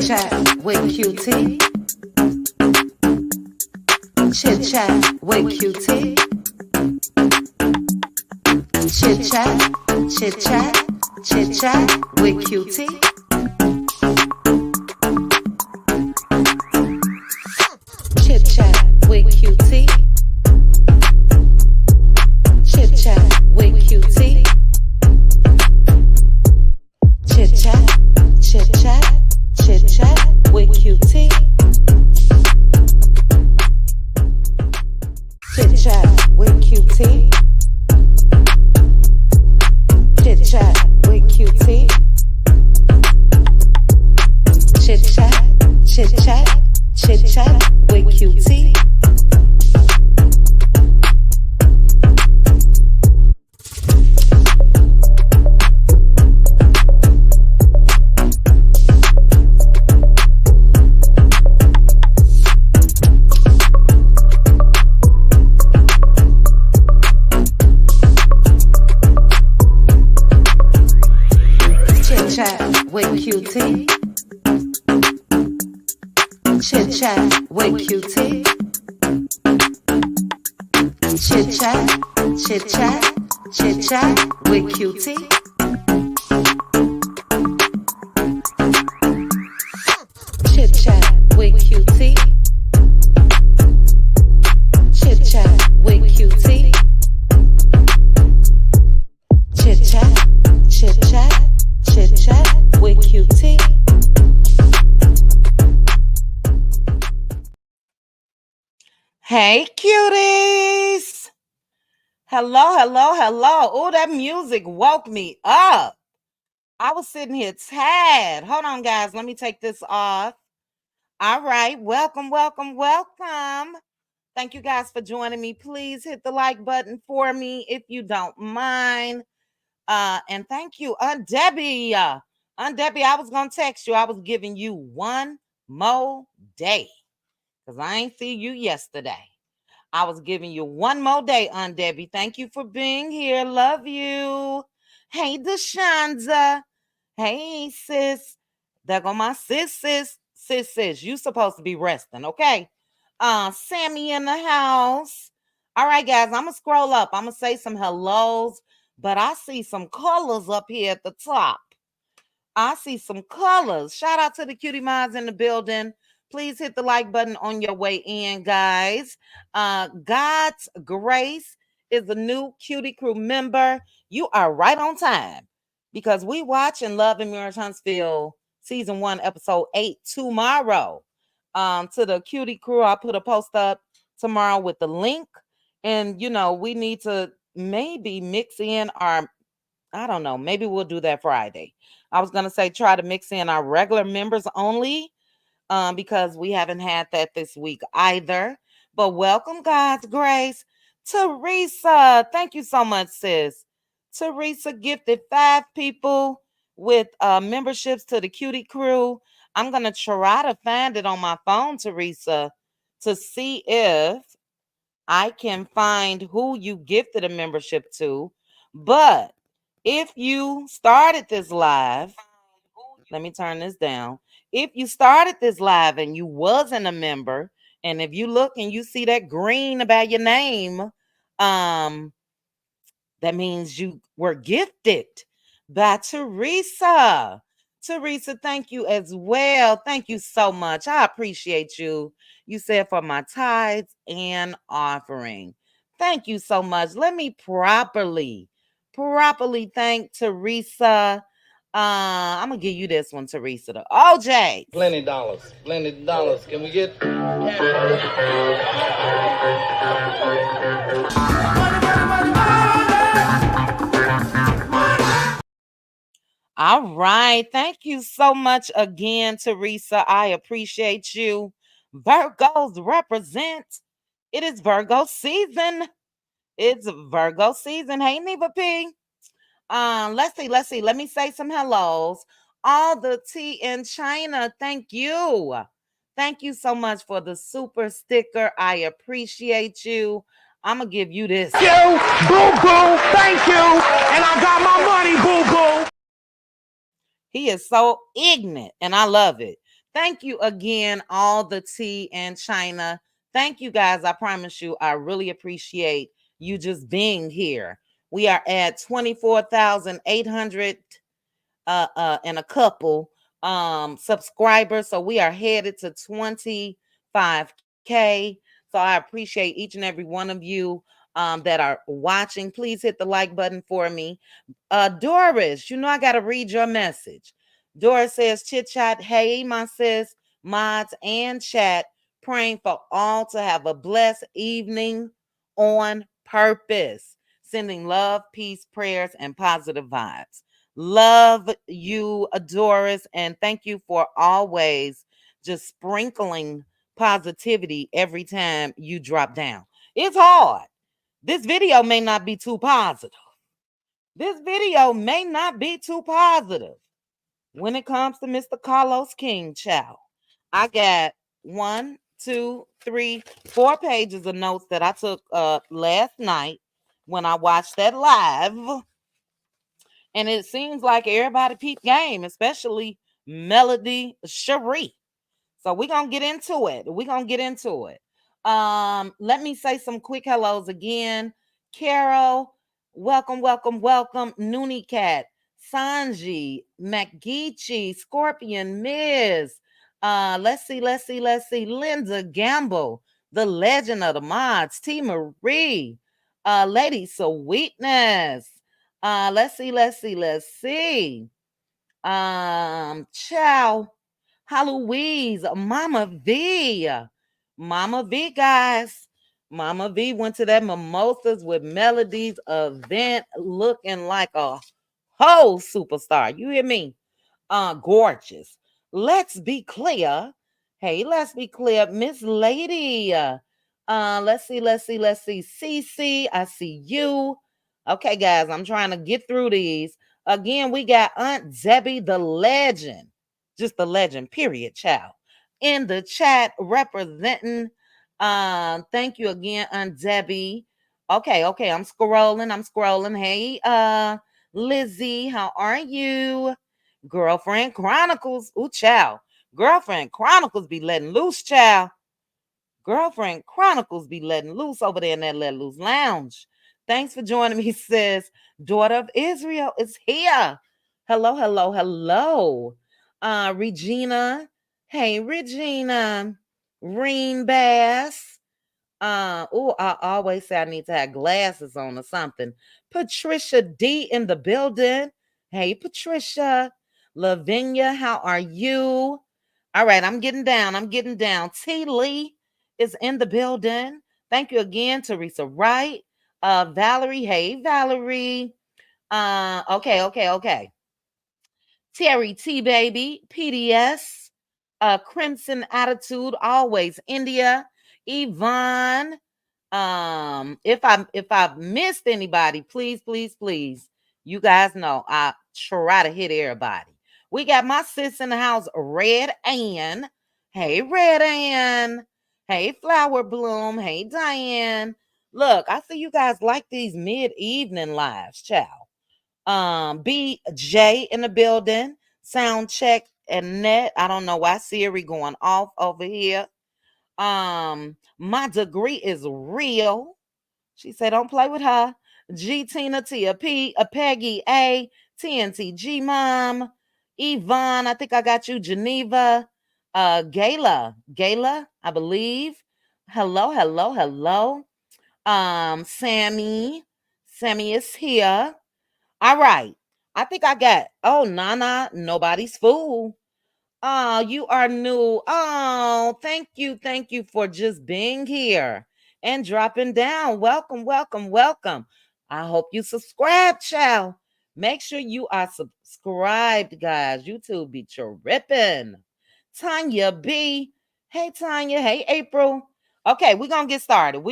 chat with QT. Chit chat with QT. Chit chat, chit chat, chit chat with QT. Chit chat with QT. Chit chat with QT. Chit chat, chit chat, chit chat with QT. Chit chat with QT. Chit chat with QT. Chit chat, chit chat, chit chat with QT. Chat with QT. Chit chat with QT. Chit chat, chit chat, chit chat with QT. Chit chat with QT. Chit chat with QT. Chit chat, chit chat. Chit chat with QT. Hey, cuties. Hello, hello, hello. Oh, that music woke me up. I was sitting here tired. Hold on, guys. Let me take this off. All right. Welcome, welcome, welcome. Thank you guys for joining me. Please hit the like button for me if you don't mind. And thank you, Aunt Debbie. Aunt Debbie, I was gonna text you. I was giving you one more day because I ain't see you yesterday. I was giving you one more day, Aunt Debbie. Thank you for being here. Love you. Hey, Deshanza. Hey, sis. There go my sis. You supposed to be resting, okay? Sammy in the house. All right, guys, I'm gonna scroll up. I'm gonna say some hellos, but I see some colors up here at the top. I see some colors. Shout out to the cutie minds in the building. Please hit the like button on your way in, guys. God's Grace is a new cutie crew member. You are right on time because we watch and love and Mirror Huntsville season 1, episode 8 tomorrow. To the cutie crew, I'll put a post up tomorrow with the link. And, you know, we need to maybe mix in our, I don't know, maybe we'll do that Friday. I was going to say try to mix in our regular members only because we haven't had that this week either. But welcome, God's Grace. Teresa, thank you so much, sis. Teresa gifted 5 people with memberships to the cutie crew. I'm going to try to find it on my phone, Teresa, to see if I can find who you gifted a membership to. But if you started this live, let me turn this down. If you started this live and you wasn't a member, and if you look and you see that green about your name, that means you were gifted by Teresa. Teresa, thank you as well. Thank you so much. I appreciate you. You said for my tithes and offering. Thank you so much. Let me properly thank Teresa. I'm gonna give you this one, Teresa. The OJ. Plenty dollars. Can we get? All right. Thank you so much again, Teresa. I appreciate you. Virgos represent. It is Virgo season. It's Virgo season. Hey, Neva P. Let's see. Let me say some hellos. All the tea in China. Thank you. Thank you so much for the super sticker. I appreciate you. I'm going to give you this. You, boo-boo, thank you. And I got my money, boo-boo. He is so ignorant, and I love it. Thank you again, all the tea and China. Thank you guys. I promise you, I really appreciate you just being here. We are at 24,800 and a couple subscribers. So we are headed to 25K. So I appreciate each and every one of you that are watching. Please hit the like button for me. Doris, you know I gotta read your message. Doris says, chit chat, hey, my sis, mods, and chat, praying for all to have a blessed evening on purpose. Sending love, peace, prayers, and positive vibes. Love you, Doris, and thank you for always just sprinkling positivity every time you drop down. It's hard. This video may not be too positive. This video may not be too positive when it comes to Mr. Carlos King, child. I got 1, 2, 3, 4 pages of notes that I took last night when I watched that live. And it seems like everybody peep game, especially Melody Cherie. So we're gonna get into it. We're gonna get into it. Let me say some quick hellos again. Carol, welcome, welcome, welcome. Noonie Cat, Sanji, McGeechee, Scorpion, Miz. Let's see. Linda Gamble, the legend of the mods, T Marie, Lady Sweetness. Let's see. Ciao. Louise, Mama V. Mama V, guys. Mama V went to that Mimosas with Melodies event looking like a whole superstar. You hear me? Gorgeous. Let's be clear. Hey, let's be clear. Miss Lady. Let's see. CC, I see you. Okay, guys, I'm trying to get through these. Again, we got Aunt Debbie, the legend. Just the legend, period, child. In the chat, representing. Thank you again, Aunt Debbie. Okay, I'm scrolling. Hey, Lizzie, how are you? Girlfriend Chronicles. Ooh, child. Girlfriend Chronicles be letting loose, child. Girlfriend Chronicles be letting loose over there in that Let Loose Lounge. Thanks for joining me, sis. Daughter of Israel is here. Hello. Regina. Hey, Regina. Reen Bass. I always say I need to have glasses on or something. Patricia D in the building. Hey, Patricia. Lavinia, how are you? All right, I'm getting down. T Lee is in the building. Thank you again, Teresa Wright. Valerie, hey, Valerie. Okay. Terry T Baby, PDS, Crimson Attitude, always India, Yvonne. If I've missed anybody, please, you guys know I try to hit everybody. We got my sis in the house, Red Ann. Hey, Red Ann. Hey, Flower Bloom. Hey, Diane. Look, I see you guys like these mid-evening lives, child. BJ in the building, sound check and net. I don't know why Siri going off over here. My degree is real. She said, don't play with her. G Tina Tia P, a Peggy A, TNTG Mom, Yvonne, I think I got you, Geneva, Gayla, I believe. Hello. Sammy is here. All right. I think I got, oh, Nana, nobody's fool. Oh, you are new. Oh, thank you. Thank you for just being here and dropping down. Welcome. I hope you subscribe, child. Make sure you are subscribed, guys. YouTube be tripping. Tanya B. Hey, Tanya. Hey, April. Okay, we're going to get started.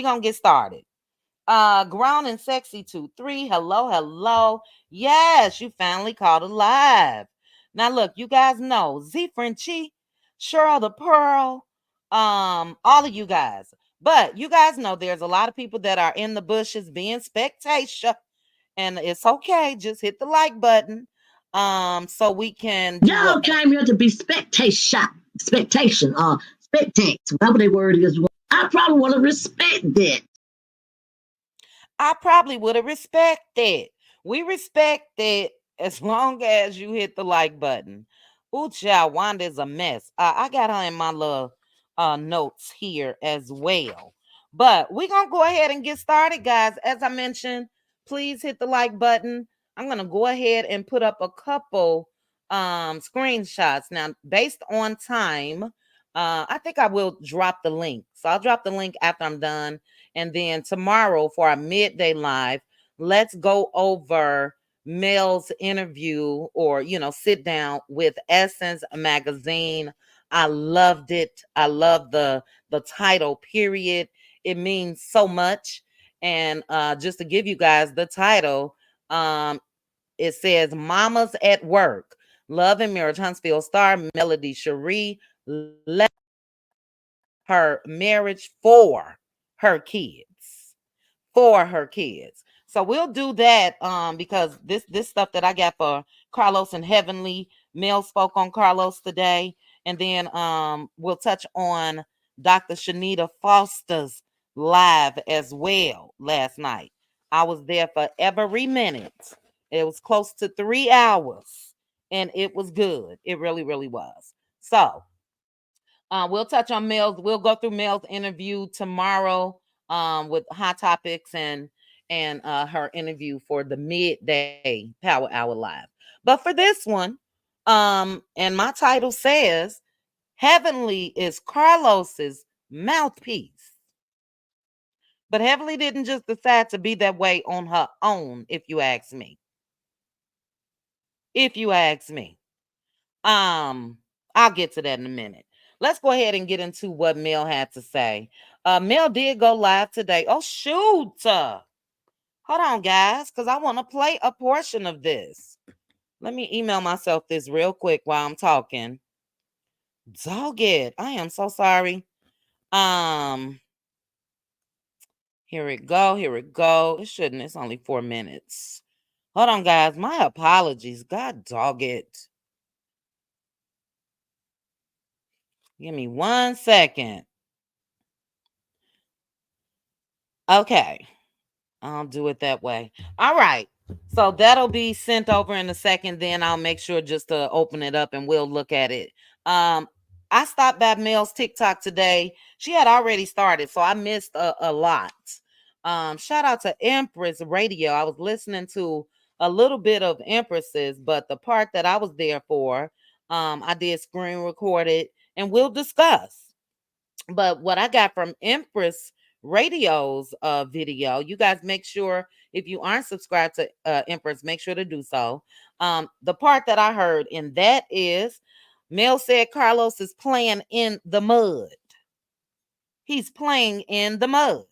Grown and Sexy 2-3. Hello. Yes, you finally caught it live. Now look, you guys know Z Frenchie, Cheryl the Pearl, all of you guys. But you guys know there's a lot of people that are in the bushes being spectator, and it's okay. Just hit the like button, so we can do Y'all came here to be spectator. expectation, spectate, whatever the word is. I probably want to respect that. I probably would have respected. We respect it as long as you hit the like button. Ooh, child, Wanda's a mess. I got her in my little notes here as well. But we're going to go ahead and get started, guys. As I mentioned, please hit the like button. I'm going to go ahead and put up a couple screenshots. Now, based on time, I think I will drop the link. So I'll drop the link after I'm done. And then tomorrow for our midday live, let's go over Mel's interview or, sit down with Essence Magazine. I loved it. I love the title, period. It means so much. And just to give you guys the title, it says Mamas at Work. Love and Marriage Huntsville star Melody Cherie left her marriage her kids for her kids. So we'll do that because this stuff that I got for Carlos and Heavenly, Mel spoke on Carlos today, and then we'll touch on Dr. Chanita Foster's live as well last night. I was there for every minute. It was close to 3 hours and it was good. It really really was. So, we'll touch on Mel's. We'll go through Mel's interview tomorrow with hot topics and her interview for the midday Power Hour live. But for this one, and my title says, Heavenly is Carlos's mouthpiece. But Heavenly didn't just decide to be that way on her own, if you ask me. If you ask me. I'll get to that in a minute. Let's go ahead and get into what Mel had to say. Mel did go live today. Oh, shoot. Hold on, guys, because I want to play a portion of this. Let me email myself this real quick while I'm talking. Dog it. I am so sorry. Um, Here it go. Here it go. It shouldn't. It's only 4 minutes. Hold on, guys. My apologies. God dog it. Give me 1 second. Okay. I'll do it that way. All right. So that'll be sent over in a second. Then I'll make sure just to open it up and we'll look at it. I stopped by Mel's TikTok today. She had already started, so I missed a lot. Shout out to Empress Radio. I was listening to a little bit of Empress's, but the part that I was there for, I did screen record it and we'll discuss. But what I got from Empress Radio's video, you guys make sure if you aren't subscribed to Empress, make sure to do so. The part that I heard in that is Mel said Carlos is playing in the mud. He's playing in the mud.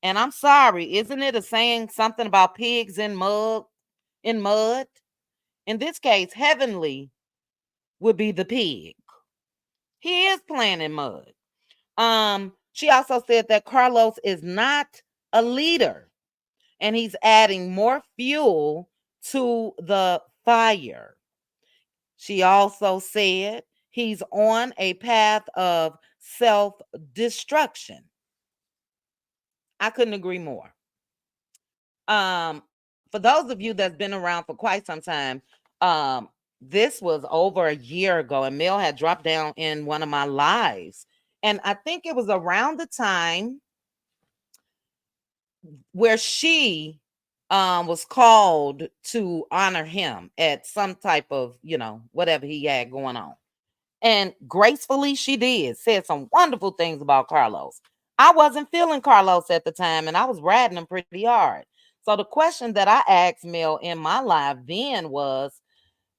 And I'm sorry, isn't it a saying something about pigs in mud? In mud? In this case, Heavenly would be the pig. He is playing in mud. She also said that Carlos is not a leader and he's adding more fuel to the fire. She also said he's on a path of self-destruction. I couldn't agree more. Um, for those of you that's been around for quite some time, this was over a year ago, and Mel had dropped down in one of my lives. And I think it was around the time where she was called to honor him at some type of, whatever he had going on. And gracefully she did, said some wonderful things about Carlos. I wasn't feeling Carlos at the time and I was riding him pretty hard. So the question that I asked Mel in my live then was,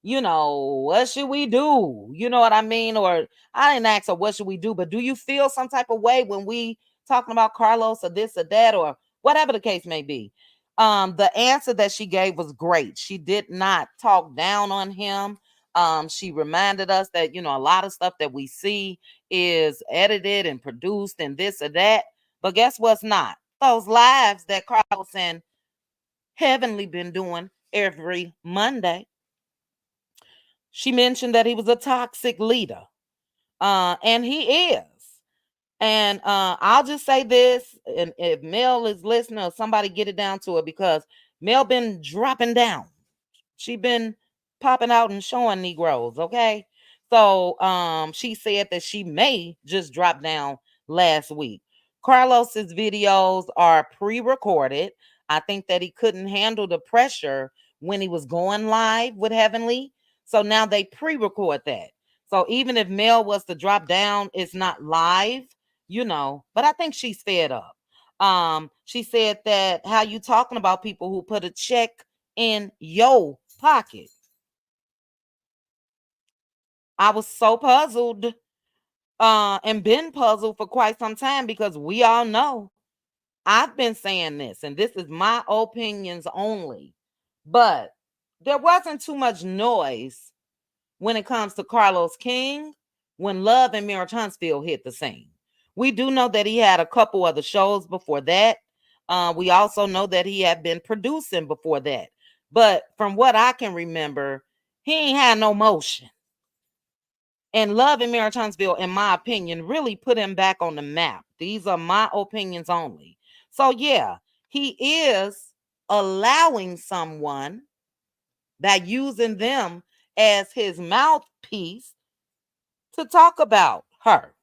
what should we do? You know what I mean? Or I didn't ask her what should we do, but do you feel some type of way when we talking about Carlos or this or that or whatever the case may be? The answer that she gave was great. She did not talk down on him. She reminded us that, a lot of stuff that we see is edited and produced and this or that. But guess what's not? Those lives that Carlos and Heavenly been doing every Monday. She mentioned that he was a toxic leader. And he is. And I'll just say this, and if Mel is listening or somebody get it down to it, because Mel been dropping down. She been popping out and showing Negroes, okay? So she said that she may just drop down last week. Carlos's videos are pre-recorded. I think that he couldn't handle the pressure when he was going live with Heavenly. So now they pre-record that. So even if Mel was to drop down, it's not live, but I think she's fed up. She said that how you talking about people who put a check in your pocket. I was so puzzled and been puzzled for quite some time, because we all know I've been saying this, and this is my opinions only, but there wasn't too much noise when it comes to Carlos King when Love and Mary Huntsville hit the scene. We do know that he had a couple other shows before that. We also know that he had been producing before that. But from what I can remember, he ain't had no motion. And Love and Mary Huntsville, in my opinion, really put him back on the map. These are my opinions only. So yeah, he is allowing someone by using them as his mouthpiece to talk about her.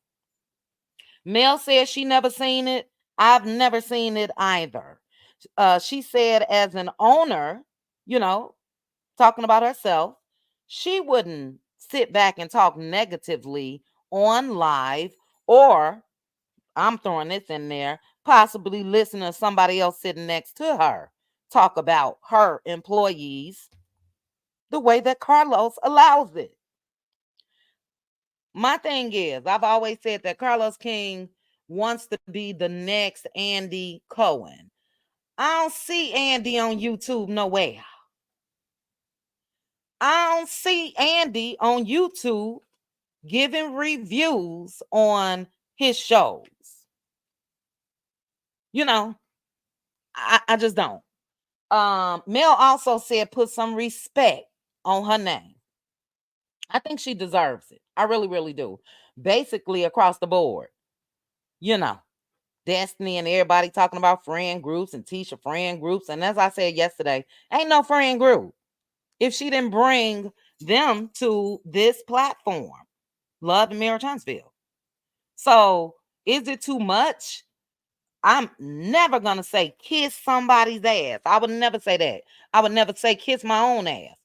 Mel says she never seen it. I've never seen it either. She said, as an owner, talking about herself, she wouldn't sit back and talk negatively on live, or I'm throwing this in there, possibly listen to somebody else sitting next to her talk about her employees the way that Carlos allows it. My thing is, I've always said that Carlos King wants to be the next Andy Cohen. I don't see Andy on YouTube nowhere. I don't see Andy on YouTube giving reviews on his shows. I just don't. Mel also said put some respect on her name. I think she deserves it. I really, really do. Basically, across the board, Destiny and everybody talking about friend groups and Tisha friend groups. And as I said yesterday, ain't no friend group if she didn't bring them to this platform, Love and Mary Huntsville. So is it too much? I'm never going to say kiss somebody's ass. I would never say that. I would never say kiss my own ass.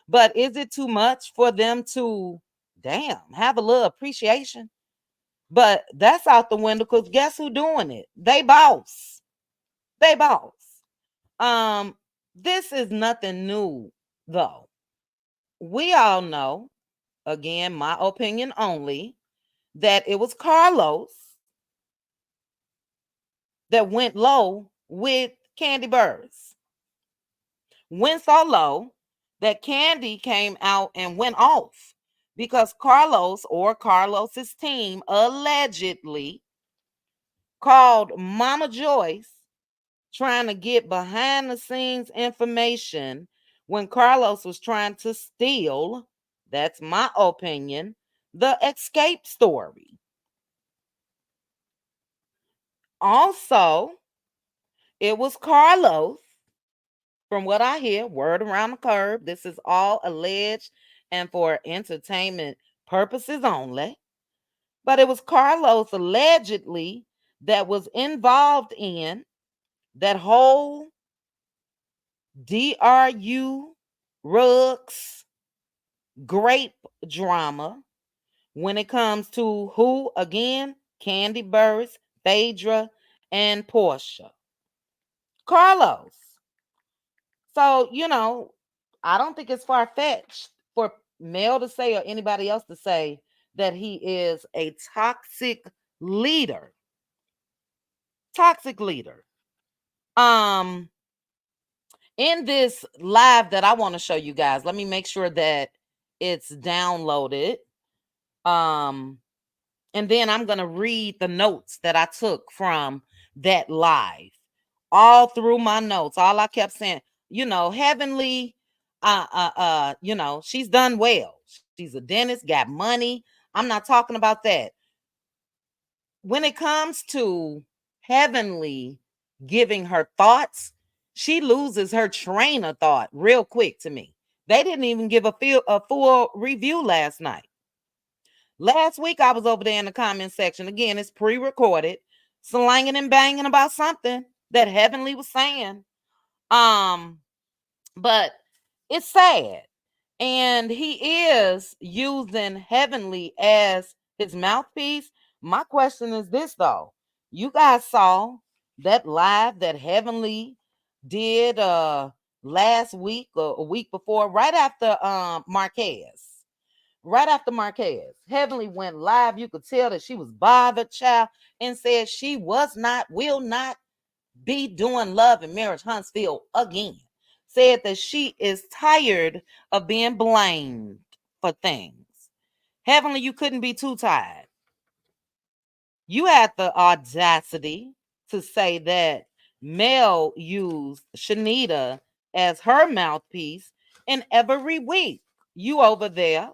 But is it too much for them to, have a little appreciation? But that's out the window, because guess who doing it? They boss. They boss. This is nothing new, though. We all know, again, my opinion only, that it was Carlos that went low with Candy Burrs. Went so low that Candy came out and went off because Carlos or Carlos's team allegedly called Mama Joyce trying to get behind the scenes information when Carlos was trying to steal, that's my opinion, the escape story. Also, it was Carlos, from what I hear, word around the curb, this is all alleged and for entertainment purposes only. But it was Carlos allegedly that was involved in that whole DRU Rugs grape drama when it comes to who, again, Candy Burrs, Phaedra, and Portia. Carlos. So, I don't think it's far-fetched for Mel to say or anybody else to say that he is a toxic leader. Toxic leader. In this live that I want to show you guys, let me make sure that it's downloaded. And then I'm going to read the notes that I took from that live. All through my notes, all I kept saying, Heavenly, she's done well. She's a dentist, got money. I'm not talking about that. When it comes to Heavenly giving her thoughts, she loses her train of thought real quick to me. They didn't even give a full review last night. Last week, I was over there in the comment section. Again, it's pre-recorded, slanging and banging about something that Heavenly was saying. But it's sad. And he is using Heavenly as his mouthpiece. My question is this, though. You guys saw that live that Heavenly did last week or a week before, right after Marquez. Right after Marquez. Heavenly went live. You could tell that she was bothered, child, and said she will not be doing Love and Marriage Huntsville again. Said that she is tired of being blamed for things. Heavenly, you couldn't be too tired. You had the audacity to say that Mel used Chanita as her mouthpiece, and every week you over there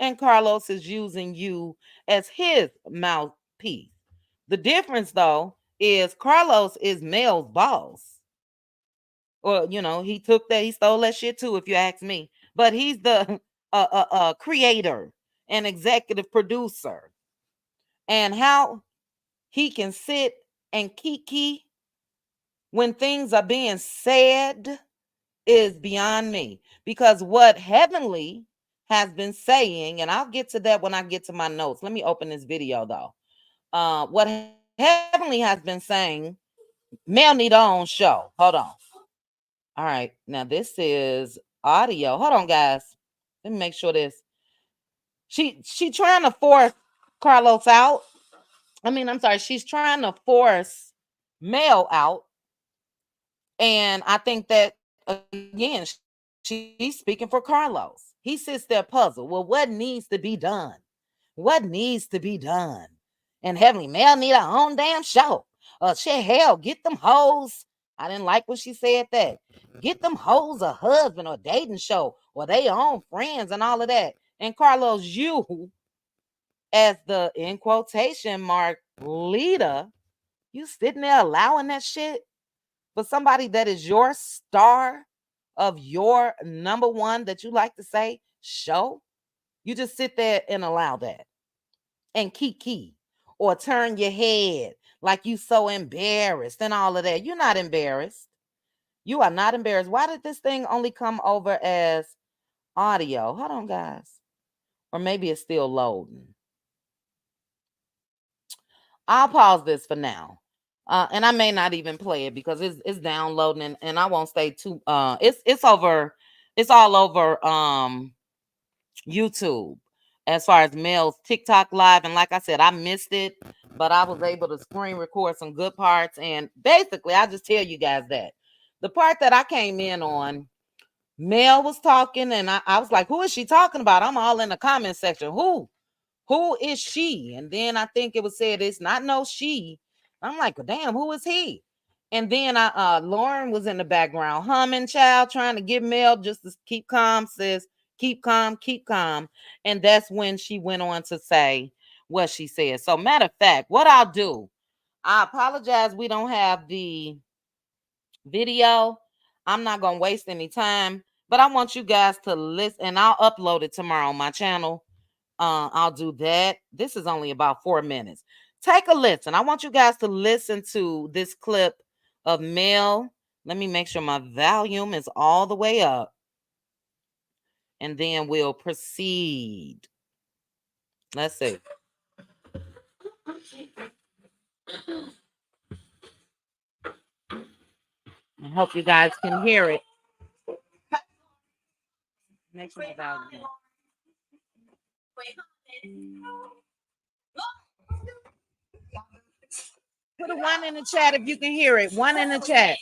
and Carlos is using you as his mouthpiece. The difference, though, is Carlos is Mel's boss. Or, he stole that shit too, if you ask me. But he's the creator and executive producer. And how he can sit and kiki when things are being said is beyond me. Because what Heavenly has been saying, and I'll get to that when I get to my notes. Let me open this video, though. What Heavenly has been saying, Mel need her own show. Hold on. All right. Now, this is audio. Hold on, guys. Let me make sure this. She trying to force Carlos out. I'm sorry. She's trying to force Mel out. And I think that, again, she's speaking for Carlos. He sits there puzzled. Well, what needs to be done? What needs to be done? And Heavenly Mel need her own damn show. Shit, hell, get them hoes. I didn't like when she said that. Get them hoes a husband or dating show or they own friends and all of that. And Carlos, you, as the, in quotation mark, leader, you sitting there allowing that shit for somebody that is your star of your number one that you like to say show. You just sit there and allow that and kiki or turn your head like you so embarrassed and all of that. You're not embarrassed. You are not embarrassed. Why did this thing only come over as audio? Hold on, guys. Or maybe it's still loading. I'll pause this for now. And I may not even play it because it's downloading and I won't stay too it's all over YouTube as far as Mel's TikTok live. And like I said, I missed it, but I was able to screen record some good parts. And basically, I'll just tell you guys that the part that I came in on, Mel was talking, and I was like, who is she talking about? I'm all in the comment section. Who is she? And then I think it was said it's not no she. I'm like, well, damn, who is he? And then Lauren was in the background humming, child, trying to get Mel just to keep calm, sis. Keep calm, keep calm. And that's when she went on to say what she said. So matter of fact, what I'll do, I apologize we don't have the video. I'm not going to waste any time, but I want you guys to listen, and I'll upload it tomorrow on my channel. I'll do that. This is only about 4 minutes. Take a listen. I want you guys to listen to this clip of Mel. Let me make sure my volume is all the way up. And then we'll proceed. Let's see. I hope you guys can hear it. Make sure my volume. Put a 1 in the chat if you can hear it. 1 in the chat.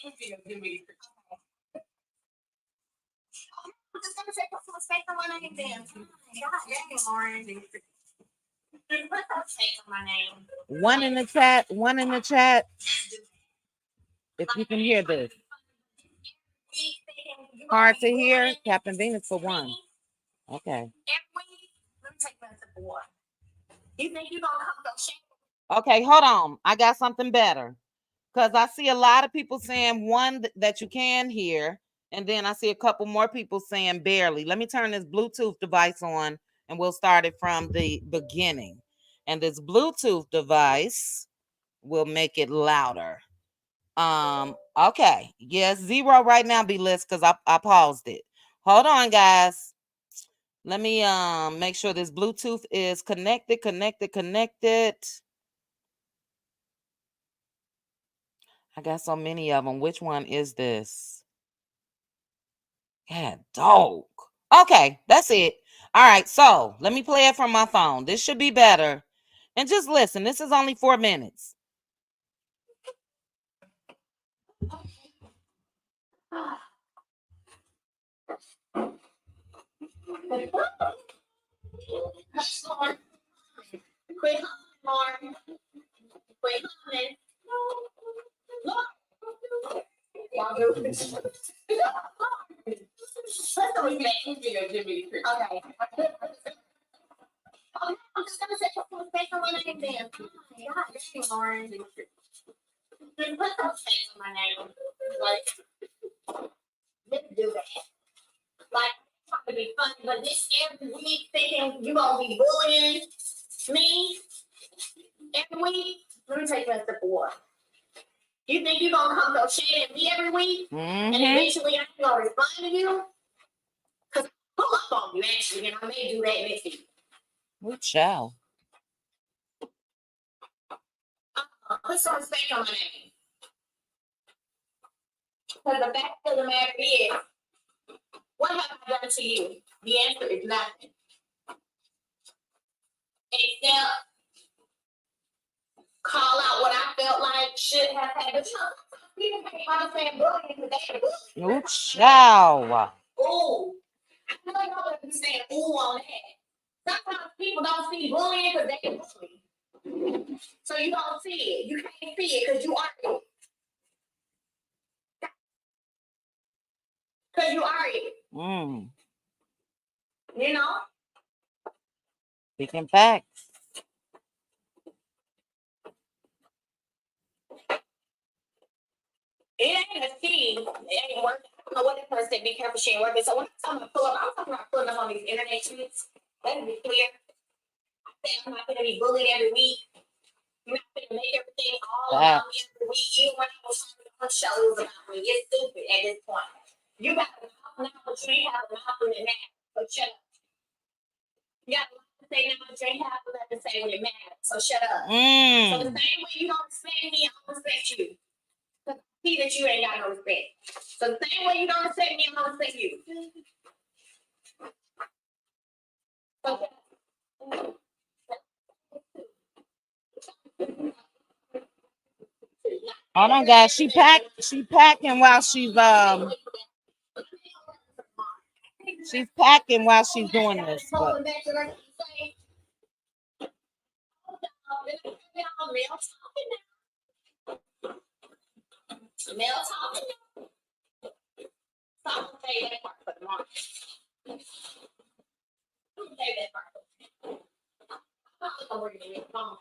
One in the chat. 1 in the chat. If you can hear this. Hard to hear. Captain Venus for 1. Okay. You think you're gonna come from shame? Okay, hold on. I got something better. Because I see a lot of people saying one that you can hear, and then I see a couple more people saying barely. Let me turn this Bluetooth device on, and we'll start it from the beginning. And this Bluetooth device will make it louder. Okay. Yes, 0 right now, B-List, because I paused it. Hold on, guys. Let me make sure this Bluetooth is connected. I got so many of them. Which one is this? Yeah, dog. Okay, that's it. All right, so let me play it from my phone. This should be better. And just listen, this is only 4 minutes. Quit harm. Quit harming. Okay. I'm just gonna set your full face on my name then. God, dang, Lauren. Just put some face on my name. Like, just do that. Like, trying to be funny, but this every week thinking you gonna be bullying me every week. Let me take you a sip of water. You think you're gonna come throw shade at me every week, and eventually I'm gonna respond to you? Cause pull up on you actually, and I may do that next week. Good child. Put some respect on my name. Because the fact of the matter is, what have I done to you? The answer is nothing. Except call out what I felt like should have happened. People can't understand bullying today. Good child. Ooh. I know y'all gonna be saying ooh on that. Sometimes people don't see bullying because they can bully. So you don't see it. You can't see it because you are it. Because you are it. You know? Speaking facts. It ain't a team. It ain't working. I don't know what that person said. Be careful, she ain't working. So when I'm talking about pull up, I'm talking about pulling up on these internet streets. Let me be clear. I said I'm not going to be bullied every week. I'm not going to make everything all about me every week. Even when I was on shows about me, it's stupid at this point. You got a mouth now, but you ain't have a mouth in it now. So shut up. You got a lot to say now, but you ain't have a lot to say when it matters. So shut up. So the same way you don't respect me, I don't respect you. See that you ain't got no respect. So the same way you don't respect me, I don't respect you. Okay. Hold on, guys. She packing while she's packing while she's doing this. But. Male talking. So I'm gonna say that part for tomorrow. I'm gonna say that part. I'm working in tomorrow.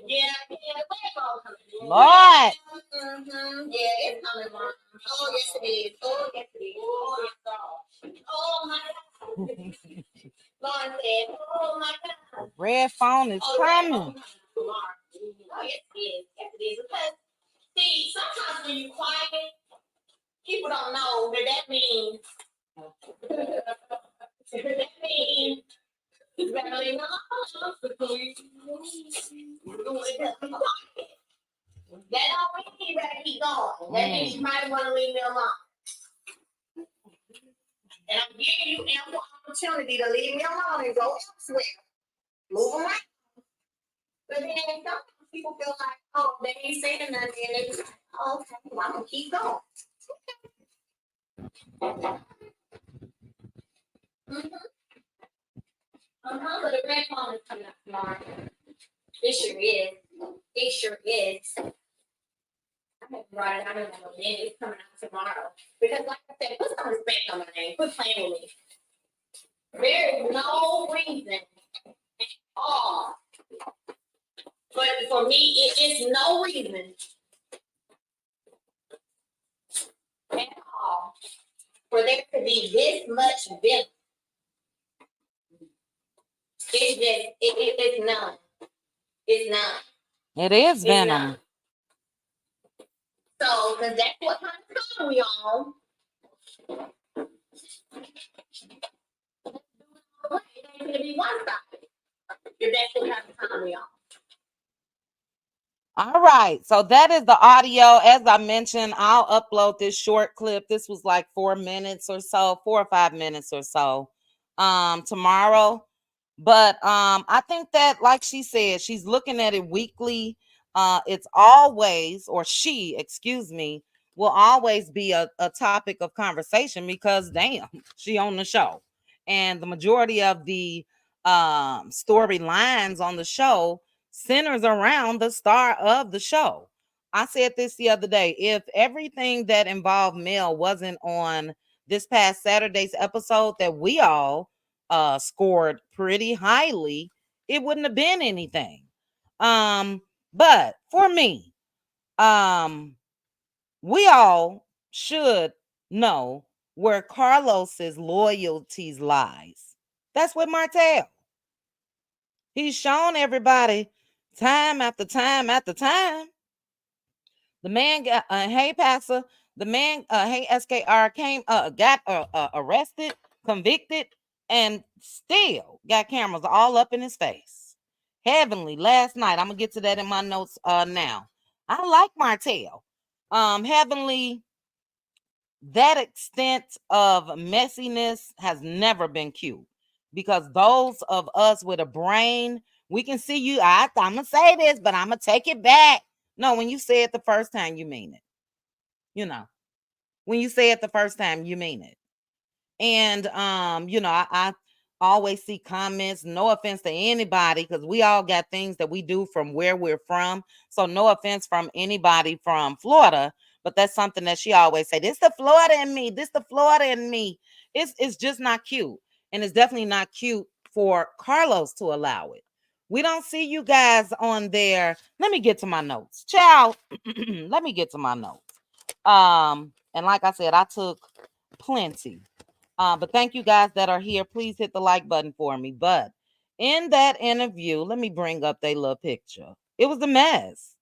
Yeah, where's all coming? Lord. Yeah, it's coming, Mom. Oh, yes, it is. Oh, yes, it is. Oh, yes, God. Oh, my God. Lauren said, oh, my God. Red phone is coming. Oh, yes, it is. Yes, it is. Because, see, sometimes when you're quiet, people don't know that means you better leave me alone. That don't mean you better keep going. That means you might want to leave me alone. And I'm giving you ample opportunity to leave me alone and go elsewhere. Move around. But then sometimes people feel like, oh, they ain't saying nothing. And they like, oh, okay, well, I'm going to keep going. But the red phone is coming up tomorrow. It sure is. It sure is. I have to write it out in a minute. It's coming out tomorrow. Because, like I said, put some respect on my name. Quit playing with me. There is no reason all. But for me, it is no reason at all for there to be this much villain. It's none. It's none. It is It's venom. none. So, because that's what kind of time we on. It ain't gonna be one side. If that's what kind of time we on. All right. So that is the audio. As I mentioned, I'll upload this short clip. This was like 4 minutes or so, 4 or 5 minutes or so, tomorrow. But I think that, like she said, she's looking at it weekly. It's always, or she, excuse me, will always be a topic of conversation because damn, she on the show. And the majority of the storylines on the show centers around the star of the show. I said this the other day. If everything that involved Mel wasn't on this past Saturday's episode that we all scored pretty highly, it wouldn't have been anything. But for me, we all should know where Carlos's loyalties lies. That's with Martell. He's shown everybody time after time after time. The man got hey Pastor, the man hey SKR came got arrested, convicted, and still got cameras all up in his face. Heavenly last night. I'm gonna get to that in my notes now. I like Martell. Heavenly, that extent of messiness has never been cute because those of us with a brain, we can see you. I'm gonna say this, but I'm gonna take it back. No, when you say it the first time, you mean it. You know, when you say it the first time, you mean it. And I always see comments, no offense to anybody, because we all got things that we do from where we're from. So no offense from anybody from Florida, but that's something that she always say. This the Florida in me, this the Florida in me. It's just not cute. And it's definitely not cute for Carlos to allow it. We don't see you guys on there. Let me get to my notes. Ciao. Let me get to my notes. And like I said, I took plenty. But thank you guys that are here. Please hit the like button for me. But in that interview, let me bring up their little picture. It was a mess.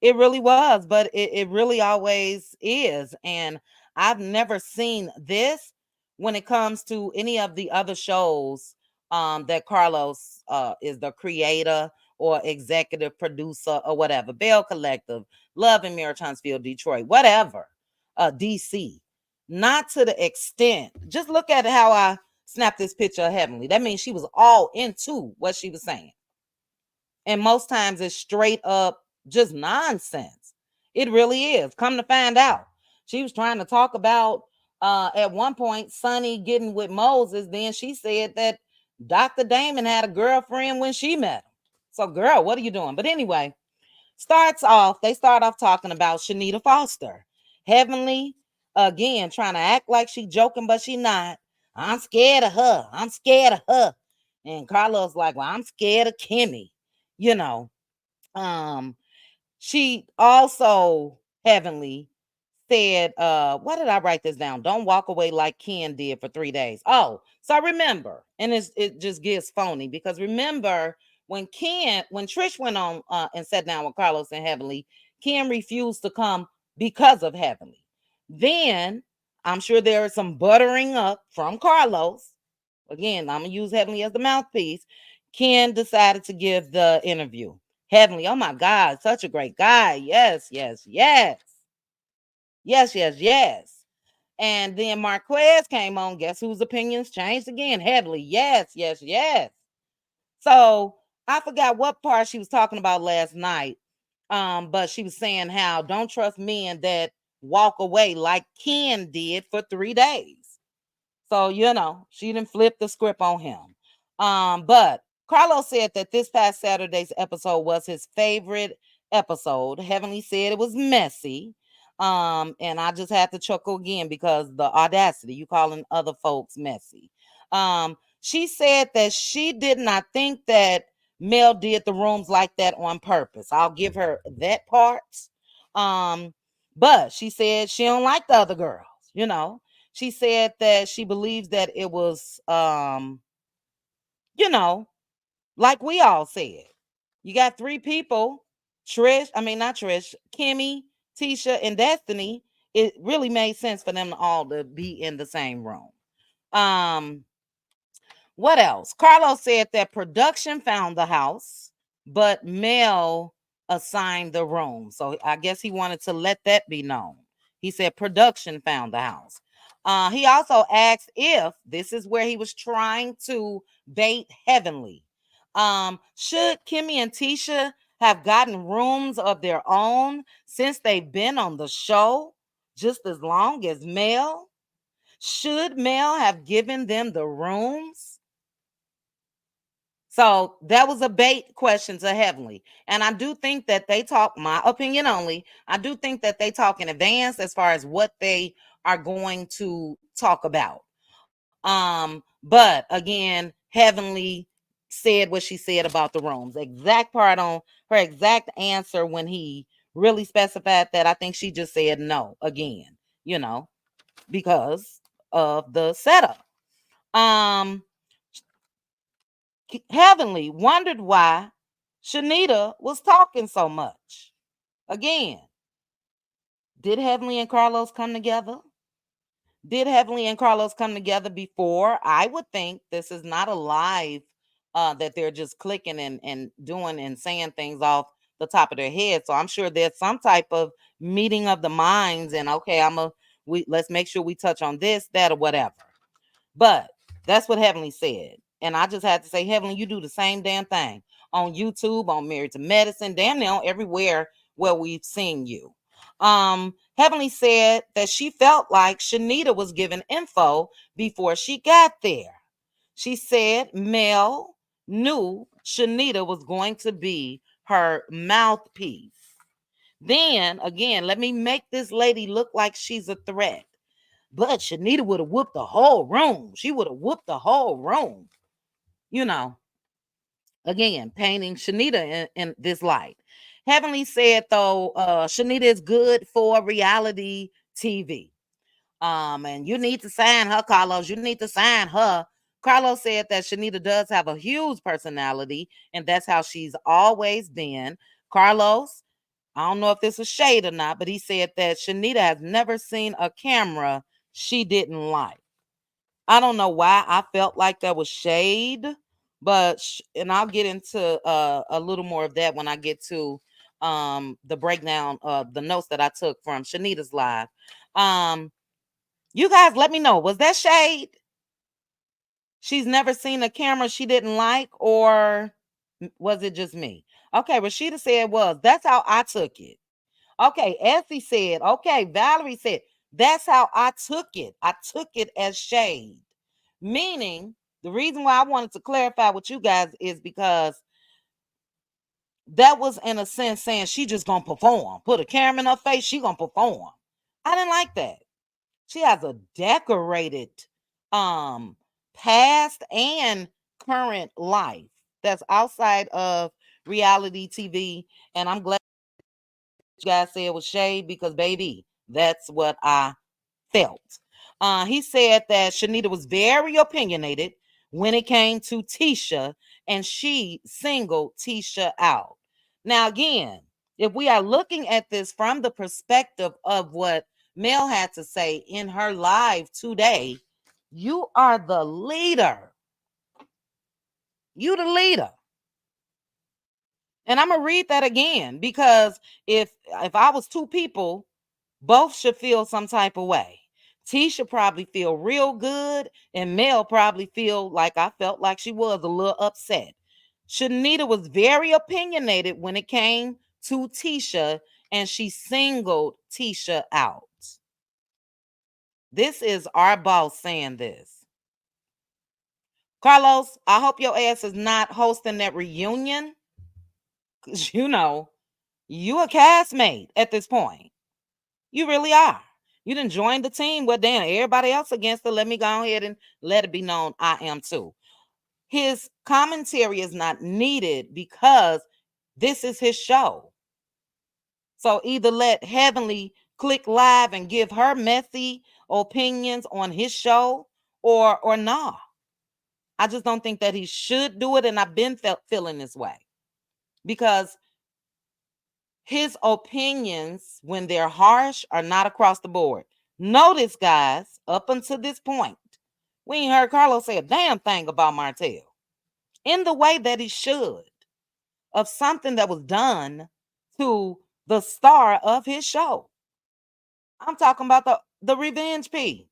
It really was, but it really always is. And I've never seen this when it comes to any of the other shows that Carlos is the creator or executive producer or whatever. Bell Collective, Love in Mirror, Huntsville, Detroit, whatever. DC. Not to the extent. Just look at how I snapped this picture of Heavenly. That means she was all into what she was saying. And most times it's straight up just nonsense. It really is. Come to find out, she was trying to talk about at one point Sonny getting with Moses. Then she said that Dr. Damon had a girlfriend when she met him. So, girl, what are you doing? But anyway, they start off talking about Chanita Foster. Heavenly, again, trying to act like she joking, but she not. I'm scared of her. I'm scared of her. And Carlos like, well, I'm scared of Kimmy. You know, um, she also Heavenly said, what did I write this down? Don't walk away like Ken did for 3 days. Oh, so I remember, and it just gets phony because remember when Trish went on and sat down with Carlos and Heavenly, Ken refused to come because of Heavenly. Then I'm sure there is some buttering up from Carlos. Again, I'm gonna use Heavenly as the mouthpiece. Ken decided to give the interview. Heavenly, oh my God, such a great guy. Yes, yes, yes. Yes, yes, yes. And then Marquez came on. Guess whose opinions changed again? Heavily. Yes, yes, yes. So I forgot what part she was talking about last night. But she was saying how don't trust men that walk away like Ken did for 3 days. So, she didn't flip the script on him. But Carlos said that this past Saturday's episode was his favorite episode. Heavenly said it was messy. And I just had to chuckle again because the audacity, you calling other folks messy. She said that she did not think that Mel did the rooms like that on purpose. I'll give her that part. But she said she don't like the other girls, you know. She said that she believes that it was you know, like we all said. You got three people, not Trish, Kimmy, Tisha, and Destiny. It really made sense for them all to be in the same room. What else? Carlos said that production found the house, but Mel assigned the room. So I guess he wanted to let that be known. He said production found the house. He also asked if this is where he was trying to bait Heavenly. Should Kimmy and Tisha have gotten rooms of their own since they've been on the show just as long as Mel? Should Mel have given them the rooms? So that was a bait question to Heavenly. And I do think that they talk, my opinion only, I do think that they talk in advance as far as what they are going to talk about. But again, Heavenly said what she said about the rooms. Exact part on her exact answer when he really specified that. I think she just said no again, because of the setup. Heavenly wondered why Chanita was talking so much. Again, did Heavenly and Carlos come together? Did Heavenly and Carlos come together before? I would think this is not a live that they're just clicking and doing and saying things off the top of their head. So I'm sure there's some type of meeting of the minds and okay, let's make sure we touch on this, that, or whatever. But that's what Heavenly said. And I just had to say, Heavenly, you do the same damn thing on YouTube, on Married to Medicine, damn near everywhere where we've seen you. Heavenly said that she felt like Chanita was given info before she got there. She said Mel knew Chanita was going to be her mouthpiece. Then again, let me make this lady look like she's a threat. But Chanita would have whooped the whole room. She would have whooped the whole room. Again, painting Chanita in this light. Heavenly said, though, Chanita is good for reality TV. And you need to sign her, Carlos. You need to sign her. Carlos said that Chanita does have a huge personality, and that's how she's always been. Carlos, I don't know if this was shade or not, but he said that Chanita has never seen a camera she didn't like. I don't know why I felt like that was shade, but and I'll get into a little more of that when I get to the breakdown of the notes that I took from Chanita's live. You guys let me know, was that shade? She's never seen a camera she didn't like, or was it just me? Okay, Rashida said that's how I took it. Okay, Essie said, okay, Valerie said, that's how I took it. I took it as shade. Meaning, the reason why I wanted to clarify with you guys is because that was in a sense saying she just gonna perform. Put a camera in her face, she gonna perform. I didn't like that. She has a decorated past and current life that's outside of reality TV. And I'm glad you guys said it was shade because baby, that's what I felt. He said that Chanita was very opinionated when it came to Tisha, and she singled Tisha out. Now, again, if we are looking at this from the perspective of what Mel had to say in her live today, you are the leader. You the leader. And I'm gonna read that again because if I was two people, both should feel some type of way. Tisha probably feel real good, and Mel probably feel like I felt like she was a little upset. Chanita was very opinionated when it came to Tisha, and she singled Tisha out. This is our boss saying this. Carlos, I hope your ass is not hosting that reunion, because you a castmate at this point. You really are. You didn't join the team. Well, damn, everybody else against it. Let me go ahead and let it be known I am too. his commentary is not needed because this is his show. So either let Heavenly click live and give her messy opinions on his show or nah. I just don't think that he should do it, and I've been feeling this way because his opinions, when they're harsh, are not across the board. Notice, guys, up until this point, we ain't heard Carlos say a damn thing about Martell in the way that he should of something that was done to the star of his show. I'm talking about the Revenge P.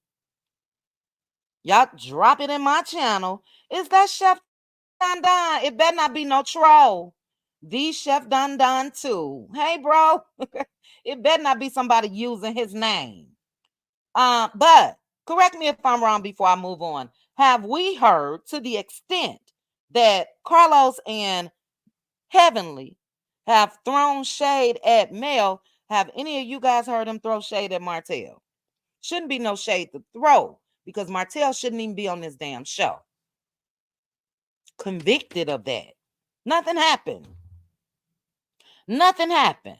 Y'all drop it in my channel. Is that Chef Don Don? It better not be no troll. The Chef Don Don too. Hey, bro. It better not be somebody using his name. But correct me if I'm wrong before I move on. Have we heard to the extent that Carlos and Heavenly have thrown shade at Mel? Have any of you guys heard him throw shade at Martell? Shouldn't be no shade to throw because Martell shouldn't even be on this damn show. Convicted of that. Nothing happened. Nothing happened.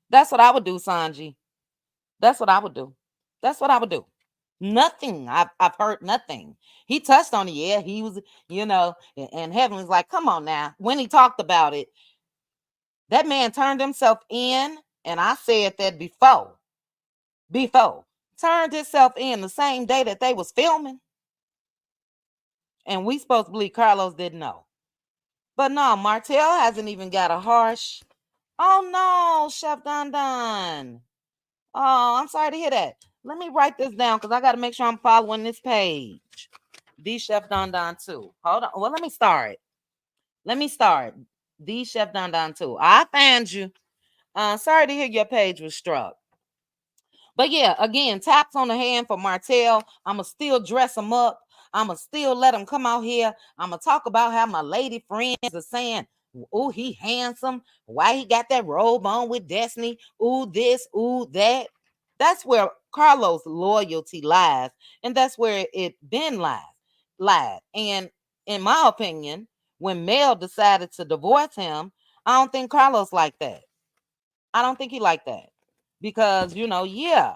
That's what I would do, Sanji. That's what I would do. That's what I would do. Nothing. I've heard nothing. He touched on it. Yeah, he was, and Heaven was like, come on now. When he talked about it, that man turned himself in, and I said that before. Turned himself in the same day that they was filming. And we supposed to believe Carlos didn't know. But no, Martell hasn't even got a harsh. Oh no, Chef Don Don. Oh, I'm sorry to hear that. Let me write this down because I got to make sure I'm following this page. The Chef Don Don too. Hold on. Well, let me start. The Chef Don Don too. I found you. Sorry to hear your page was struck. But yeah, again, taps on the hand for Martell. I'ma still dress him up. I'ma still let him come out here. I'ma talk about how my lady friends are saying, "Ooh, he handsome. Why he got that robe on with Destiny? Ooh, this, ooh, that." That's where Carlos' loyalty lies, and that's where it been lied. And in my opinion, when Mel decided to divorce him, I don't think Carlos like that. I don't think he like that. Because, yeah,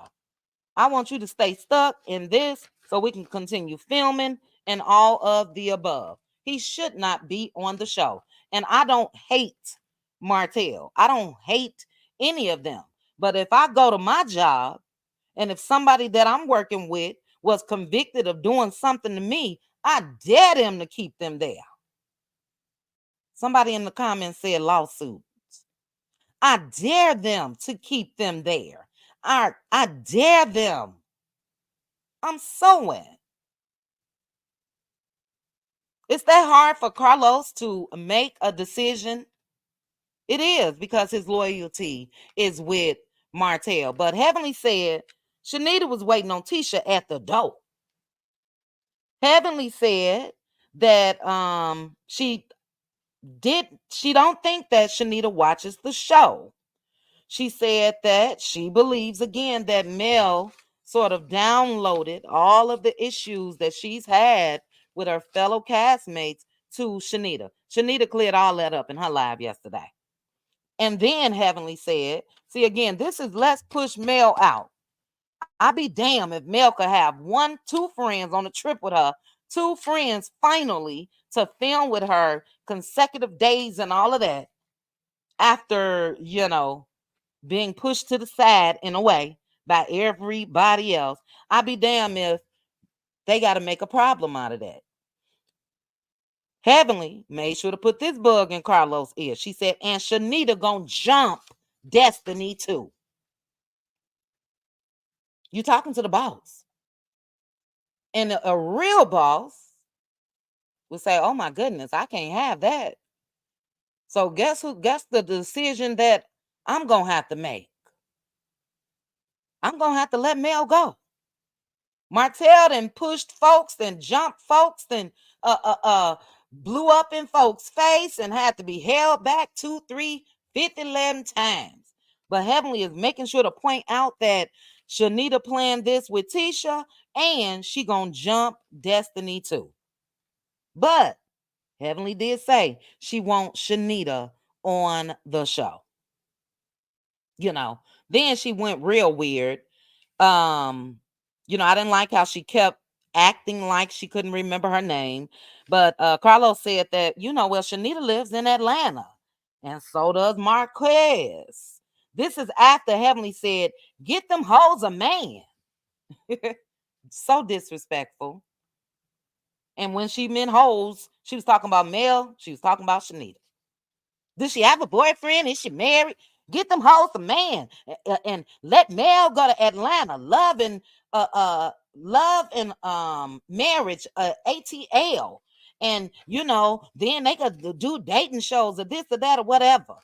I want you to stay stuck in this so we can continue filming and all of the above. He should not be on the show. And I don't hate Martell. I don't hate any of them. But if I go to my job and if somebody that I'm working with was convicted of doing something to me, I dare them to keep them there. Somebody in the comments said lawsuit. I dare them to keep them there. I dare them. I'm sewing. It's that hard for Carlos to make a decision. It is because his loyalty is with Martell. But Heavenly said Chanita was waiting on Tisha at the door. Heavenly said that she don't think that Chanita watches the show. She said that she believes again that Mel sort of downloaded all of the issues that she's had with her fellow castmates to Chanita. Chanita cleared all that up in her live yesterday. And then Heavenly said, see, again, this is let's push Mel out. I'd be damned if Mel could have 2 friends on a trip with her, 2 friends finally to film with her consecutive days and all of that after, being pushed to the side in a way by everybody else. I'd be damned if they got to make a problem out of that. Heavenly made sure to put this bug in Carlos' ear. She said, and Chanita gonna jump Destiny too. You talking to the boss. And a real boss would say, oh my goodness, I can't have that. So guess the decision that I'm gonna have to make? I'm gonna have to let Mel go. Martell then pushed folks and jumped folks and blew up in folks' face and had to be held back 2, 3, 50, 11 times. But Heavenly is making sure to point out that Chanita planned this with Tisha and she gonna jump Destiny too. But Heavenly did say she wants Chanita on the show. Then she went real weird. I didn't like how she kept acting like she couldn't remember her name. But Carlos said that, well, Chanita lives in Atlanta, and so does Marquez. This is after Heavenly said, get them hoes a man. So disrespectful. And when she meant hoes, she was talking about Mel. She was talking about Chanita. Does she have a boyfriend? Is she married? Get them hoes a man, and let Mel go to Atlanta. Love and marriage, ATL, and then they could do dating shows or this or that or whatever.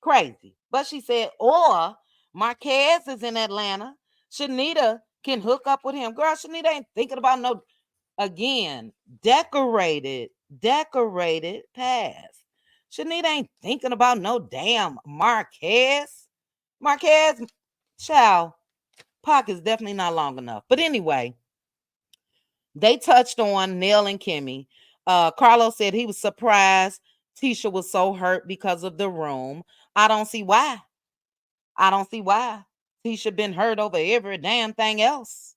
Crazy. But she said, or Marquez is in Atlanta. Chanita can hook up with him. Girl, Chanita ain't thinking about no, again, decorated past. Chanita ain't thinking about no damn Marquez. Marquez, child, pocket's definitely not long enough. But anyway, they touched on Nell and Kimmy. Carlos said he was surprised Tisha was so hurt because of the room. I don't see why. Tisha been hurt over every damn thing else.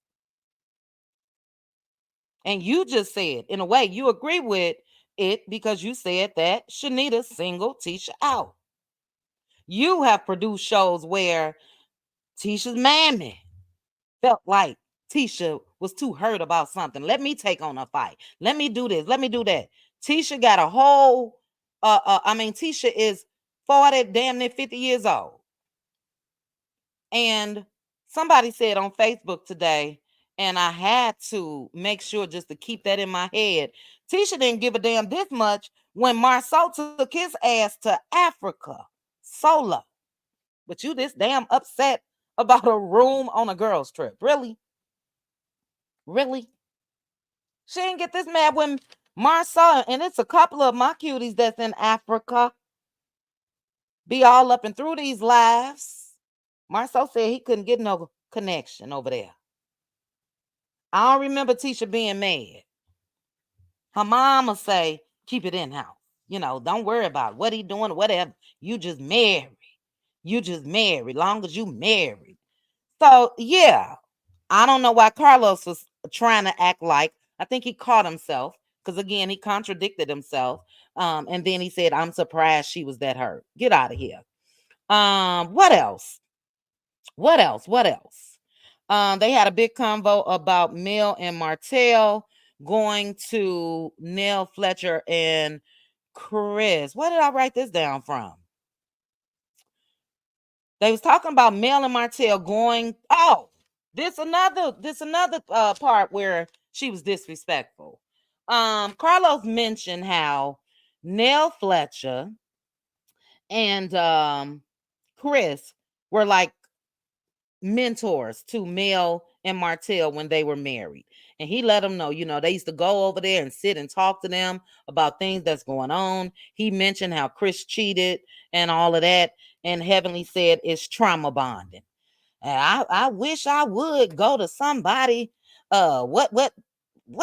And you just said, in a way, you agree with it because you said that Chanita singled Tisha out. You have produced shows where Tisha's mammy felt like Tisha was too hurt about something. Let me take on a fight. Let me do this. Let me do that. Tisha got a whole, Tisha is 40, damn near 50 years old. And somebody said on Facebook today, and I had to make sure just to keep that in my head. Tisha didn't give a damn this much when Marceau took his ass to Africa solo. But you this damn upset about a room on a girl's trip. Really? Really? She didn't get this mad when Marceau, and it's a couple of my cuties that's in Africa, be all up and through these lives. Marceau said he couldn't get no connection over there. I don't remember Tisha being mad. Her mama say, keep it in house. Don't worry about what he doing or whatever. You just married. Long as you married. So, yeah. I don't know why Carlos was trying to act like, I think he caught himself because, again, he contradicted himself. And then he said, I'm surprised she was that hurt. Get out of here. What else? They had a big convo about Mel and Martell going to Nell Fletcher and Chris. Where did I write this down from? They was talking about Mel and Martell going. Oh, this another part where she was disrespectful. Carlos mentioned how Nell Fletcher and Chris were like mentors to Mel and Martell when they were married. And he let them know, they used to go over there and sit and talk to them about things that's going on. He mentioned how Chris cheated and all of that. And Heavenly said it's trauma bonding. And I wish I would go to somebody. What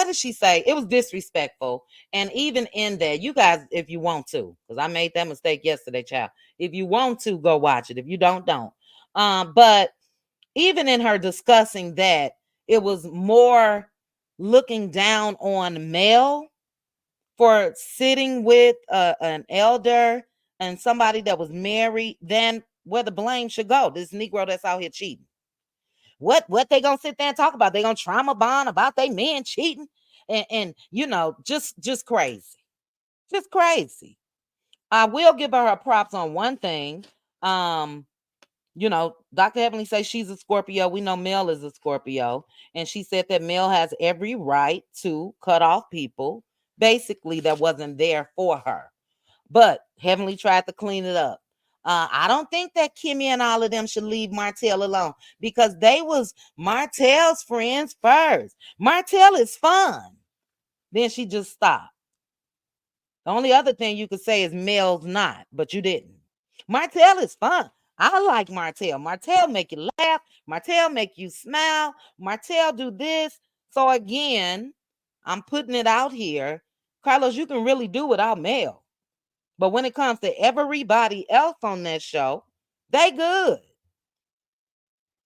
did she say? It was disrespectful. And even in that, you guys, if you want to, because I made that mistake yesterday, child. If you want to, go watch it. If you don't. But even in her discussing that, it was more looking down on Mel for sitting with an elder and somebody that was married than where the blame should go. This Negro that's out here cheating. What they gonna sit there and talk about? They gonna trauma bond about they men cheating and just crazy. Just crazy. I will give her props on one thing. Dr. Heavenly says she's a Scorpio. We know Mel is a Scorpio. And she said that Mel has every right to cut off people, basically, that wasn't there for her. But Heavenly tried to clean it up. I don't think that Kimmy and all of them should leave Martell alone because they was Martell's friends first. Martell is fun. Then she just stopped. The only other thing you could say is Mel's not, but you didn't. Martell is fun. I like Martell. Martell make you laugh. Martell make you smile. Martell do this. So again, I'm putting it out here. Carlos, you can really do without Mel. But when it comes to everybody else on that show, they good.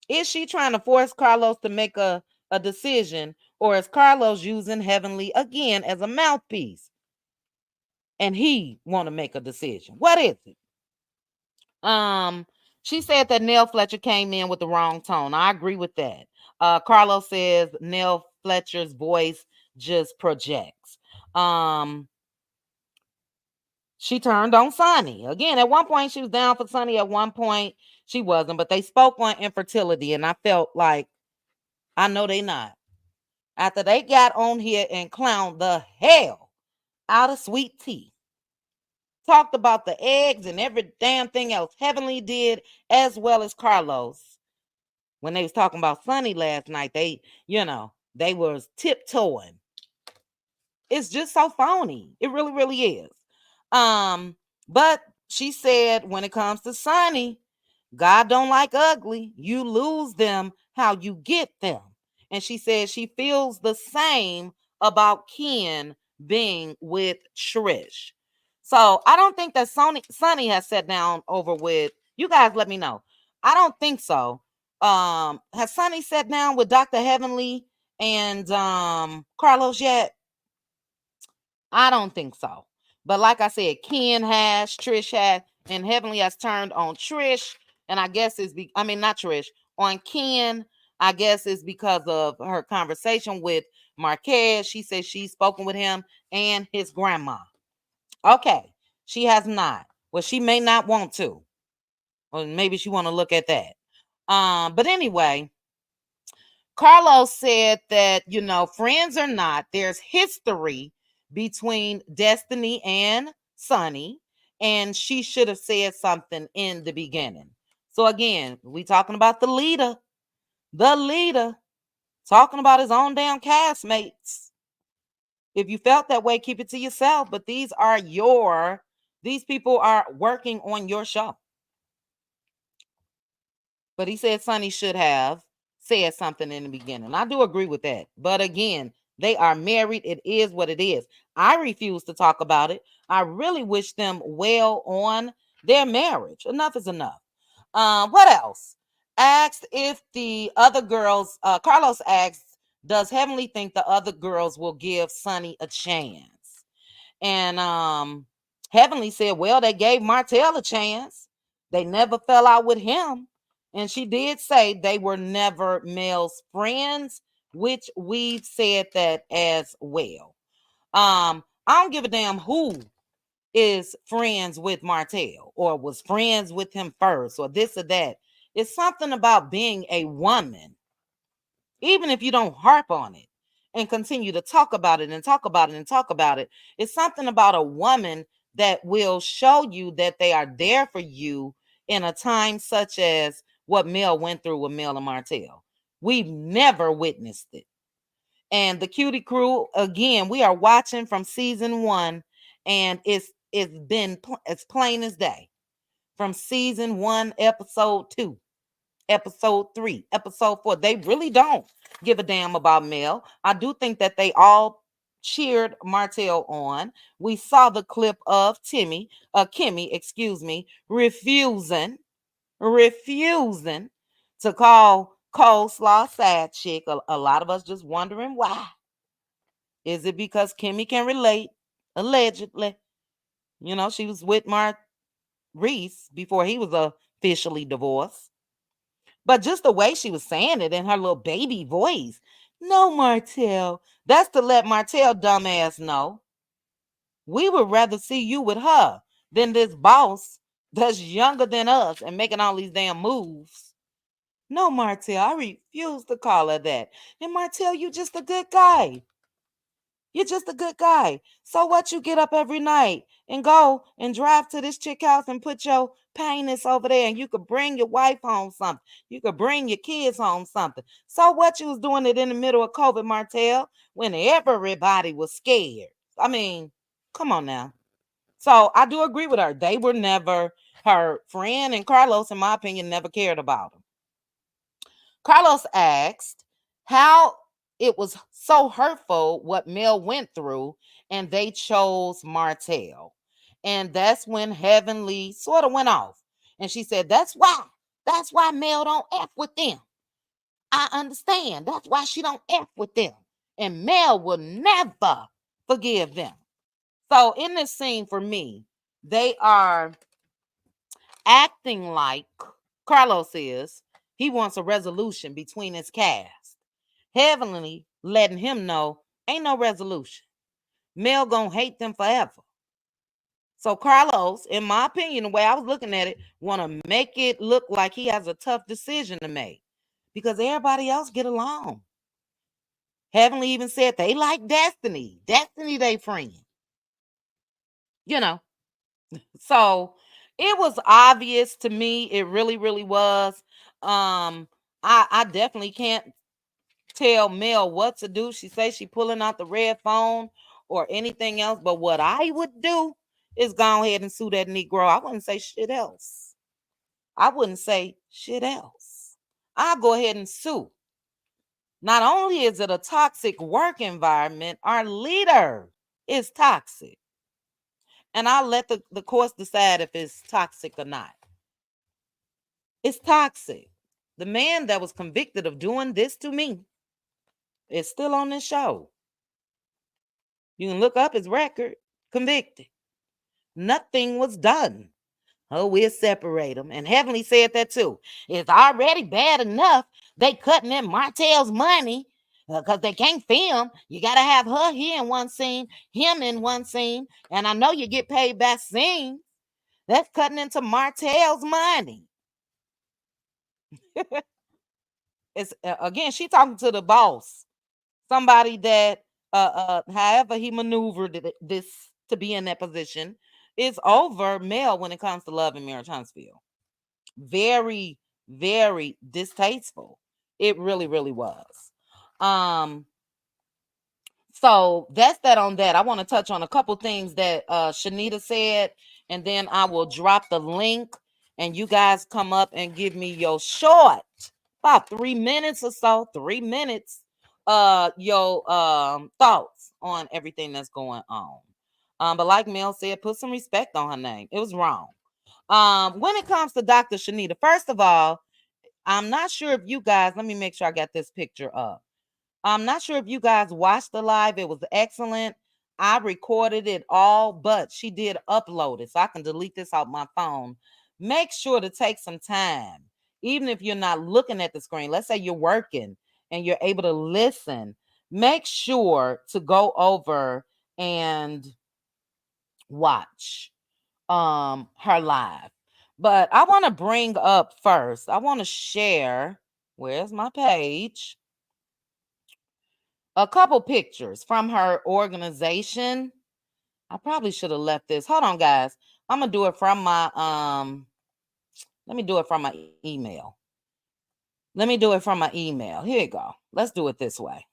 Is she trying to force Carlos to make a decision, or is Carlos using Heavenly again as a mouthpiece and he want to make a decision? What is it? She said that Nell Fletcher came in with the wrong tone. I agree with that. Carlos says Nell Fletcher's voice just projects. She turned on Sonny. Again, at one point she was down for Sonny, at one point she wasn't, but they spoke on infertility, and I felt like, I know they not. After they got on here and clowned the hell out of Sweet Tea, talked about the eggs and every damn thing else Heavenly did, as well as Carlos. When they was talking about Sonny last night, they was tiptoeing. It's just so phony. It really, really is. But she said when it comes to Sonny, God don't like ugly. You lose them how you get them. And she said she feels the same about Ken being with Trish. So I don't think that Sonny has sat down over with, you guys let me know. I don't think so. Has Sonny sat down with Dr. Heavenly and Carlos yet? I don't think so. But like I said, Ken has, Trish has, and Heavenly has turned on Trish. And I guess not Trish, on Ken. I guess it's because of her conversation with Marquez. She says she's spoken with him and his grandma. Okay, she has not. Well, she may not want to. Or maybe she want to look at that. But anyway, Carlos said that, friends or not, there's history between Destiny and Sonny, and she should have said something in the beginning. So again, we talking about the leader talking about his own damn castmates. If you felt that way, keep it to yourself. But these people are working on your show. But he said Sonny should have said something in the beginning. I do agree with that. But again, they are married. It is what it is. I refuse to talk about it. I really wish them well on their marriage. Enough is enough. What else? Asked if the other girls, Carlos asked, does Heavenly think the other girls will give Sonny a chance? And Heavenly said, well, they gave Martell a chance. They never fell out with him. And she did say they were never Mel's friends, which we've said that as well. I don't give a damn who is friends with Martell or was friends with him first or this or that. It's something about being a woman, even if you don't harp on it and continue to talk about it and talk about it and talk about it. It's something about a woman that will show you that they are there for you in a time such as what Mel went through with Mel and Martell. We've never witnessed it. And the Cutie Crew, again, we are watching from season 1, and it's been as plain as day. From season 1, episode 2, episode 3, episode 4, they really don't give a damn about Mel. I do think that they all cheered Martell on. We saw the clip of Kimmy, refusing to call Coleslaw sad chick. A lot of us just wondering why. Is it because Kimmy can relate? Allegedly. She was with Mark Reese before he was officially divorced. But just the way she was saying it in her little baby voice. No, Martell. That's to let Martell dumbass know. We would rather see you with her than this boss that's younger than us and making all these damn moves. No, Martell, I refuse to call her that. And Martell, you just a good guy. You're just a good guy. So what, you get up every night and go and drive to this chick house and put your penis over there, and you could bring your wife home something. You could bring your kids home something. So what, you was doing it in the middle of COVID, Martell, when everybody was scared. I mean, come on now. So I do agree with her. They were never her friend, and Carlos, in my opinion, never cared about him. Carlos asked how it was so hurtful what Mel went through, and they chose Martell. And that's when Heavenly sort of went off. And she said, that's why Mel don't F with them. I understand. That's why she don't F with them. And Mel will never forgive them. So in this scene for me, they are acting like Carlos is. He wants a resolution between his cast. Heavenly letting him know ain't no resolution. Mel gonna hate them forever. So Carlos, in my opinion, the way I was looking at it, want to make it look like he has a tough decision to make because everybody else get along. Heavenly even said they like Destiny. Destiny, they friend. You know. So it was obvious to me. It really, really was. I definitely can't tell Mel what to do. She says she pulling out the red phone or anything else. But what I would do is go ahead and sue that Negro. I wouldn't say shit else. I wouldn't say shit else. I'll go ahead and sue. Not only is it a toxic work environment, our leader is toxic. And I'll let the courts decide if it's toxic or not. It's toxic. The man that was convicted of doing this to me is still on this show. You can look up his record. Convicted. Nothing was done. Oh, we'll separate them. And Heavenly said that too. It's already bad enough they cutting in Martell's money because they can't film. You got to have her here in one scene, him in one scene. And I know you get paid by scene. That's cutting into Martell's money. It's again, she talking to the boss. Somebody that, however he maneuvered this to be in that position, is over Mel when it comes to Love and Marriage Huntsville. Very, very distasteful. It really, really was. So that's that on that. I want to touch on a couple things that Chanita said, and then I will drop the link, and you guys come up and give me your short, about 3 minutes or so, 3 minutes, your thoughts on everything that's going on. But like Mel said, put some respect on her name. It was wrong. When it comes to Dr. Chanita, first of all, I'm not sure if you guys, let me make sure I got this picture up. I'm not sure if you guys watched the live. It was excellent. I recorded it all, but she did upload it. So I can delete this off my phone. Make sure to take some time, even if you're not looking at the screen. Let's say you're working and you're able to listen. Make sure to go over and watch her live. But I want to bring up first, I want to share, where's my page? A couple pictures from her organization. I probably should have left this. Hold on, guys. I'm gonna do it from my let me do it from my email. Let me do it from my email. Here you go. Let's do it this way.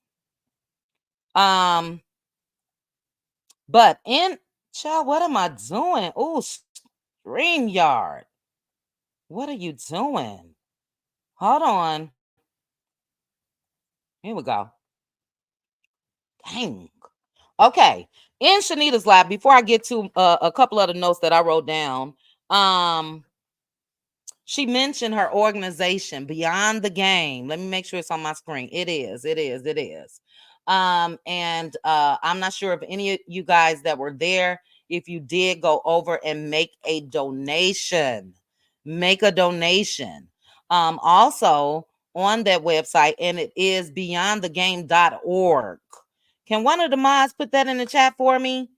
But in child, what am I doing? Oh, StreamYard. What are you doing? Hold on. Here we go. Dang. Okay. In Chanita's live, before I get to a couple of the notes that I wrote down, she mentioned her organization, Beyond the Game. Let me make sure it's on my screen. It is. And I'm not sure if any of you guys that were there, if you did go over and make a donation. Make a donation. Also on that website, and it is beyondthegame.org. Can one of the mods put that in the chat for me?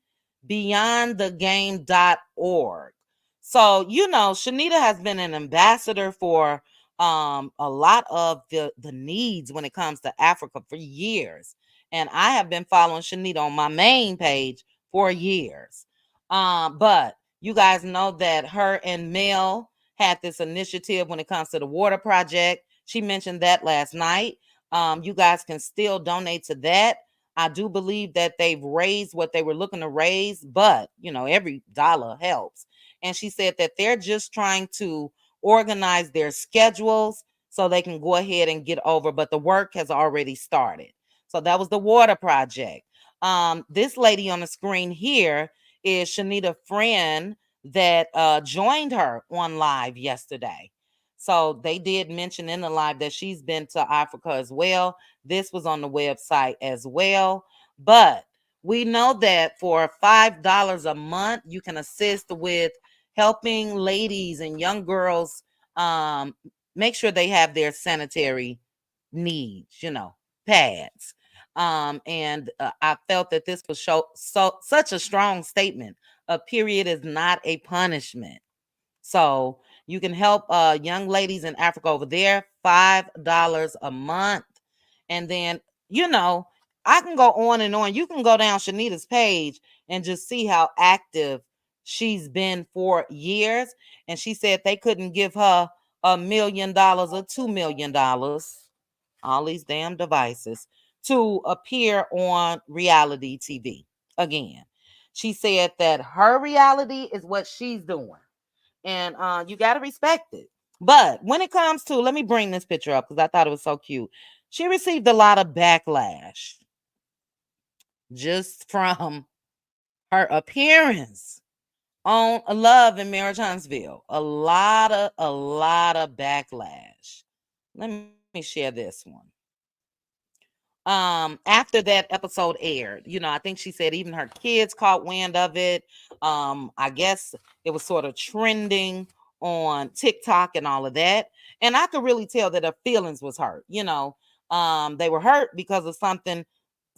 Beyondthegame.org. So, Chanita has been an ambassador for a lot of the needs when it comes to Africa for years. And I have been following Chanita on my main page for years. But you guys know that her and Mel had this initiative when it comes to the water project. She mentioned that last night. You guys can still donate to that. I do believe that they've raised what they were looking to raise, but every dollar helps. And she said that they're just trying to organize their schedules so they can go ahead and get over, but the work has already started. So that was the water project. This lady on the screen here is Chanita friend that joined her on live yesterday. So they did mention in the live that she's been to Africa as well. This was on the website as well. But we know that for $5 a month, you can assist with helping ladies and young girls make sure they have their sanitary needs, pads. And I felt that this was such a strong statement. A period is not a punishment. So you can help young ladies in Africa over there, $5 a month. And then, I can go on and on. You can go down Shanita's page and just see how active she's been for years. And she said they couldn't give her $1 million or $2 million, all these damn devices, to appear on reality TV again. She said that her reality is what she's doing, and you got to respect it. But when it comes to, let me bring this picture up because I thought it was so cute. She received a lot of backlash just from her appearance on Love and Marriage Huntsville. A lot of backlash. Let me share this one. After that episode aired, I think she said even her kids caught wind of it. I guess it was sort of trending on TikTok and all of that, and I could really tell that her feelings was hurt. They were hurt because of something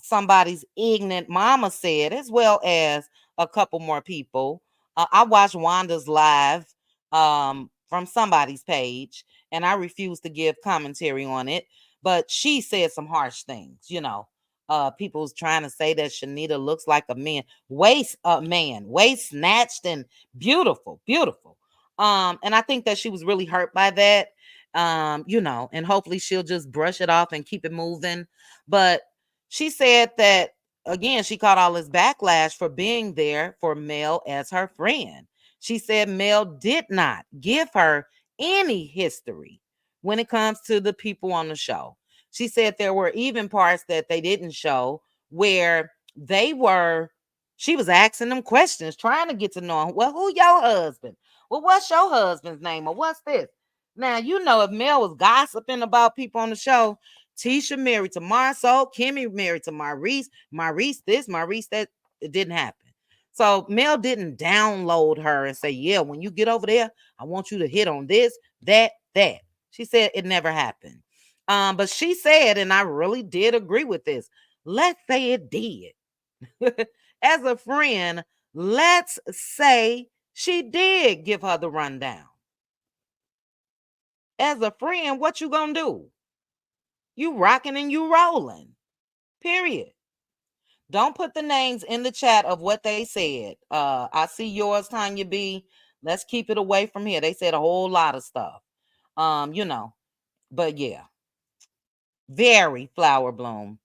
somebody's ignorant mama said, as well as a couple more people. I watched Wanda's live from somebody's page, and I refuse to give commentary on it, but she said some harsh things. People's trying to say that Chanita looks like a waist snatched and beautiful. And I think that she was really hurt by that. And hopefully she'll just brush it off and keep it moving. But she said that again, she caught all this backlash for being there for Mel as her friend. She said Mel did not give her any history when it comes to the people on the show. She said there were even parts that they didn't show where she was asking them questions, trying to get to know him. Well, who your husband? Well, what's your husband's name? Or what's this? Now, if Mel was gossiping about people on the show, Tisha married to Marceau, Kimmy married to Maurice this, Maurice that, it didn't happen. So Mel didn't download her and say, yeah, when you get over there, I want you to hit on this, that. She said it never happened. But she said, and I really did agree with this, let's say it did. As a friend, let's say she did give her the rundown. As a friend, what you gonna do? You rocking and you rolling. Period. Don't put the names in the chat of what they said. I see yours, Tanya B. Let's keep it away from here. They said a whole lot of stuff. But yeah. Very flower bloom.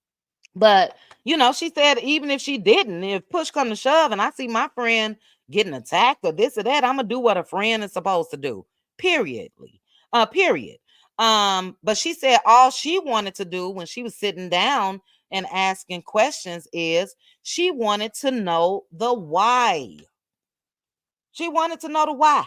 But, she said even if she didn't, if push come to shove and I see my friend getting attacked or this or that, I'm going to do what a friend is supposed to do. Period. But she said all she wanted to do when she was sitting down and asking questions is she wanted to know the why. She wanted to know the why.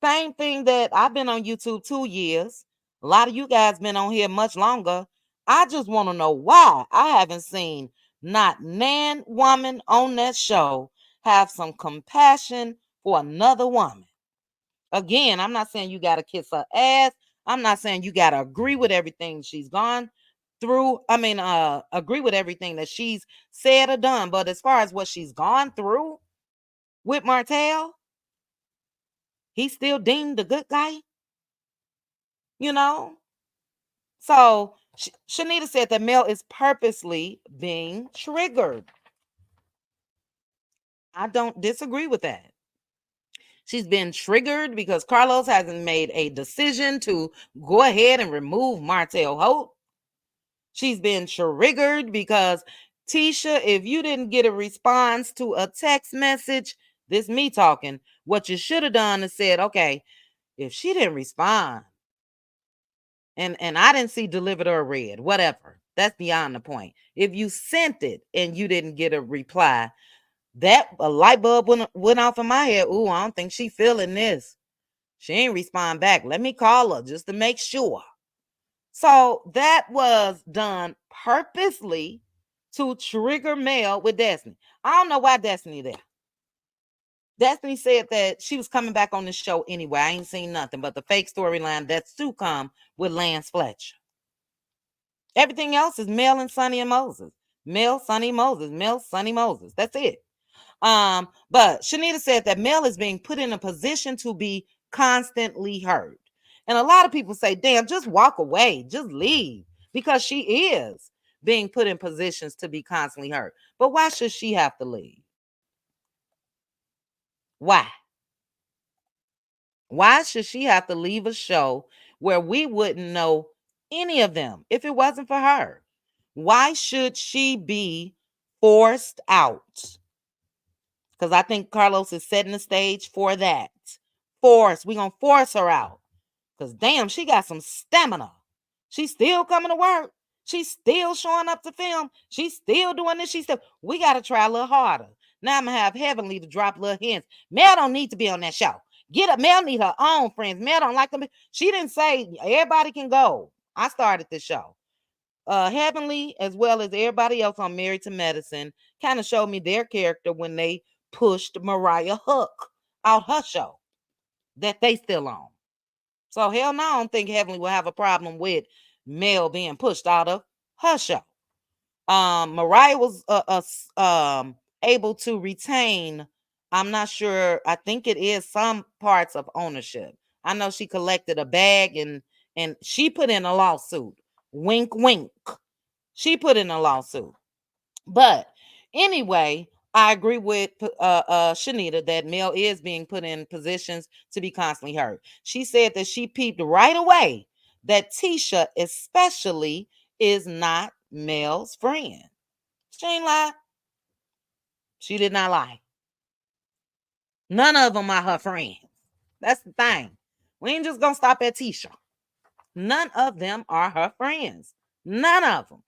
Same thing that I've been on YouTube 2 years. A lot of you guys been on here much longer. I just want to know why I haven't seen not man woman on that show have some compassion for another woman. Again, I'm not saying you got to kiss her ass. I'm not saying you got to agree with everything she's gone through. Agree with everything that she's said or done. But as far as what she's gone through with Martell, he's still deemed a good guy. So Chanita said that Mel is purposely being triggered. I don't disagree with that. She's been triggered because Carlos hasn't made a decision to go ahead and remove Martell Holt. She's been triggered because Tisha, if you didn't get a response to a text message, this me talking, what you should have done is said, okay, if she didn't respond, and I didn't see delivered or read, whatever. That's beyond the point. If you sent it and you didn't get a reply, that a light bulb went off in my head. Ooh, I don't think she feeling this. She ain't respond back. Let me call her just to make sure. So that was done purposely to trigger Mel with Destiny. I don't know why Destiny there. Destiny said that she was coming back on the show anyway. I ain't seen nothing but the fake storyline that's to come with Lance Fletcher. Everything else is Mel and Sonny and Moses. Mel, Sonny, Moses. Mel, Sonny, Moses. That's it. But Chanita said that Mel is being put in a position to be constantly heard. And a lot of people say, damn, just walk away, just leave, because she is being put in positions to be constantly heard. But why should she have to leave? Why? Why should she have to leave a show where we wouldn't know any of them if it wasn't for her? Why should she be forced out? Because I think Carlos is setting the stage for that. We're going to force her out. Because damn, she got some stamina. She's still coming to work. She's still showing up to film. She's still doing this. We got to try a little harder. Now I'm going to have Heavenly to drop little hints. Mel don't need to be on that show. Get up. Mel need her own friends. Mel don't like them. She didn't say everybody can go. I started this show. Heavenly, as well as everybody else on Married to Medicine, kind of showed me their character when they pushed Mariah Hook out her show that they still on. So hell no, I don't think Heavenly will have a problem with Mel being pushed out of her show. Mariah was able to retain, I'm not sure, I think it is some parts of ownership. I know she collected a bag and she put in a lawsuit. Wink, wink. She put in a lawsuit. But anyway, I agree with Chanita that Mel is being put in positions to be constantly heard. She said that she peeped right away that Tisha especially is not Mel's friend. She ain't lie. She did not lie. None of them are her friends. That's the thing. We ain't just gonna stop at Tisha. None of them are her friends. None of them.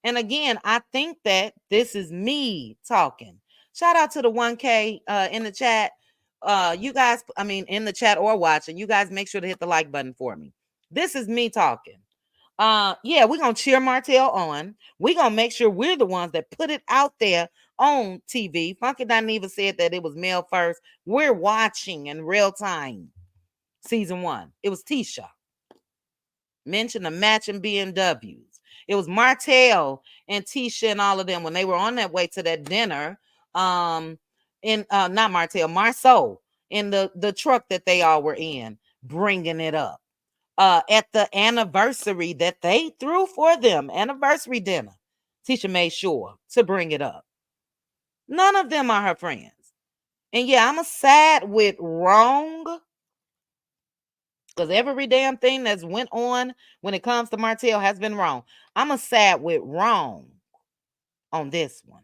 And again, I think that this is me talking. Shout out to the 1K in the chat. You guys, in the chat or watching, you guys make sure to hit the like button for me. This is me talking. Yeah, we're going to cheer Martell on. We're going to make sure we're the ones that put it out there on TV. Funky Dineva said that it was Mel first. We're watching in real time. Season 1. It was Tisha. Mentioned the matching BMWs. It was Martell and Tisha and all of them when they were on that way to that dinner. Not Martell, Marceau in the truck that they all were in, bringing it up. At the anniversary that they threw for them, anniversary dinner, Tisha made sure to bring it up. None of them are her friends. And yeah, I'm a sad with wrong. Because every damn thing that's went on when it comes to Martell has been wrong. I'm a sad with wrong on this one.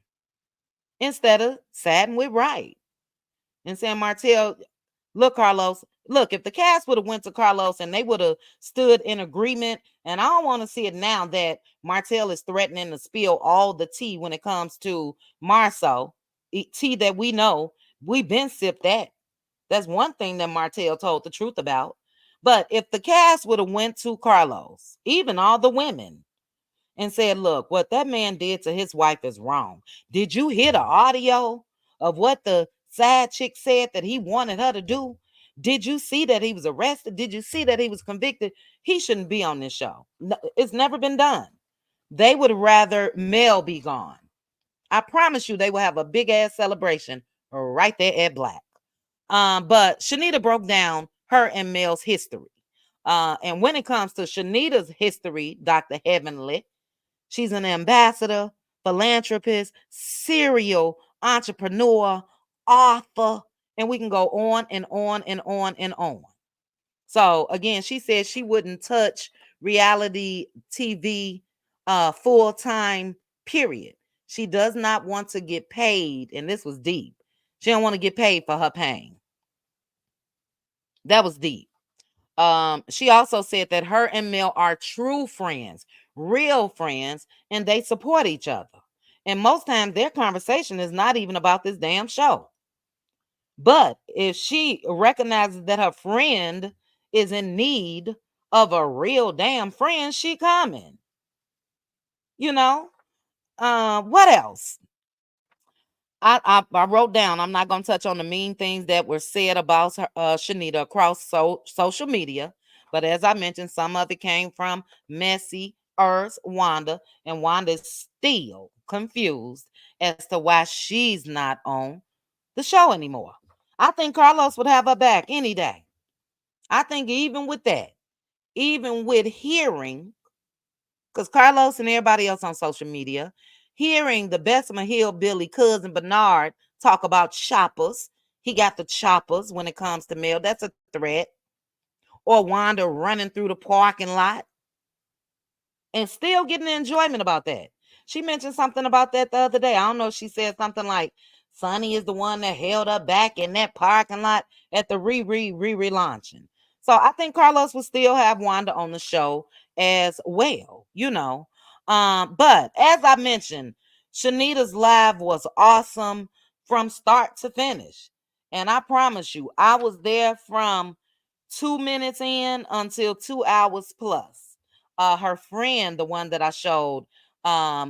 Instead of sadden with right. And saying, Martell, look, Carlos, look, if the cast would have went to Carlos and they would have stood in agreement, and I don't want to see it now that Martell is threatening to spill all the tea when it comes to Marceau, tea that we know, we've been sipped that. That's one thing that Martell told the truth about. But if the cast would have went to Carlos, even all the women, and said, look, what that man did to his wife is wrong. Did you hear the audio of what the side chick said that he wanted her to do? Did you see that he was arrested? Did you see that he was convicted? He shouldn't be on this show. It's never been done. They would rather Mel be gone. I promise you they will have a big ass celebration right there at Black. But Chanita broke down her and Mel's history. And when it comes to Shanita's history, Dr. Heavenly, she's an ambassador, philanthropist, serial entrepreneur, author, and we can go on and on and on and on. So again, she said she wouldn't touch reality TV full-time, period. She does not want to get paid, and this was deep. She don't want to get paid for her pain. That was deep. She also said that her and Mel are true friends, real friends, and they support each other. And most times their conversation is not even about this damn show. But if she recognizes that her friend is in need of a real damn friend, she coming. You know? What else? I wrote down. I'm not gonna touch on the mean things that were said about her, Chanita across social media, but as I mentioned, some of it came from Messy, Earth, Wanda, and Wanda is still confused as to why she's not on the show anymore. I think Carlos would have her back any day. I think even with that, even with hearing, because Carlos and everybody else on social media, hearing the Bessemer Hillbilly cousin Bernard talk about choppers. He got the choppers when it comes to mail. That's a threat. Or Wanda running through the parking lot and still getting the enjoyment about that. She mentioned something about that the other day. I don't know if she said something like Sonny is the one that held up back in that parking lot at the re-launching. So I think Carlos will still have Wanda on the show as well, you know. But as I mentioned, Shanita's live was awesome from start to finish. And I promise you, I was there from 2 minutes in until 2 hours plus. Her friend, the one that I showed,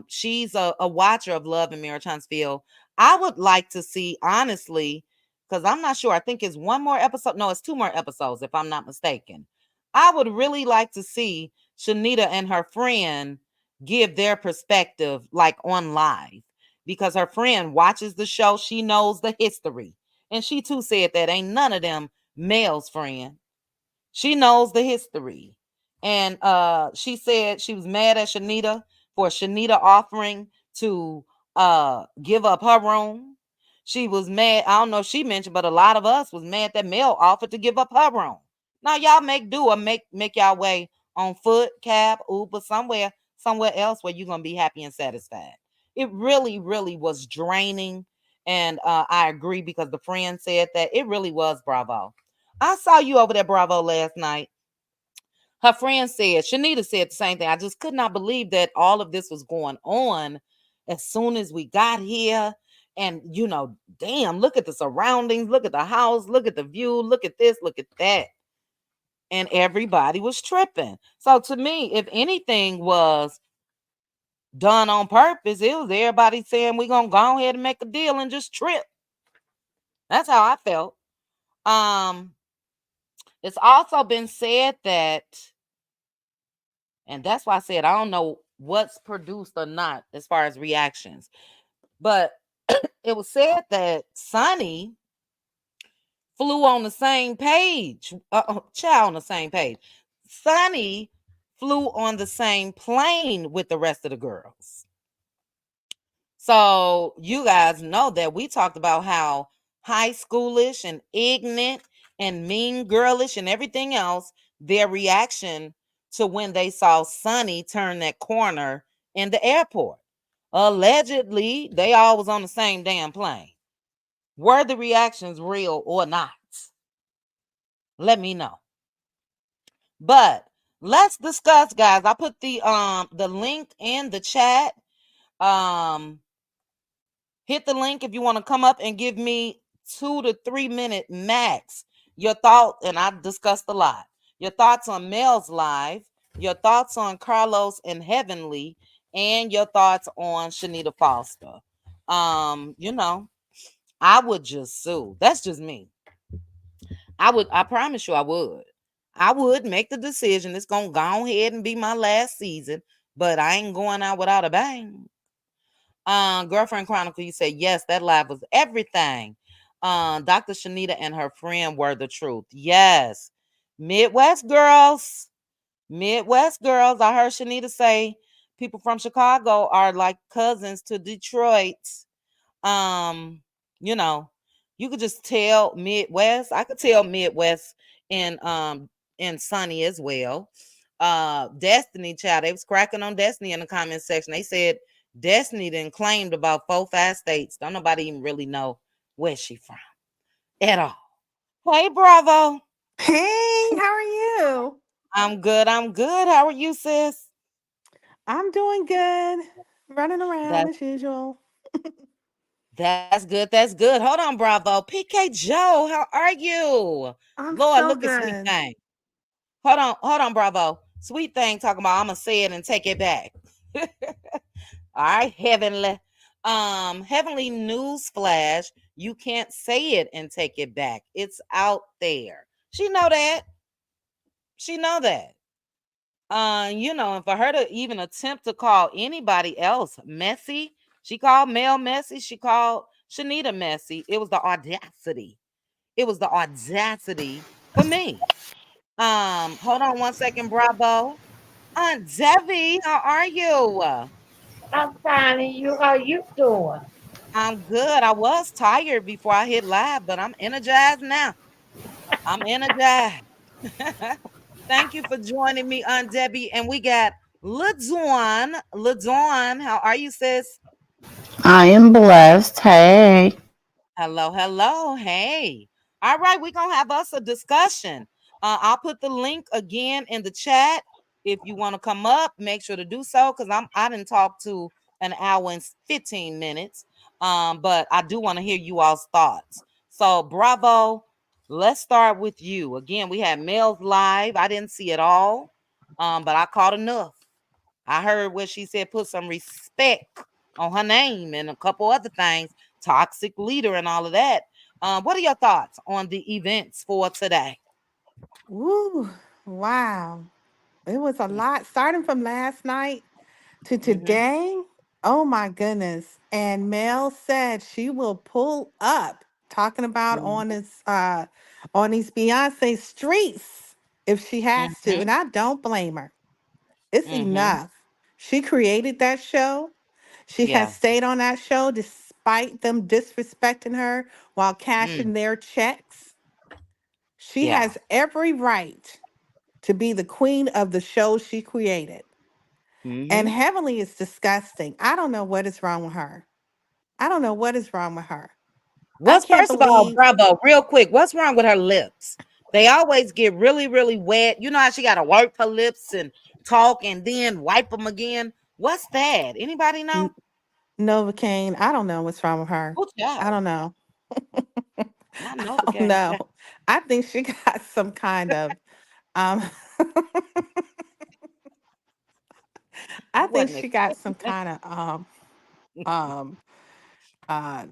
she's a watcher of Love and Marriage Huntsville. I would like to see, honestly, because I'm not sure. I think it's one more episode. No, it's two more episodes, if I'm not mistaken. I would really like to see Shanita and her friend give their perspective like on live because her friend watches the show. She knows the history. And she too said that ain't none of them males friend. She knows the history. And she said she was mad at Chanita for Chanita offering to give up her room. She was mad. I don't know if she mentioned, but a lot of us was mad that Mel offered to give up her room. Now y'all make do or make y'all way on foot, cab, Uber, somewhere else where you're gonna be happy and satisfied. It really, really was draining. And I agree because the friend said that it really was Bravo. I saw you over there, Bravo, last night. Her friend said, Chanita said the same thing. I just could not believe that all of this was going on as soon as we got here. And, you know, damn, look at the surroundings, look at the house, look at the view, look at this, look at that. And everybody was tripping. So to me, if anything was done on purpose, it was everybody saying we're going to go ahead and make a deal and just trip. That's how I felt. It's also been said that, and that's why I said I don't know what's produced or not as far as reactions, but it was said that Sonny flew on the same page, child on the same page. Sonny flew on the same plane with the rest of the girls. So you guys know that we talked about how high schoolish and ignorant and mean girlish and everything else, their reaction to when they saw Sonny turn that corner in the airport. Allegedly, they all was on the same damn plane. Were the reactions real or not? Let me know. But let's discuss, guys. I put the link in the chat. Hit the link if you want to come up and give me 2 to 3 minute max. Your thought, and I discussed a lot. Your thoughts on Mel's live, your thoughts on Carlos and Heavenly, and your thoughts on Chanita Foster. You know, I would just sue. That's just me. I promise you I would. I would make the decision. It's gonna go ahead and be my last season, but I ain't going out without a bang. Girlfriend Chronicle, you said yes, that live was everything. Dr. Chanita and her friend were the truth. Yes. Midwest girls. Midwest girls. I heard Chanita say people from Chicago are like cousins to Detroit. Um, you know, you could just tell Midwest. I could tell Midwest in Sunny as well. Destiny child, they was cracking on Destiny in the comment section. They said Destiny then claimed about 4-5 states. Don't nobody even really know where she from at all. Hey, Bravo. Hey, how are you? I'm good. I'm good. How are you, sis? I'm doing good. Running around That as usual. that's good. That's good. Hold on, Bravo. PK Joe, how are you? I'm Lord, so look at Sweet good. Thing. Hold on, Bravo. Sweet Thing talking about I'ma say it and take it back. All right, Heavenly. Heavenly News Flash. You can't say it and take it back. It's out there. She know that. She know that. And for her to even attempt to call anybody else messy, she called Mel messy, she called Chanita messy. It was the audacity. It was the audacity for me. Hold on one second, Bravo. Aunt Debbie, how are you? I'm fine, and you, how you doing? I'm good. I was tired before I hit live, but I'm energized now. I'm energized. Thank you for joining me, Aunt Debbie. And we got LaDawn. LaDawn, how are you, sis? I am blessed. Hey. Hello, hello. Hey. All right, we're gonna have us a discussion. I'll put the link again in the chat. If you want to come up, make sure to do so because I didn't talk to an hour and 15 minutes. But I do want to hear you all's thoughts. So bravo. Let's start with you. Again, we had Mel's live. I didn't see it all. But I caught enough. I heard what she said, put some respect on her name and a couple other things, toxic leader and all of that. What are your thoughts on the events for today? Ooh, wow. It was a lot starting from last night to Mm-hmm. today. Oh my goodness. And Mel said she will pull up talking about Mm-hmm. on these Beyonce streets if she has to. Mm-hmm. And I don't blame her. It's Mm-hmm. enough. She created that show. She has Yeah. stayed on that show despite them disrespecting her while Mm. cashing their checks. She Yeah. has every right to be the queen of the show she created. And Mm-hmm. Heavenly is disgusting. I don't know what is wrong with her. I don't know what is wrong with her. I What's can't first of all, believe bravo, real quick, what's wrong with her lips? They always get really, really wet. You know how she gotta work her lips and talk and then wipe them again. What's that? Anybody know? N- Novocaine. I don't know what's wrong with her. Oh, I child. don't know. Not I don't Novocaine. know. I think she got some kind of um I I think wasn't she got some expecting that. kind of um uh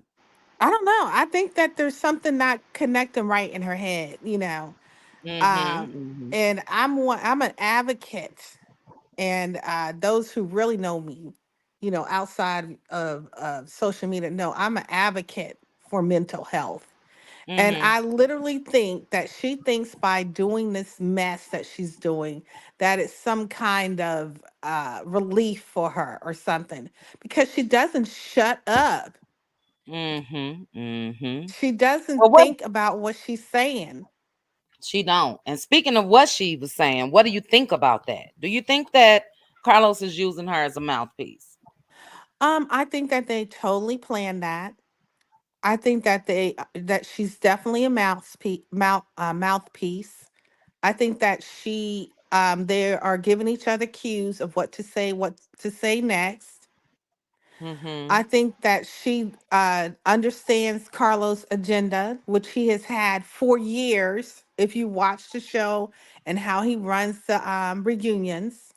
I don't know. I think that there's something not connecting right in her head. Mhm, Um mhm, and I'm an advocate, and those who really know me, outside of social media, know I'm an advocate for mental health. And mhm, I literally think that she thinks by doing this mess that she's doing, that it's some kind of relief for her or something, because she doesn't shut up. mhm, mhm. She doesn't Well, what think about what she's saying. she don't. And speaking of what she was saying, what do you think about that? Do you think that Carlos is using her as a mouthpiece? I think that they totally planned that. I think that that she's definitely a mouthpiece. I think that they are giving each other cues of what to say next. Mhm, I think that she understands Carlos' agenda, which he has had for years. If you watch the show and how he runs the reunions,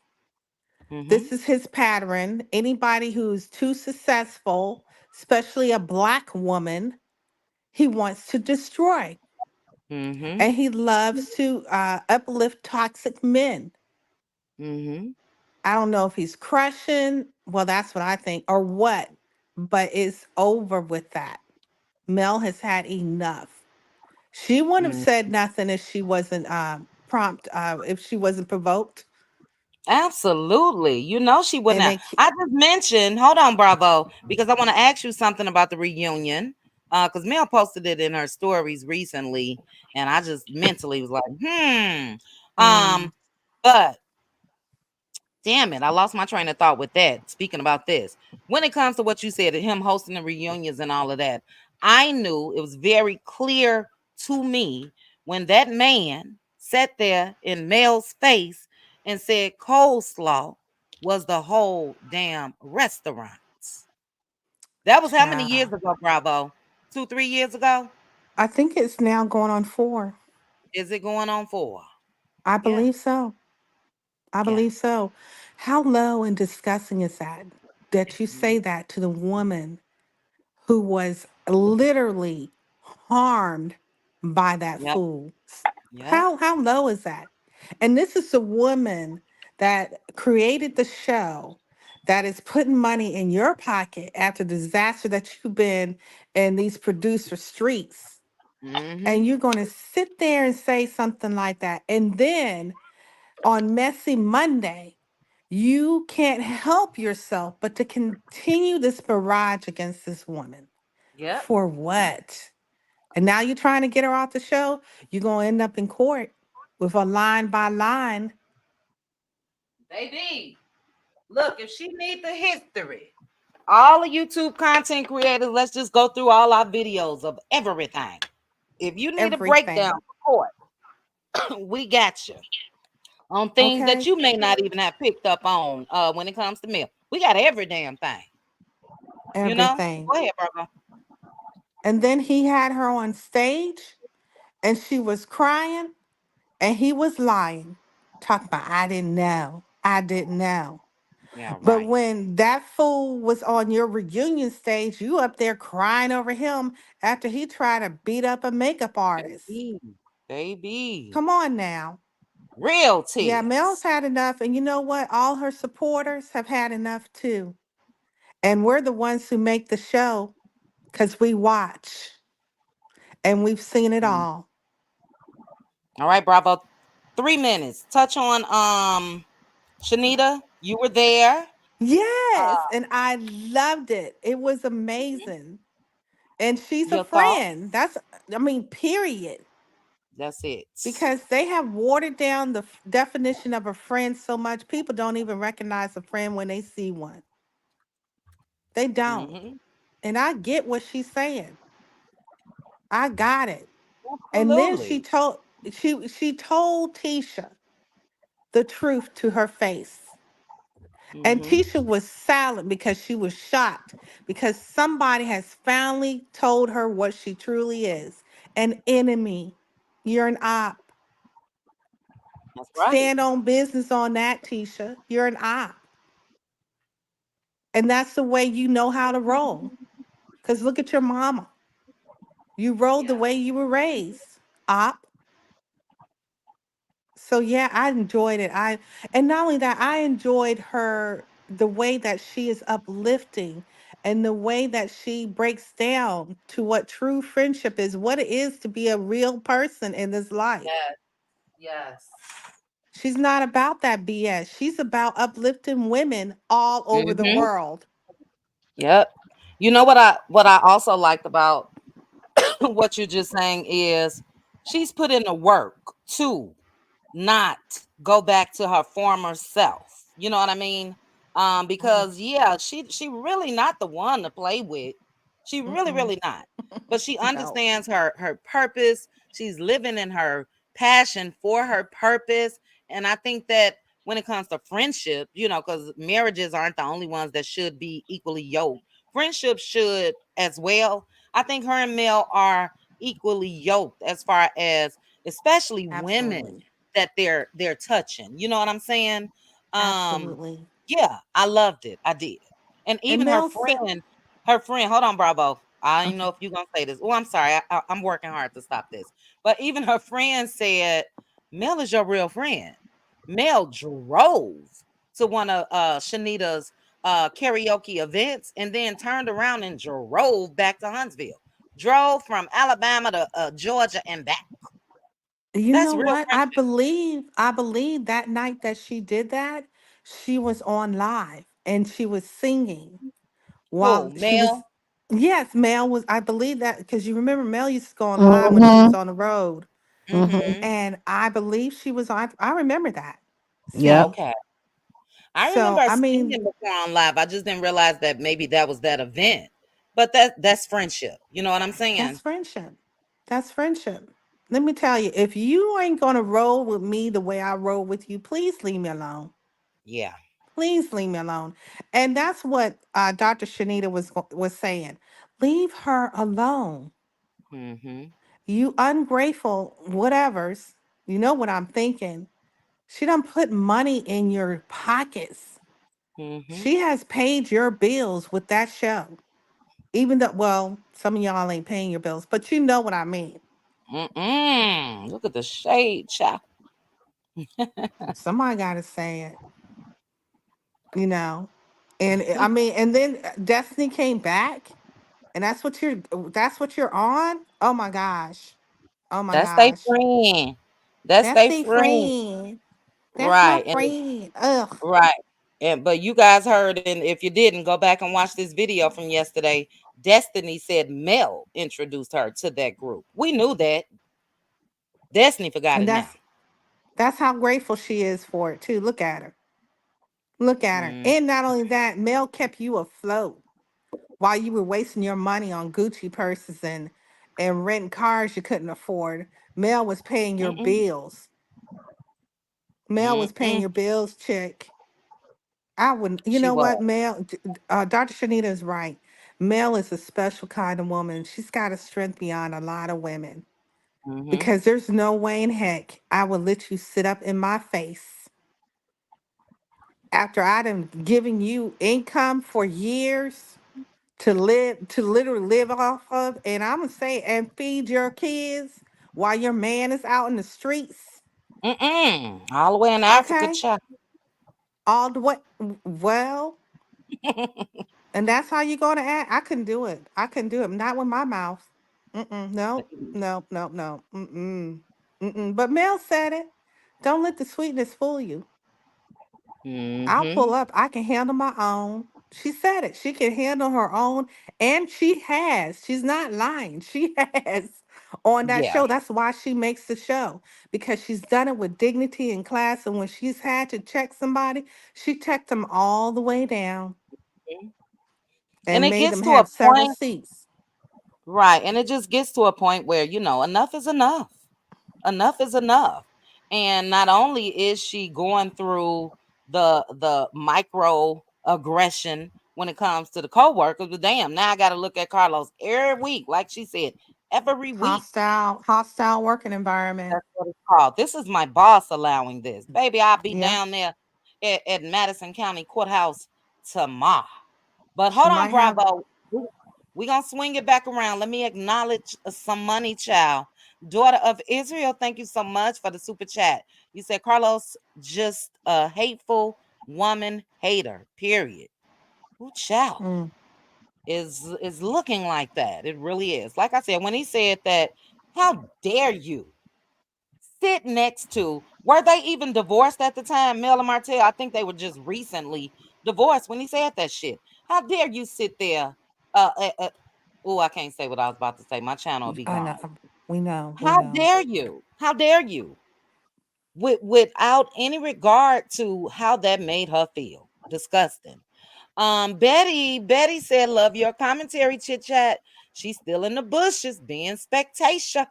mhm, this is his pattern. Anybody who's too successful, especially a black woman, he wants to destroy. mhm, And he loves to uplift toxic men. mhm, I don't know if he's crushing. Well, that's what I think, or what, but it's over with that. Mel has had enough. She wouldn't have mhm. said nothing if she wasn't if she wasn't provoked. Absolutely. You know she wouldn't And have. they, I just mentioned, hold on, Bravo, because I want to ask you something about the reunion. Because Mel posted it in her stories recently, and I just mentally was like, mm, but damn it, I lost my train of thought with that. Speaking about this, when it comes to what you said, him hosting the reunions and all of that, I knew it was very clear to me when that man sat there in Mel's face and said coleslaw. was the whole damn restaurants. That was how many years Child. ago, Bravo? 2, 3 years ago? I think it's now going on 4. Is it going on 4? I Yeah, believe so. I yeah. believe so. How low and disgusting is that? That you Mhm. say that to the woman who was literally harmed by that Yep, fool. yep. How low is that? And this is the woman that created the show that is putting money in your pocket after the disaster that you've been in these producer streets. And Mhm. you're going to sit there and say something like that. And then on Messy Monday, you can't help yourself but to continue this barrage against this woman. Yep. For what? And now you're trying to get her off the show. You're going to end up in court with a line by line. Baby, look, if she need the history, all the YouTube content creators, let's just go through all our videos of everything. If you need a breakdown Everything. for court, we got you on things that Okay? you may not even have picked up on when it comes to mail. We got every damn thing, you know? Everything. Go ahead, brother. And then he had her on stage and she was crying and he was lying. Talking about, I didn't know. I didn't know. Yeah, But right. when that fool was on your reunion stage, you up there crying over him after he tried to beat up a makeup artist. Baby, baby. Come on now. Real Yeah, Mel's tears. had enough. And you know what? All her supporters have had enough too. And we're the ones who make the show because we watch and we've seen it Mm. all. All right, Bravo. 3 minutes. Touch on Chanita. You were there. Yes. Uh, And I loved it. It was amazing. And she's a your thoughts? friend. That's, I mean, period. That's it. Because they have watered down the definition of a friend so much, people don't even recognize a friend when they see one. They don't. Hmm. And I get what she's saying. I got it. And then Absolutely. she told Tisha the truth to her face. And Hmm. Tisha was silent because she was shocked because somebody has finally told her what she truly is, an enemy. You're an op. That's right. Stand on business on that, Tisha. You're an op. And that's the way you know how to roll. Because look at your mama. You rolled the Yeah. way you were raised. Op. So yeah, I enjoyed it. And not only that, I enjoyed her the way that she is uplifting and the way that she breaks down to what true friendship is, what it is to be a real person in this life. Yes. Yes. She's not about that BS. She's about uplifting women all over the Hmm. world. Yep. You know what I also liked about what you're just saying is she's put in the work too, not go back to her former self. You know what I mean? Right. Because yeah, she really not the one to play with. She really, Mm-mm. really not. But she No. understands her purpose. She's living in her passion for her purpose. And I think that when it comes to friendship, because marriages aren't the only ones that should be equally yoked. Friendships should as well. I think her and Mel are equally yoked as far as especially women Absolutely. that they're touching. You know what I'm saying? Um, Absolutely. yeah, I loved it. I did. And And even Mel said, her friend, hold on, Bravo. I don't know okay, if you're gonna say this. Oh, I'm sorry. I'm working hard to stop this. But even her friend said, Mel is your real friend. Mel drove to one of Shanita's karaoke events and then turned around and drove back to Huntsville. Drove from Alabama to Georgia and back. you That's know real what? friendship. I believe that night that she did that, she was on live and she was singing while Who? she was, Mel? yes, Mel was, I believe that because you remember Mel used to go on live when she was Mhm. on the road. Mhm. Mhm. And I believe she was on, I remember that Yep. singing. Okay. I remember So, her I mean, singing before on live. I just didn't realize that maybe that was that event. But that's friendship. You know what I'm that's saying? friendship. That's friendship. Let me tell you, if you ain't going to roll with me the way I roll with you, please leave me alone. Yeah. Please leave me alone. And that's what Dr. Shanita was saying. Leave her alone. Mm-hmm. You ungrateful whatevers. You know what I'm thinking. She done put money in your pockets. Mm-hmm. She has paid your bills with that show. Even though, well, some of y'all ain't paying your bills, but you know what I mean. Mm-mm. Look at the shade, child. Somebody got to say it, you know. And I mean, and then Destiny came back, and that's what you're on. Oh my gosh, oh my That's they gosh, friend. That's that's they the friend. friend. That's my Right. And friend. Ugh. right. And but you guys heard, and if you didn't, go back and watch this video from yesterday. Destiny said Mel introduced her to that group. We knew that. Destiny forgot And it now. that's how grateful she is for it too. Look at her. Look at her. Mm, And not only that, Mel kept you afloat while you were wasting your money on Gucci purses and renting cars you couldn't afford. Mel was paying your mm-mm, bills. Mel was paying mm-mm. your bills, chick. I wouldn't, you She know what, was. Dr. Shanita is right. Mel is a special kind of woman. She's got a strength beyond a lot of women Mm-hmm. because there's no way in heck I would let you sit up in my face after I'd have given you income for years to literally live off of, and I'm gonna say and feed your kids while your man is out in the streets. Mm-mm. All the way in Africa, Okay, child. all the way. Well, and that's how you gonna act. I couldn't do it. I couldn't do it. Not with my mouth. Mm-mm. No. No. No. No. Mm-mm. Mm-mm. But Mel said it. Don't let the sweetness fool you. I'll Mm-hmm. pull up. I can handle my own. She said it. She can handle her own. And she has. She's not lying. She has on that Yeah. show. That's why she makes the show. Because she's done it with dignity and class. And when she's had to check somebody, she checked them all the way down Mhm. And and it made gets them to a have several point, seats. right? And it just gets to a point where, enough is enough. Enough is enough. And not only is she going through the micro aggression when it comes to the coworkers, but damn, now I got to look at Carlos every week, like she said, every week. Hostile working environment. That's what it's called. This is my boss allowing this, baby. I'll be Yep. down there at Madison County Courthouse tomorrow. But She hold on, might have Bravo. We gonna swing it back around. Let me acknowledge some money, child. Daughter of Israel, thank you so much for the super chat. You said Carlos just a hateful woman hater. Period. Ooh, child mm, is looking like that. It really is. Like I said, when he said that, how dare you sit next to? Were they even divorced at the time? Mel and Martell, I think they were just recently divorced when he said that shit. How dare you sit there? Oh, I can't say what I was about to say. My channel will be I know. gone. We know. We How know. dare you? How dare you? Without any regard to how that made her feel. Disgusting. Betty said, love your commentary, chit chat. She's still in the bushes being spectator.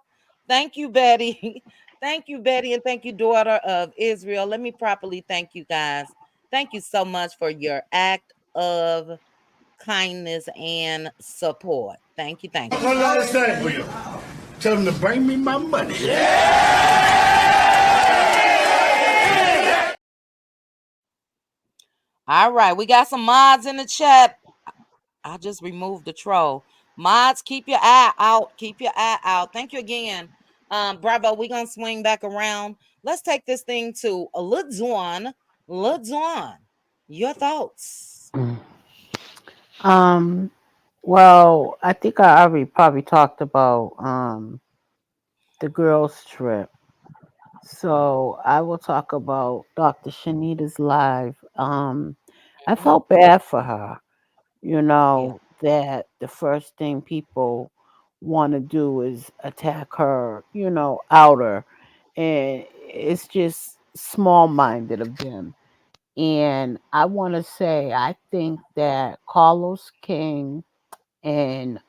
Thank you, Betty. Thank you, Betty, and thank you, daughter of Israel. Let me properly thank you guys. Thank you so much for your act of kindness and support. Thank you, thank you. One last thing for you. Tell them to bring me my money. All right, we got some mods in the chat. I just removed the troll. Mods, keep your eye out. Keep your eye out. Thank you again. Bravo, we're gonna swing back around. Let's take this thing to a Ludwan. Ludwan, your thoughts. Um, well, I think I already probably talked about the girls' trip. So I will talk about Dr. Shanita's live. I Mhm. felt bad for her, Yeah. that the first thing people want to do is attack her, outer. And it's just small minded of them. And I want to say, I think that Carlos King and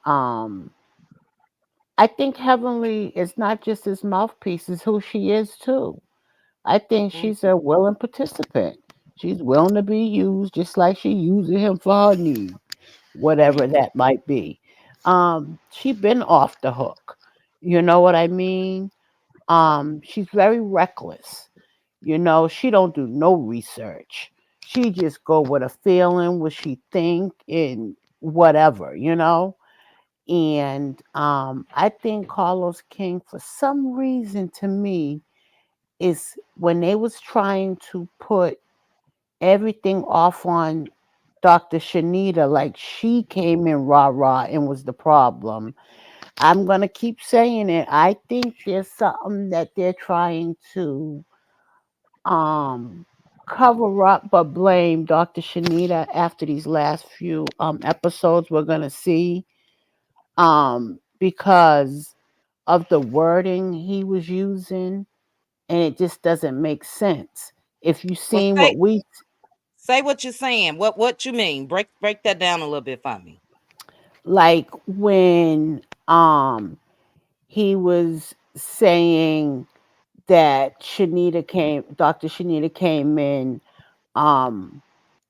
I think Heavenly is not just his mouthpiece, is who she is too. I think Mm, she's a willing participant. She's willing to be used just like she using him for her need, whatever Mm-hmm. that might be. She been off the hook. You know what I mean? She's very reckless. You know, she don't do no research. She just go with a feeling, what she think, and whatever, you know. And I think Carlos King, for some reason, to me, is when they was trying to put everything off on Dr. Chanita, like she came in rah rah and was the problem. I'm gonna keep saying it. I think there's something that they're trying to um cover up but blame Dr. Shanita after these last few episodes we're gonna see because of the wording he was using, and it just doesn't make sense. If you Well, seen what we say what you're saying. What you mean? Break that down a little bit for me. like when he was saying that Dr. Shanita came in um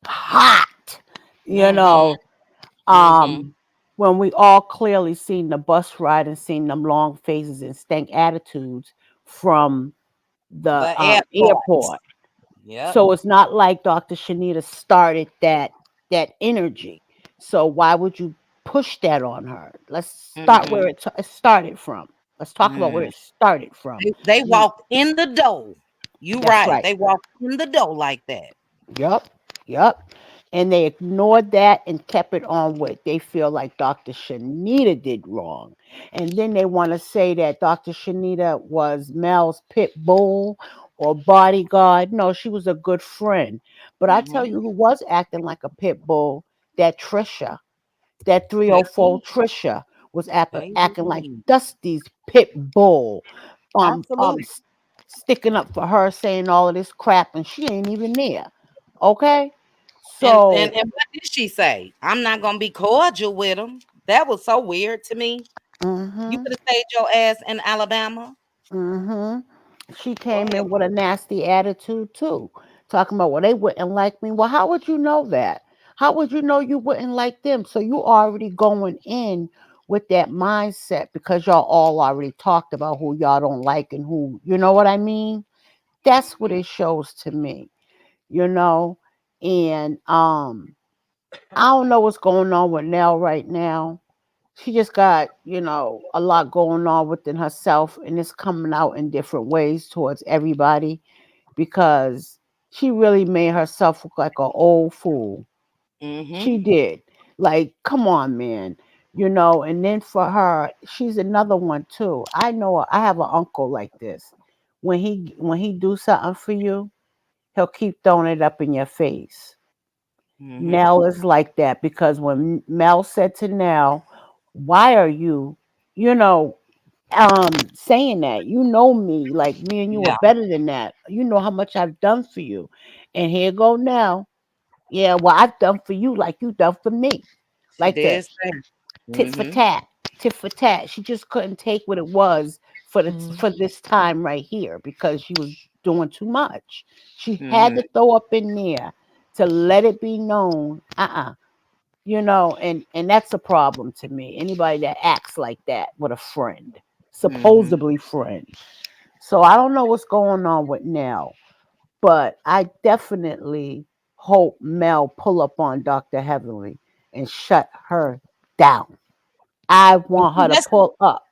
hot, you Mm-hmm. know, Mm-hmm. um when we all clearly seen the bus ride and seen them long faces and stank attitudes from the The airport. airport. Yep. So it's not like Dr. Shanita started that energy. So why would you push that on her? Let's start Mm-hmm. where it started from. Let's talk about where Mm. it started from. They You walked in the door. You That's right. right. They walked in the door like that. Yup, yup. And they ignored that and kept it on what they feel like Dr. Shanita did wrong. And then they want to say that Dr. Shanita was Mel's pit bull or bodyguard. No, she was a good friend. But I tell Mm-hmm. you who was acting like a pit bull, that Trisha, that Hey, 304 Trisha was acting like hey. Dusty's pit bull, um, um, Absolutely. s- sticking up for her, saying all of this crap, and she ain't even there. Okay, so And what did she say? I'm not gonna be cordial with him. That was so weird to me. You hmm could have stayed your ass in Alabama. hmm she Go came ahead. in with a nasty attitude too, talking about, well, they wouldn't like me. Well, how would you know that? How would you know you wouldn't like them? So you already going in with that mindset because y'all all already talked about who y'all don't like and who, you know what I mean? That's what it shows to me, you know. And I don't know what's going on with Nell right now. She just got, a lot going on within herself, and it's coming out in different ways towards everybody because she really made herself look like an old fool. Mm-hmm. She did. Like, come on, man. And then for her, she's another one too. I have an uncle like this. When he do something for you, he'll keep throwing it up in your face. Mm-hmm. Nell is like that because when Mel said to Nell, "Why are you, you know, saying that? You know me, like me and you are Yeah. better than that. You know how much I've done for you." And here go Nell. Yeah, well, I've done for you like you done for me, She like that, did say. tit for Mm-hmm. tat, tit for tat. She just couldn't take what it was Mm. for this time right here because she was doing too much. She had Mm-hmm. to throw up in there to let it be known. And that's a problem to me. Anybody that acts like that with a friend, Mm-hmm. supposedly friend. So I don't know what's going on with Nell, but I definitely hope Mel pull up on Dr. Heavenly and shut her down. I And want see, her to pull up.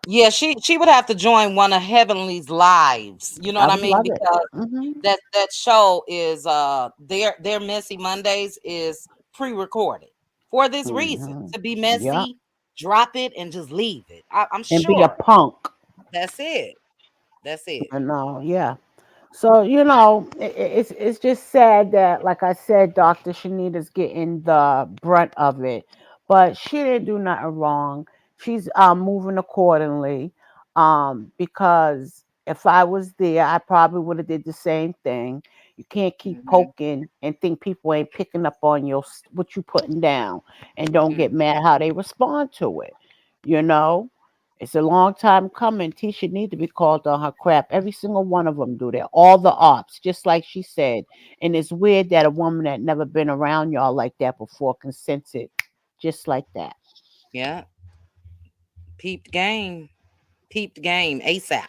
yeah, she would have to join one of Heavenly's lives. You know I what I would mean? love it. Because Hmm that show is their Messy Mondays is pre-recorded for this reason, hmm to be Yeah, messy, drop it and just leave it. I'm and be a sure punk. that's it. That's it. Yeah. So it's just sad that, like I said, Dr. Shanita's getting the brunt of it, but she didn't do nothing wrong. She's moving accordingly. Because if I was there, I probably would have did the same thing. You can't keep Hmm. poking and think people ain't picking up on what you putting down, and don't Hmm. get mad how they respond to it. You know, It's a long time coming. Tisha need to be called on her crap. Every single one of them do that. All the ops, just like she said. And it's weird that a woman that never been around y'all like that before consented just like that. Yeah. Peeped game. Peeped game ASAP.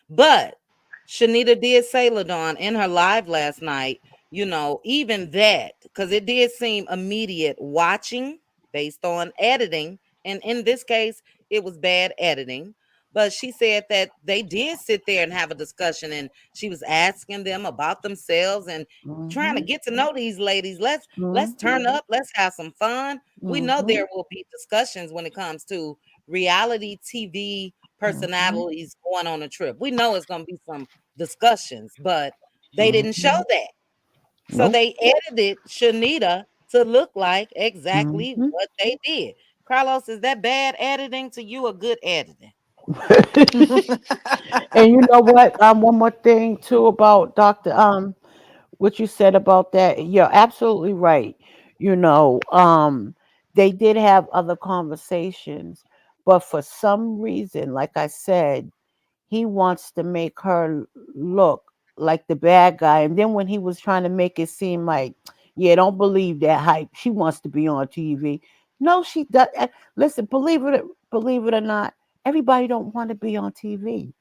But Chanita did say, LaDawn, in her live last night, even that, because it did seem immediate watching based on editing. And in this case, it was bad editing. But she said that they did sit there and have a discussion, and she was asking them about themselves and trying to Mhm. get to know these ladies. Let's Mhm. turn up, let's have some fun. We know Mhm. there will be discussions when it comes to reality TV Mhm. personalities going on a trip. We know it's going to be some discussions, but they didn't show Mhm. that. So Nope. they edited Shanita to look like exactly Mhm. what they did. Carlos, is that bad editing to you or good editing? And you know what? One more thing too about Doctor. What you said about that. You're absolutely right. You know, they did have other conversations, but for some reason, like I said, he wants to make her look like the bad guy. And then when he was trying to make it seem like, yeah, don't believe that hype. She wants to be on TV. No, she does. Listen, believe it or not, everybody don't want to be on TV.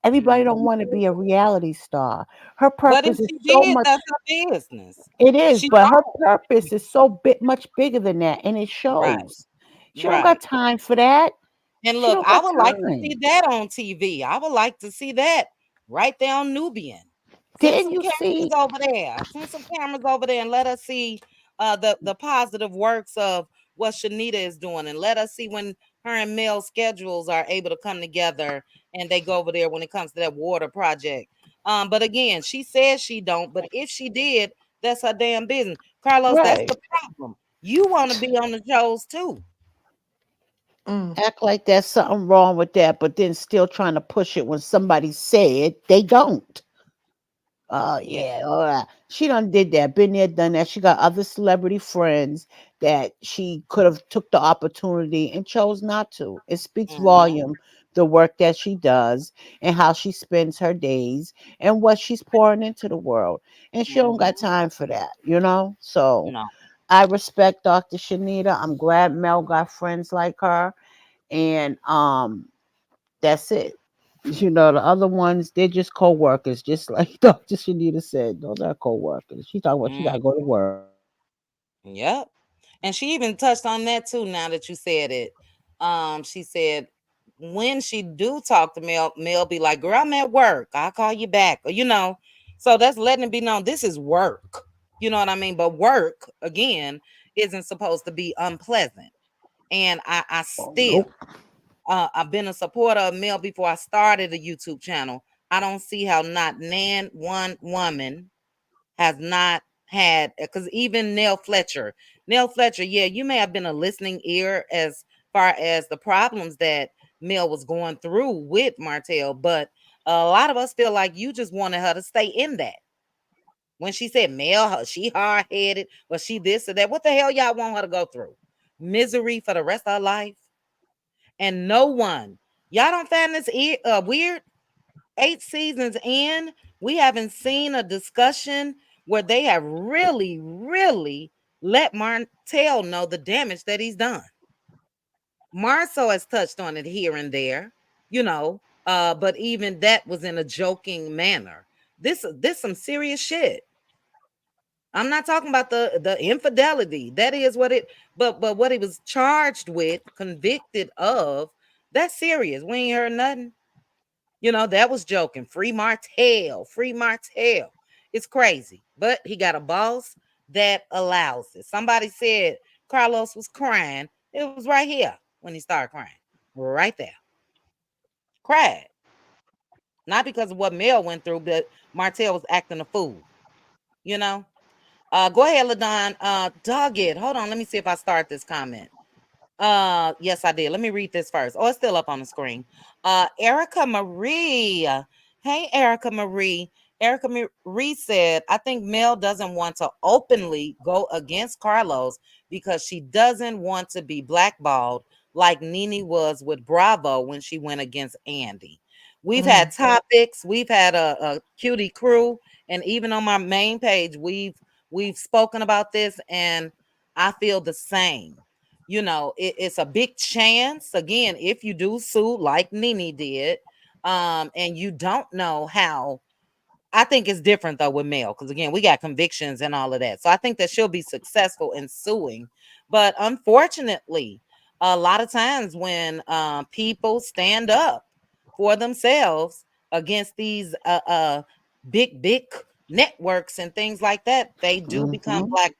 Everybody don't want to be a reality star. Her But if purpose is she so did, much. that's her business. It is, She but her don't. purpose is so much bigger than that, and it Right, shows. She don't got right. time for that. And She look, don't I got would like to see time. that on TV. I would like to see that right there on Nubian. Send Didn't some you cameras see? over there. Send some cameras over there and let us see the positive works of what Shanita is doing, and let us see when her and Mel's schedules are able to come together and they go over there when it comes to that water project. But again, she says she don't, but if she did, that's her damn business. Carlos, that's Right. the problem. You want to be on the shows too. Mm. Act like there's something wrong with that, but then still trying to push it when somebody said they don't. Oh Yeah. yeah, all right. She done did that, been there, done that. She got other celebrity friends that she could have took the opportunity and chose not to. It speaks Mhm. volume the work that she does and how she spends her days and what she's pouring into the world. And she don't got Mhm. time for that, you know? So No. I respect Dr. Shanita. I'm glad Mel got friends like her. And that's it. You know, the other ones, they're just co-workers, just like Dr. Shanita said. Those are co-workers. She talking about she Mm. gotta go to work. Yep. And she even touched on that too. Now that you said it, she said when she do talk to Mel, Mel be like, "Girl, I'm at work. I'll call you back." Or, so that's letting it be known this is work. You know what I mean? But work again isn't supposed to be unpleasant. And I Oh, still, nope. I've been a supporter of Mel before I started a YouTube channel. I don't see how not one woman has not had, because even Nell Fletcher, yeah, you may have been a listening ear as far as the problems that Mel was going through with Martell, but a lot of us feel like you just wanted her to stay in that. When she said Mel, she hard headed, or she this or that, what the hell y'all want her to go through? Misery for the rest of her life, and no one. Y'all don't find this weird? 8 seasons in, we haven't seen a discussion where they have really, really let Martell know the damage that he's done. Marceau has touched on it here and there, but even that was in a joking manner. This some serious shit. I'm not talking about the infidelity. That is what it, but what he was charged with, convicted of, that's serious. We ain't heard nothing. That was joking. Free Martell. Free Martell. It's crazy. But he got a boss that allows it. Somebody said Carlos was crying. It was right here when he started crying. Right there. Cried. Not because of what Mel went through, but Martell was acting a fool. You know? Go ahead, LaDon. Dog it. Hold on. Let me see if I start this comment. Yes, I did. Let me read this first. Oh, it's still up on the screen. Erica Marie. Hey, Erica Marie. Erica Marie said, I think Mel doesn't want to openly go against Carlos because she doesn't want to be blackballed like Nene was with Bravo when she went against Andy. We've Mm. had topics, we've had a cutie crew, and even on my main page, we've spoken about this, and I feel the same. It's a big chance again if you do sue like Nene did, and you don't know how. I think it's different though with Mel because again we got convictions and all of that. So I think that she'll be successful in suing. But unfortunately, a lot of times when people stand up for themselves against these big networks and things like that, they do become Mm-hmm. blackballed.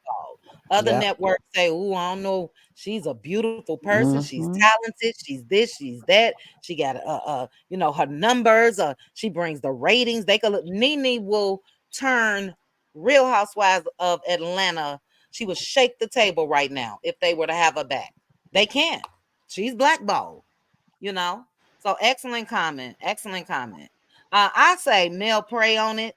Other Yep. networks say, "Oh, I don't know. She's a beautiful person. She's Mm-hmm. talented. She's this. She's that. She got her numbers. She brings the ratings. They could look. Nene will turn Real Housewives of Atlanta. She would shake the table right now if they were to have her back. They can't. She's blackballed. You know. So excellent comment. Excellent comment. I say Mel pray on it.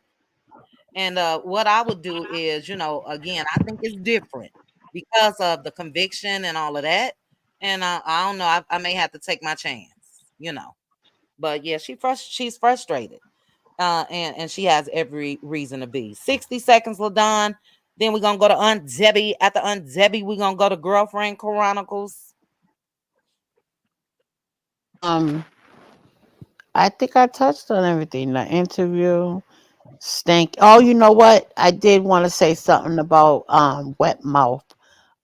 And what I would do is, again, I think it's different because of the conviction and all of that. And I don't know. I may have to take my chance. But yeah, she's frustrated. And she has every reason to be. 60 seconds, LaDon. Then we're gonna go to Aunt Debbie. After Aunt Debbie, we're gonna go to Girlfriend Chronicles. Um, I think I touched on everything. The interview, stank. Oh, you know what? I did want to say something about wet mouth.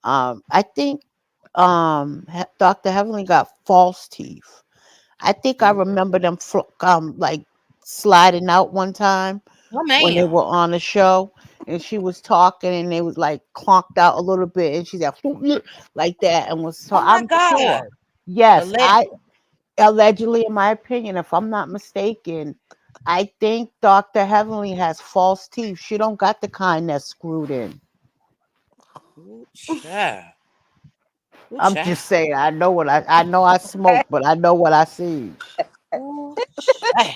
I think Dr. Heavenly got false teeth. I think I Mm. remember them like sliding out one time Oh when they man. were on the show, and she was talking and they was like clonked out a little bit, and she's like like that, and was so Oh my I'm God. sure. Yes, I Alleged. allegedly, in my opinion, if I'm not mistaken, I think Dr. Heavenly has false teeth. She don't got the kind that's screwed in. Ooh, child. Ooh, I'm child. just saying. I know I smoke, but I know what I see. Ooh, child.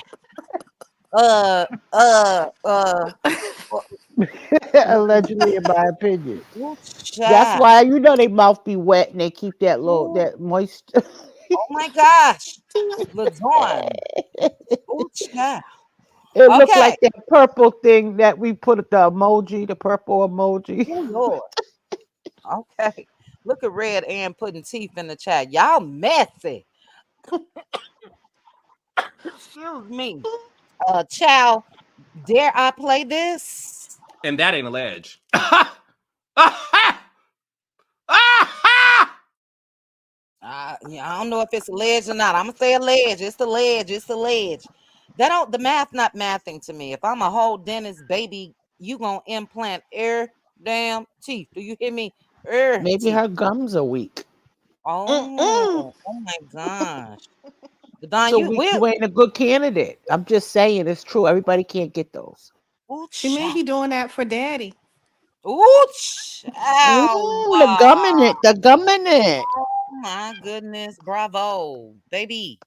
Uh, uh, uh, uh, Allegedly, in my opinion. ooh, That's child. why they mouth be wet and they keep that little Ooh, that moist. oh my gosh. LaDawn. Ooh, child. It looked Okay. like that purple thing that we put at the emoji, the purple emoji. Oh Lord. Okay. Look at Red Ann putting teeth in the chat. Y'all messy. Excuse me. Child, dare I play this? And that ain't alleged. Ah-ha! Ah-ha! Yeah, I don't know if it's alleged or not. I'm gonna say alleged. It's alleged. It's alleged. That don't the math not mathing to me. If I'm a whole dentist, baby, you gonna implant damn teeth. Do you hear me? Maybe Teeth. her gums are weak. Mm-mm. Oh my gosh. Don, So weak, you ain't a good candidate. I'm just saying it's true. Everybody can't get those. ooh, She may child. be doing that for daddy. Ooh, child. The gum in it. The gum in it. Oh my goodness. Bravo, baby.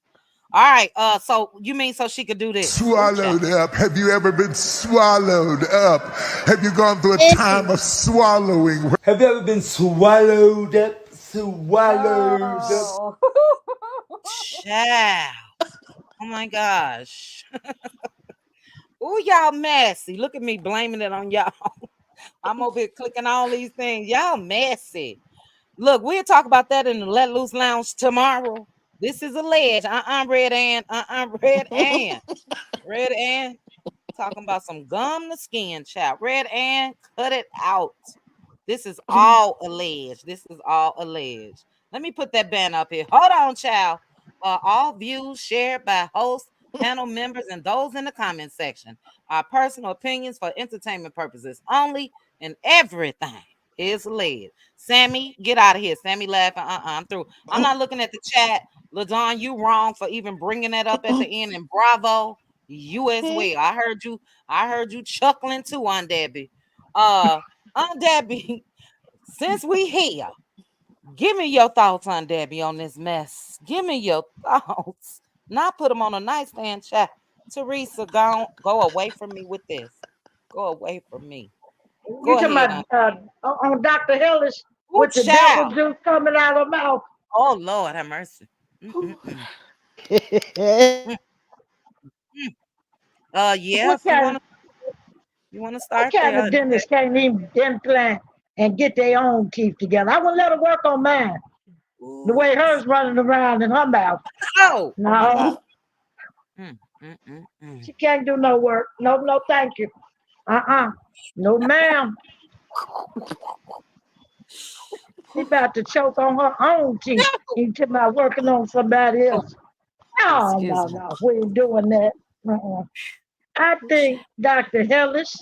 All right. So you mean so she could do this? Ooh, child. Swallowed up. Have you ever been swallowed up? Have you gone through a time of swallowing? Have you ever been swallowed up? Swallowed up? Oh. Child. Oh my gosh. Ooh, y'all messy. Look at me blaming it on y'all. I'm over here clicking all these things. Y'all messy. Look, we'll talk about that in the Let Loose Lounge tomorrow. This is alleged. Red Ann. Red Ann. Red Ann. Talking about some gum to skin, child. Red Ann, cut it out. This is all alleged. This is all alleged. Let me put that banner up here. Hold on, child. All views shared by hosts, panel members, and those in the comment section are personal opinions for entertainment purposes only, and everything is alleged. Sammy, get out of here. Sammy laughing. I'm through. I'm not looking at the chat. LaDon, you wrong for even bringing that up at the end. And bravo, you as well. I heard you. I heard you chuckling too, on Debbie. Aunt Debbie, since we here, give me your thoughts on Debbie on this mess. Give me your thoughts. Not put them on a nightstand chat. Teresa, go away from me with this. Go away from me. You Go talking ahead on. about on Dr. Hillis Ooh, with the devil child. juice coming out of her mouth? Oh, Lord, have mercy. Mm-mm-mm. Mm, mm. Yeah, What if you kind? want to What start kind there. of dentist can't even implant and get their own teeth together? I wouldn't let her work on mine. The Ooh. way hers running around in her mouth. Oh, my God. No, Mm, mm, mm, mm. she can't do no work. No, no, thank you. No, ma'am. She about to choke on her own teeth. You talking about working on somebody Oh, else. No, excuse no, me. no. We ain't doing that. Uh-uh. I think Dr. Hellish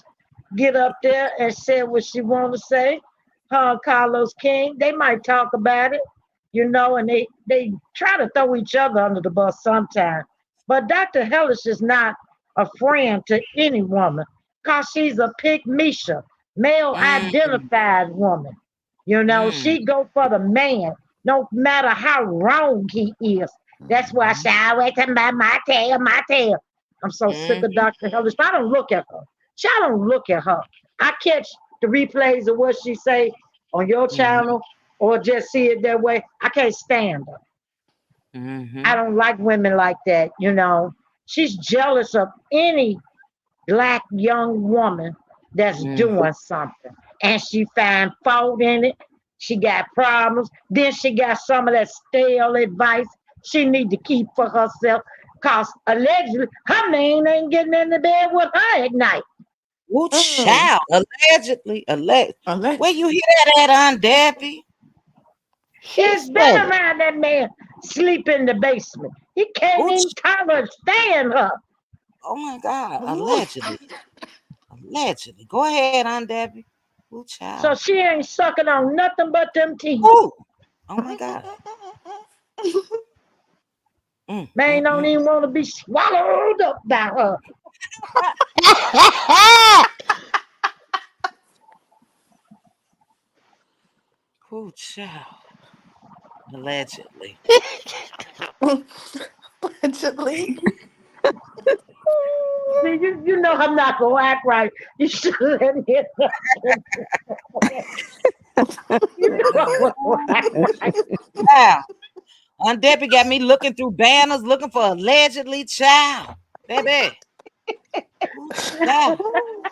get up there and say what she want to say. Her and Carlos King, they might talk about it, and they try to throw each other under the bus sometimes. But Dr. Hellish is not a friend to any woman because she's a pygmisha, male Mm, identified woman. mm, She go for the man, no matter how wrong he is. That's why mhm, she always talking about my tail, my tail. I'm so sick of mhm, Dr. Hellish. I don't look at her. I don't look at her. I catch the replays of what she say on your mhm, channel or just see it that way. I can't stand her. I mhm, don't like women like that. She's jealous of any black young woman that's mhm, doing something. And she find fault in it. She got problems. Then she got some of that stale advice she need to keep for herself. Cause allegedly her man ain't getting in the bed with her at night. Ooh, Mm. child. Allegedly. Where Alleged. you hear that at, Aunt Debbie? She It's been said it. around that man sleep in the basement. He can't Ooh, even tolerate stand her. oh my God. Ooh. Allegedly. Allegedly. Go ahead, Aunt Debbie. Ooh, So child. she ain't sucking on nothing but them teeth. Ooh. Oh my God. Man don't Mm. even want to be swallowed up by her. Ooh, child. Allegedly. Allegedly. See, you know I'm not gonna act right. You should let me hit nothing. You know I'm gonna act right. Child. Aunt Debbie got me looking through banners looking for allegedly child. Baby. Ooh, child. Ooh.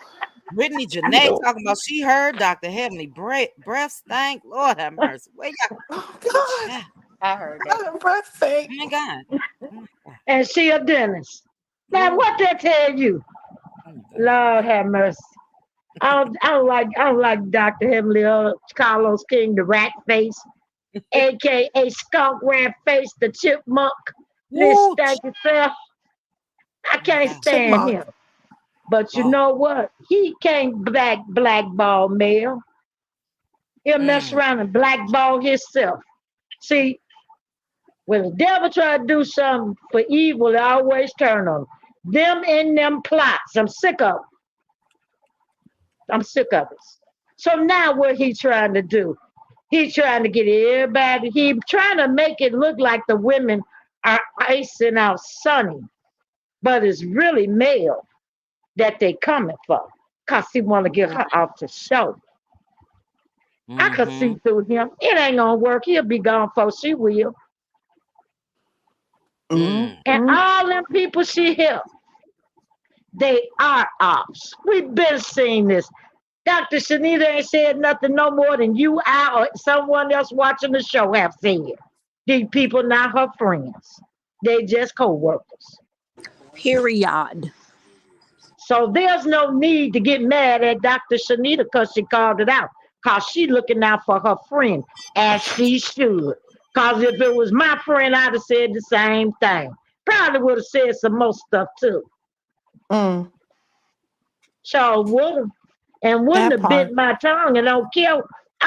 Brittany I Janae know. talking about she heard Dr. Heavenly breath stank. Lord have mercy. Where y'all? Oh Ooh, God. child. I heard that. Not a birthday. Oh my God. Oh my God. And she a dentist. Now Ooh, what that tell you? oh my God. Lord have mercy. I don't like Dr. Heavenly Carlos King, the rat face, aka skunk rat face, the chipmunk, this Ooh, stanky self. I oh my can't God. stand Chipmunk. him. But you Lord. know what? He can't blackball Mel. He'll mess Mm, around and blackball himself. See, when the devil try to do something for evil, it always turn on them in them plots. I'm sick of it. I'm sick of it. So now what he trying to do? He trying to get everybody. He trying to make it look like the women are icing out Sonny, but it's really Mel that they coming for, cause he want to get her off the show. I could see mm-hmm. through him. It ain't gonna work. He'll be gone before she will. Mm, Mm, And mm, all them people she helped, they are ops. We've been seeing this. Dr. Chanita ain't said nothing no more than you, I, or someone else watching the show have said. These people not her friends. They just co-workers. Period. So there's no need to get mad at Dr. Chanita because she called it out. Because she looking out for her friend, as she should. Because if it was my friend, I'd have said the same thing. Probably would have said some more stuff too. mm. Sure would have. And wouldn't That have bit part. my tongue and I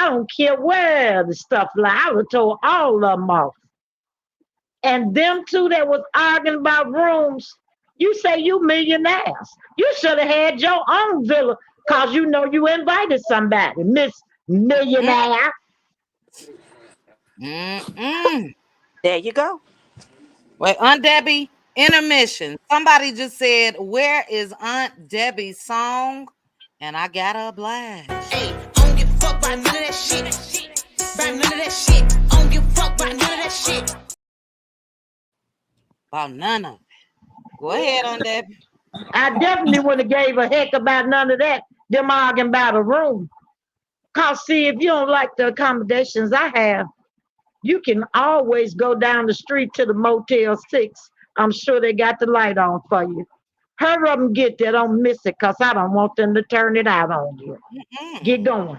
don't care where the stuff lie. I would have told all of them off. And them two that was arguing about rooms, you say you millionaires. You should have had your own villa because you know you invited somebody, Miss mm, Millionaire. mm. There you go. Wait, Aunt Debbie, intermission. Somebody just said, "Where is Aunt Debbie's song?" And I gotta oblige. Hey, I don't give a fuck about none of that shit. About none of that shit. I don't give a fuck about none of that shit. About none of it. Go ahead on that. I definitely wouldn't have gave a heck about none of that. Them arguing about a room. Cause see, if you don't like the accommodations I have, you can always go down the street to the Motel 6. I'm sure they got the light on for you. Hurry up and get there. Don't miss it, cause I don't want them to turn it out on you. Get going.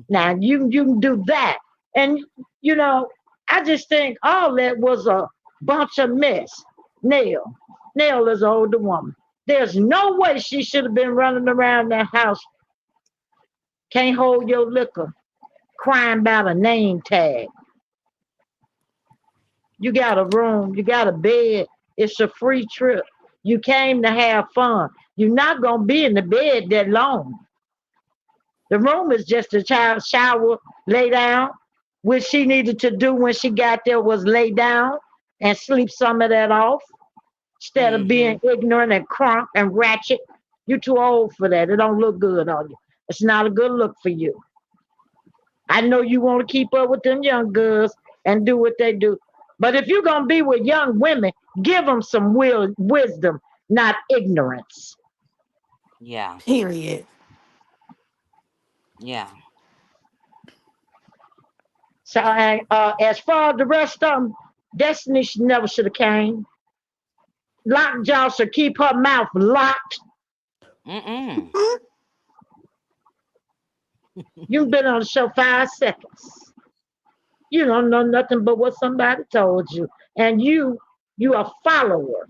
Now you can do that. And you know, I just think all that was a bunch of mess. Nell. Nell is an older woman. There's no way she should have been running around that house. Can't hold your liquor, crying about a name tag. You got a room, you got a bed. It's a free trip. You came to have fun. You're not gonna be in the bed that long. The room is just a child shower, lay down. What she needed to do when she got there was lay down and sleep some of that off instead of being ignorant and crunk and ratchet. You're too old for that. It don't look good on you. It's not a good look for you. I know you want to keep up with them young girls and do what they do. But if you're going to be with young women, give them some wisdom, not ignorance. Yeah. Period. Yeah. So as far as the rest of them, Destiny never should have came. Lockjaw should keep her mouth locked. You've been on the show 5 seconds. You don't know nothing but what somebody told you. And you a follower.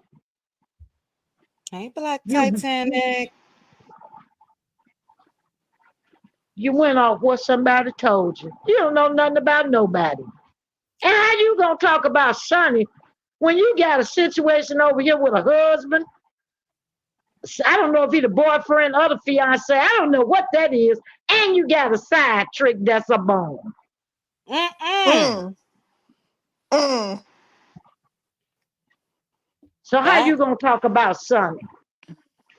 Hey, Black Titanic. You went off what somebody told you. You don't know nothing about nobody. And how you gonna talk about Sonny when you got a situation over here with a husband? I don't know if he the boyfriend or the fiance. I don't know what that is. And you got a side trick that's a bone. So how you gonna talk about Sonny?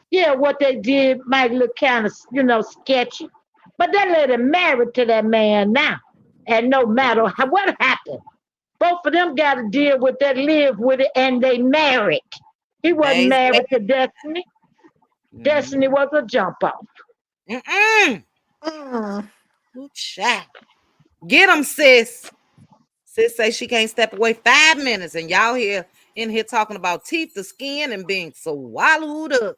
Yeah, what they did might look kind of, sketchy. But that lady married to that man now. And no matter what happened, both of them got to deal with that, live with it, and they married. He wasn't married to Destiny. Destiny was a jump off. Good shot. Get him, sis. Sis say she can't step away 5 minutes, and y'all in here talking about teeth, the skin, and being swallowed up.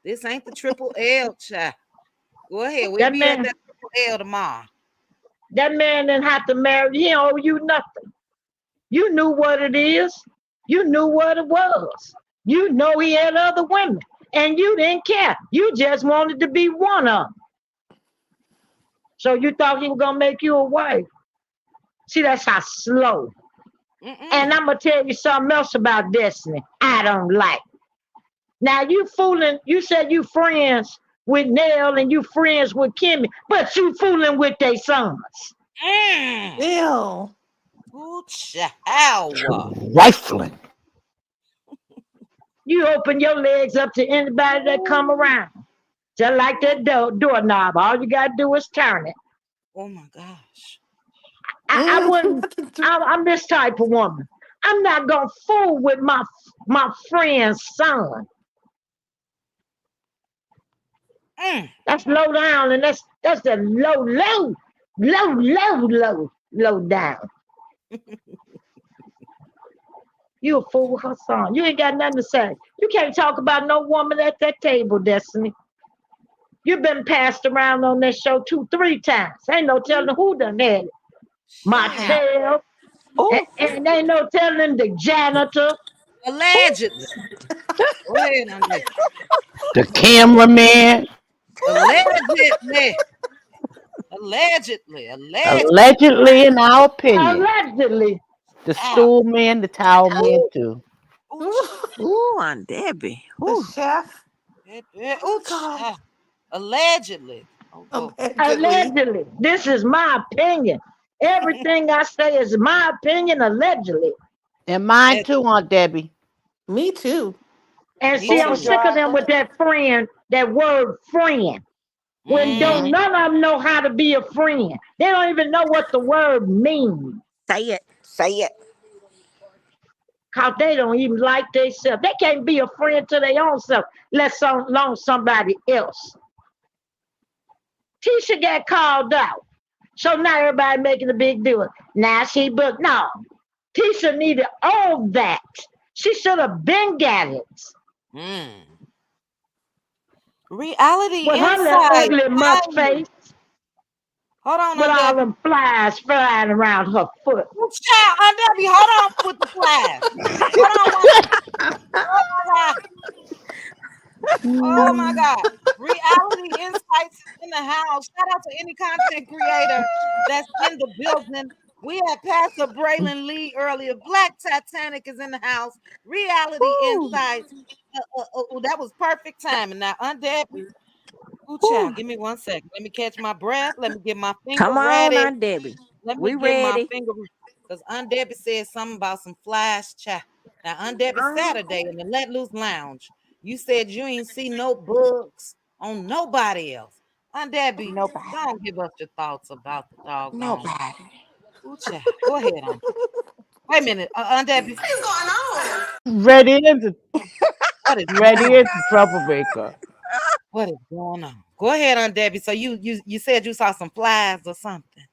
This ain't the triple L, child. Go ahead. We'll be at that triple L tomorrow. That man didn't have to marry. He don't owe you nothing. You knew what it is. You knew what it was. You know he had other women, and you didn't care. You just wanted to be one of them. So you thought he was going to make you a wife. See, that's how slow. And I'm going to tell you something else about Destiny I don't like. Now, you fooling, you said you friends with Nell and you friends with Kimmy, but you fooling with their sons. Ew. Good child. Rifling. You open your legs up to anybody that come around. Just like that doorknob. All you got to do is turn it. Oh, my gosh. I wouldn't, I'm this type of woman. I'm not going to fool with my friend's son. That's low down, and that's the low down. You a fool with her son. You ain't got nothing to say. You can't talk about no woman at that table, Destiny. You've been passed around on that show 2-3 times. Ain't no telling who done had it. Martell. And ain't no telling the janitor. Allegedly. Go ahead, Andre. The cameraman. Allegedly. Allegedly, in our opinion. Allegedly. The stool man, the towel man, too. Ooh, Aunt Debbie. The chef. Allegedly. Allegedly. This is my opinion. Everything I say is my opinion, allegedly. And mine too, Aunt Debbie. Me too. And see, I'm sick of them with that word friend. When don't none of them know how to be a friend. They don't even know what the word means. Say it. Cause they don't even like themselves. They can't be a friend to their own self, let alone somebody else. Tisha got called out. So now everybody making a big deal. Now she booked. No. Tisha needed all that. She should have been got it. Mm. Reality With her little insight. ugly mutt face, Hold on, with Aunt all Debbie. them flies flying around her foot. Child, Aunt Debbie, hold on with the flash. Hold on one second. Oh my God. Oh my God. Reality insights is in the house. Shout out to any content creator that's in the building. We had Pastor Braylon Lee earlier. Black Titanic is in the house. Reality insights. That was perfect timing. Now, Aunt Debbie. Ooh, child, give me 1 second. Let me catch my breath. Let me get my finger Come on, ready. Aunt Debbie. Let me We get my ready. finger because Aunt Debbie said something about some flash child. Now, Aunt Debbie, Uh-huh. Saturday in the Let Loose Lounge, you said you ain't see no bugs on nobody else. Aunt Debbie, Nobody. don't give us your thoughts about the doggone. Nobody. Ooh, child. Go ahead, Aunt. Wait a minute, Aunt Debbie. What is going on? Ready is a What is going ready on? is a troublemaker. What is going on? Go ahead, Aunt Debbie. So you said you saw some flies or something.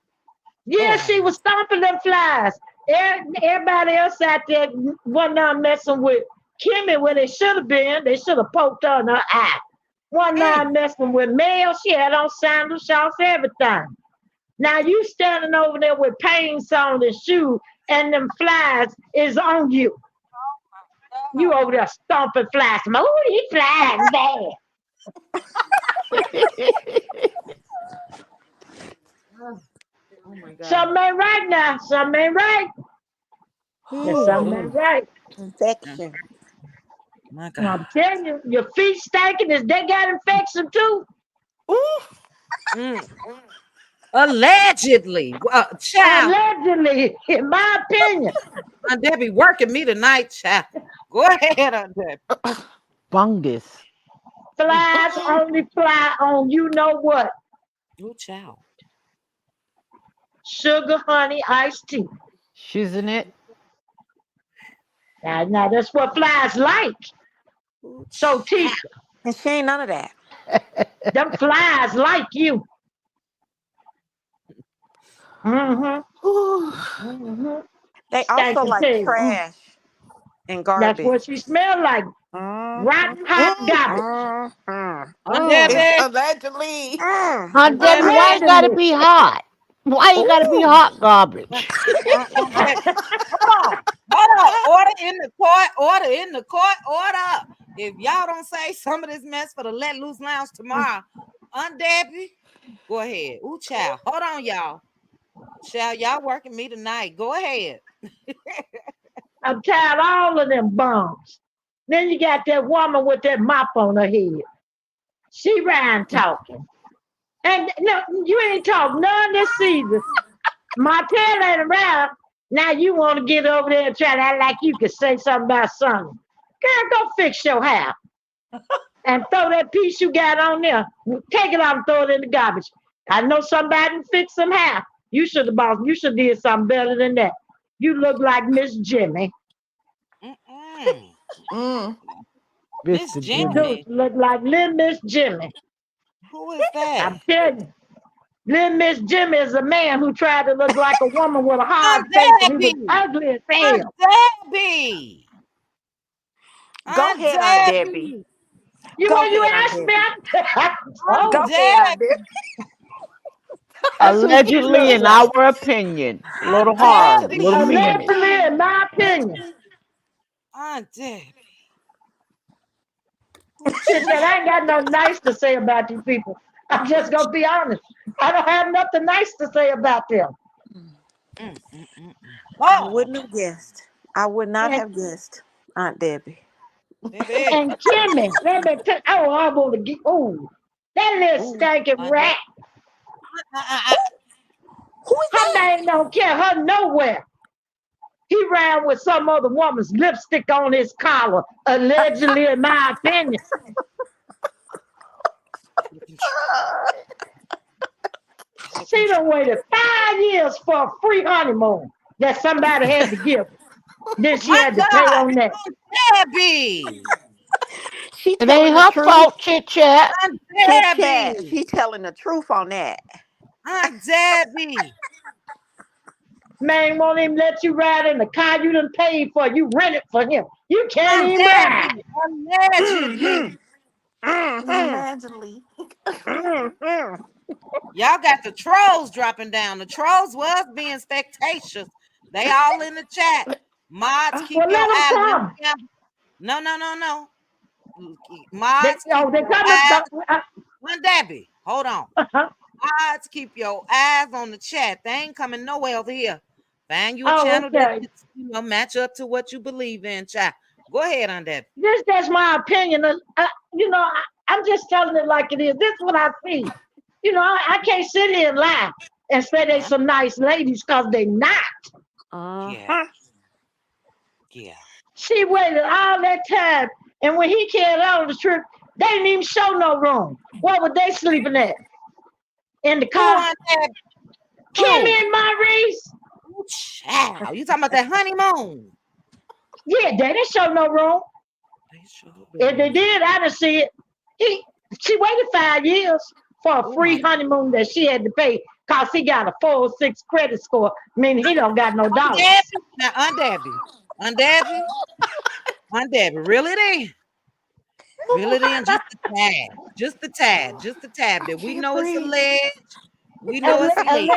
Yeah, Lord have she was mercy. stomping them flies. Everybody else out there wasn't not messing with Kimmy when they should have been. They should have poked her in her eye. One not Mm. messing with Mel. She had on sandals, shorts, everything. Now you standing over there with pains on the shoe and them flies is on you. You over there stomping flies. Oh, these flies bad. Oh my God. Something ain't right now. Something ain't right. There's Ooh, something ain't right. Mm. infection. My And God. I'm telling you, your feet stinking. Is they got infection too? Ooh. Mm. Allegedly. Child. Allegedly, in my opinion. Aunt Debbie working me tonight, child. Go ahead, Aunt Debbie. Fungus. Mm. Flies only fly on you know what? Ooh, child. Sugar, honey, iced tea. Shizing it. Now that's what flies like. Ooh, So child. Tisha, And she ain't none of that. them flies like you. Mm-hmm. Ooh. Mm-hmm. They also Stinking like tail. trash and That's garbage. what she smell like. Mm-hmm. Rotten hot garbage. Mm-hmm. Aunt Mm. Debbie. Allegedly. Aunt Aunt Debbie, Debbie. why you gotta Allegedly. be hot? Why you gotta be Ooh. hot garbage? Aunt Debbie. Hold on. Hold on. Order in the court. Order in the court. Order. If y'all don't say some of this mess for the Let Loose Lounge tomorrow, Aunt Debbie, go ahead. Ooh, child. Hold on, y'all. Child, y'all working me tonight. Go ahead. I'm tired of all of them bums. Then you got that woman with that mop on her head. She ran talking. And no, you ain't talk none this season. My tail ain't around. Now you want to get over there and try to act like you could say something about something. Girl, go fix your hair. And throw that piece you got on there. Take it out and throw it in the garbage. I know somebody fix some hair. You should have boss. You should have did something better than that. You look like Miss Jimmy. Mm-mm. Mm. Miss Mr. You Jimmy. do Jimmy. look like little Miss Jimmy. Who is that? I'm telling you. Little Miss Jimmy is a man who tried to look like a woman with a hard Aunt face and he was Debbie. ugly as Aunt hell. Debbie. Go Aunt ahead, Aunt Debbie. Debbie. You Go when you ahead, Aunt asked me, Debbie. I Aunt Go told you. ahead, Aunt Debbie. Debbie. That's who she Allegedly, looked in like. our opinion, a little Aunt hard, a little Debbie. penis. Allegedly, in my opinion. Aunt Debbie. She said, I ain't got nothing nice to say about these people. I'm just gonna be honest. I don't have nothing nice to say about them. Mm, mm, mm, mm. I Lord, wouldn't have guessed. I would not And, have guessed, Aunt Debbie. baby. and Kimmy, let me tell oh, I want to get oh, that little Ooh, stinking Aunt Debbie. rat. I, Who is Her that? name don't care her nowhere. He ran with some other woman's lipstick on his collar, allegedly, in my opinion. out of She control. done waited 5 years for a free honeymoon that somebody had to give her. Then she had to pay on that. Debbie. She It telling ain't the her truth. fault, chit chat. Aunt Chit chat. Debbie. She telling the truth on that. Aunt Debbie. Man won't even let you ride in the car you done paid for. You rented for him. You can't Aunt even ride. Debbie. Allegedly. Allegedly. Y'all got the trolls dropping down. The trolls was being spectacious. They all in the chat. Mods, keep Well, your let them eyes. come. No. They Mods, keep they your coming. eyes. Aunt Debbie, hold on. Oh, Mods, keep your eyes on the chat. They ain't coming nowhere over here. Find you a channel okay. that match up to what you believe in, chat. Go ahead, Aunt Debbie. That's my opinion. I'm just telling it like it is. This is what I see. I can't sit here and lie and say they some nice ladies because they not. Yeah. Yeah. She waited all that time, and when he came out on the trip, they didn't even show no room. Where were they sleeping at? In the Who, car? Aunt Debbie? Kimmy Who? and Maurice? Child, you talking about that honeymoon? Yeah, they didn't show no room. They sure If they did. did, I didn't see it. She waited 5 years for a Oh free my. honeymoon that she had to pay because he got a 406 credit score, meaning he don't got no Aunt dollars. Debbie. Now, Aunt Debbie. Aunt Debbie. Aunt Debbie. Really then? Really then? Just a tad. Just a tad. Just a tad. But we know it's alleged. We know it's And alleged.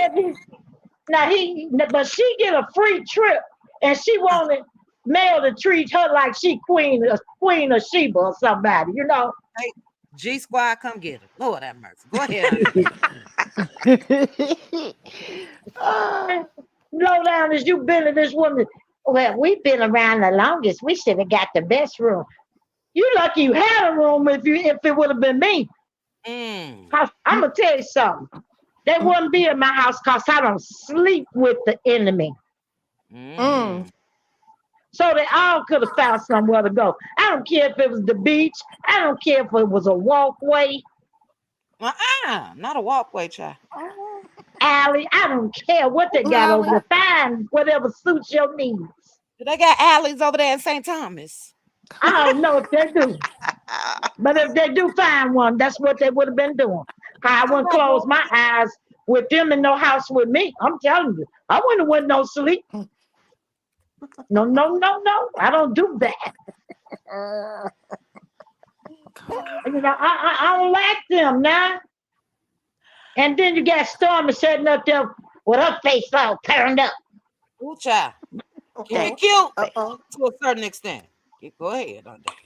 let me, but she get a free trip, and she wanted Mel to treat her like she queen of Sheba or somebody, Hey, G Squad, come get her. Lord have mercy. Go ahead, Aunt Debbie. Low down as you been to this woman. Well, we've been around the longest. We should have got the best room. You lucky you had a room if it would have been me. Mm. I'm gonna tell you something. They wouldn't be in my house because I don't sleep with the enemy. Mm. So they all could have found somewhere to go. I don't care if it was the beach. I don't care if it was a walkway, Not a walkway, child. alley. I don't care what they got over there. Find whatever suits your needs. Do they got alleys over there in St. Thomas? I don't know if they do. But if they do find one, that's what they would have been doing. I wouldn't close my eyes with them in no house with me. I'm telling you, I wouldn't have went no sleep. No. I don't do that. I don't like them now. And then you got Stormy sitting up there with her face all turned up. Ooh, child. Keep it cute to a certain extent. Go ahead, Aunt Debbie.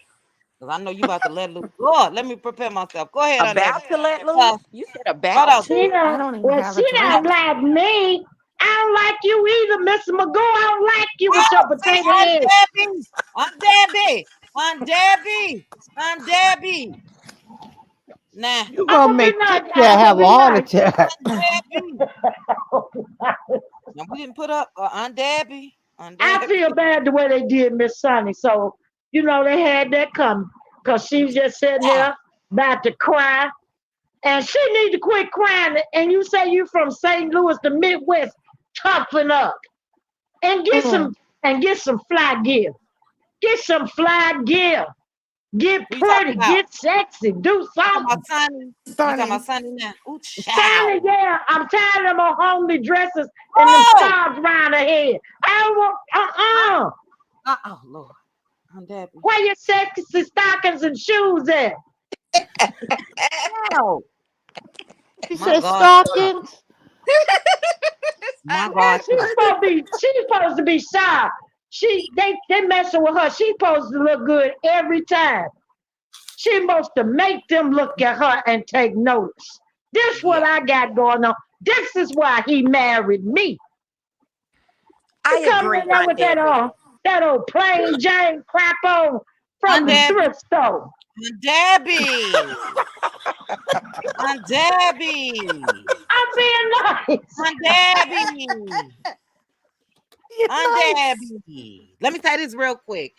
Because I know you about to let loose. Lord, let me prepare myself. Go ahead, Aunt Debbie. About to let loose? You said Hold about on. She to? don't like me. I don't like you either, Mr. Magoo. I don't like you with your See, potato Aunt head. Debbie. Aunt Debbie. Aunt Debbie. Aunt Debbie. Nah. You I'm gonna gonna be make nice. chit I'm chat have gonna a be heart nice. attack. Aunt Debbie. Now, we didn't put up Aunt Debbie. Aunt I Debbie. feel bad the way they did Miss Sunny. So, they had that coming. Because she was just sitting there about to cry. And she need to quit crying. And you say you from St. Louis, the Midwest, toughen up. And get some fly gear. Get some fly gear. Get Who you talking pretty. about? Get sexy. Do You talking something. about Sonny? You talking about Sonny now? Ooh, Sunny, child. yeah. I'm tired of them homely dresses and them Oh! scarves around her head. I don't want, Oh, Lord. Aunt Debbie. Where your sexy stockings and shoes at? Oh, She my said God. stockings. My Yeah, God. she's supposed to be shy. They messing with her. She's supposed to look good every time. She supposed to make them look at her and take notice. This what Yeah. I got going on. This is why he married me. I You come agree, in there Aunt with that Debbie. old plain Jane crap on from Aunt the Debbie. thrift store. Aunt Debbie. Aunt Debbie. I'm being nice. Aunt Debbie. Aunt Debbie. Let me say this real quick.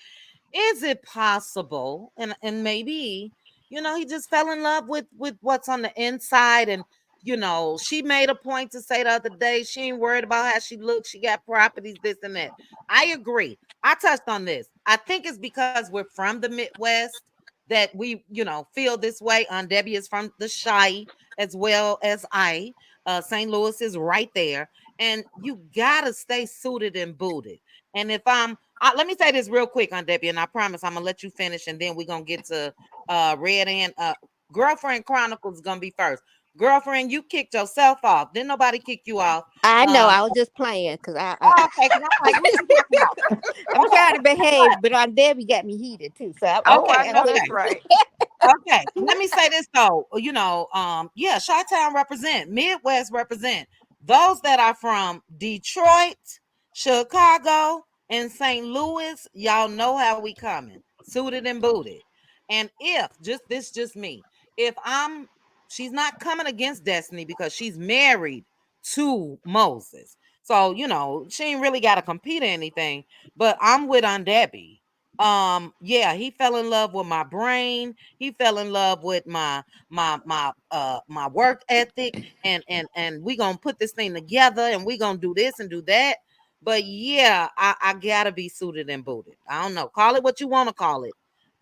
Is it possible, and maybe, he just fell in love with what's on the inside and She made a point to say the other day she ain't worried about how she looks. She got properties, this and that. I agree. I touched on this. I think it's because we're from the Midwest that we, feel this way. Aunt Debbie is from the Shy as well as I. St. Louis is right there. And you gotta stay suited and booted. And if let me say this real quick, Aunt Debbie, and I promise I'm gonna let you finish, and then we're gonna get to Red and Girlfriend Chronicles is gonna be first. Girlfriend, you kicked yourself off. Didn't nobody kick you off? I know. I was just playing because Okay, because I'm like, what you talking about? I'm Okay, trying to behave, but Aunt Debbie got me heated too. So Oh, okay, I know okay. that's right. Okay, let me say this though. Yeah, Chi-Town represent, Midwest represent. Those that are from Detroit, Chicago, and St. Louis, y'all know how we coming, suited and booted. And if just me, if she's not coming against Destiny because she's married to Moses, so she ain't really got to compete or anything. But I'm with Aunt Debbie. Yeah, he fell in love with my brain. He fell in love with my work ethic, and we gonna put this thing together, and we gonna do this and do that. But yeah, I gotta be suited and booted. I don't know, call it what you want to call it.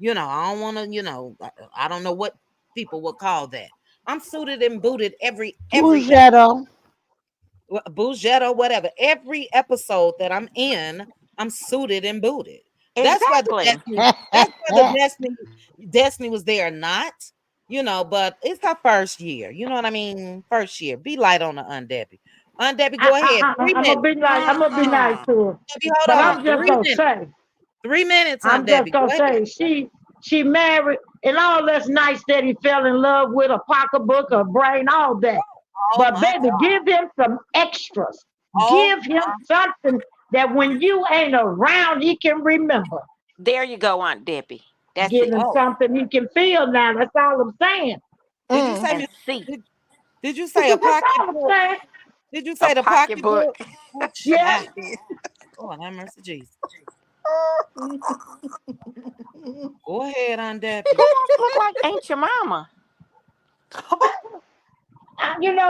I don't want to, I don't know what people would call that. I'm suited and booted every Bougetto. Bougetto, whatever. Every episode that I'm in, I'm suited and booted. That's why the Exactly. Destiny. That's why the Destiny was there, not. But it's her first year. You know what I mean? First year. Be light on the Aunt Debbie. Aunt Debbie, go ahead. 3 minutes. I'm gonna be nice to her, Debbie, but hold on. I'm just 3 gonna minutes. say, 3 minutes, Aunt I'm just Debbie. Go gonna ahead. say, she married, and all that's nice that he fell in love with a pocketbook, a brain, all that. Oh But my baby, God. give him some extras. Oh Give him something that when you ain't around, he can remember. There you go, Aunt Debbie. That's Give it. him something he can feel now. That's all I'm saying. did you say And Miss see did you say a That's all I'm pocketbook? saying. Did you a say the pocketbook. pocketbook? Oh, Yeah. child. Oh, have mercy, Jesus. Go ahead, Aunt Who Debbie. wants to look like Ain't Your Mama?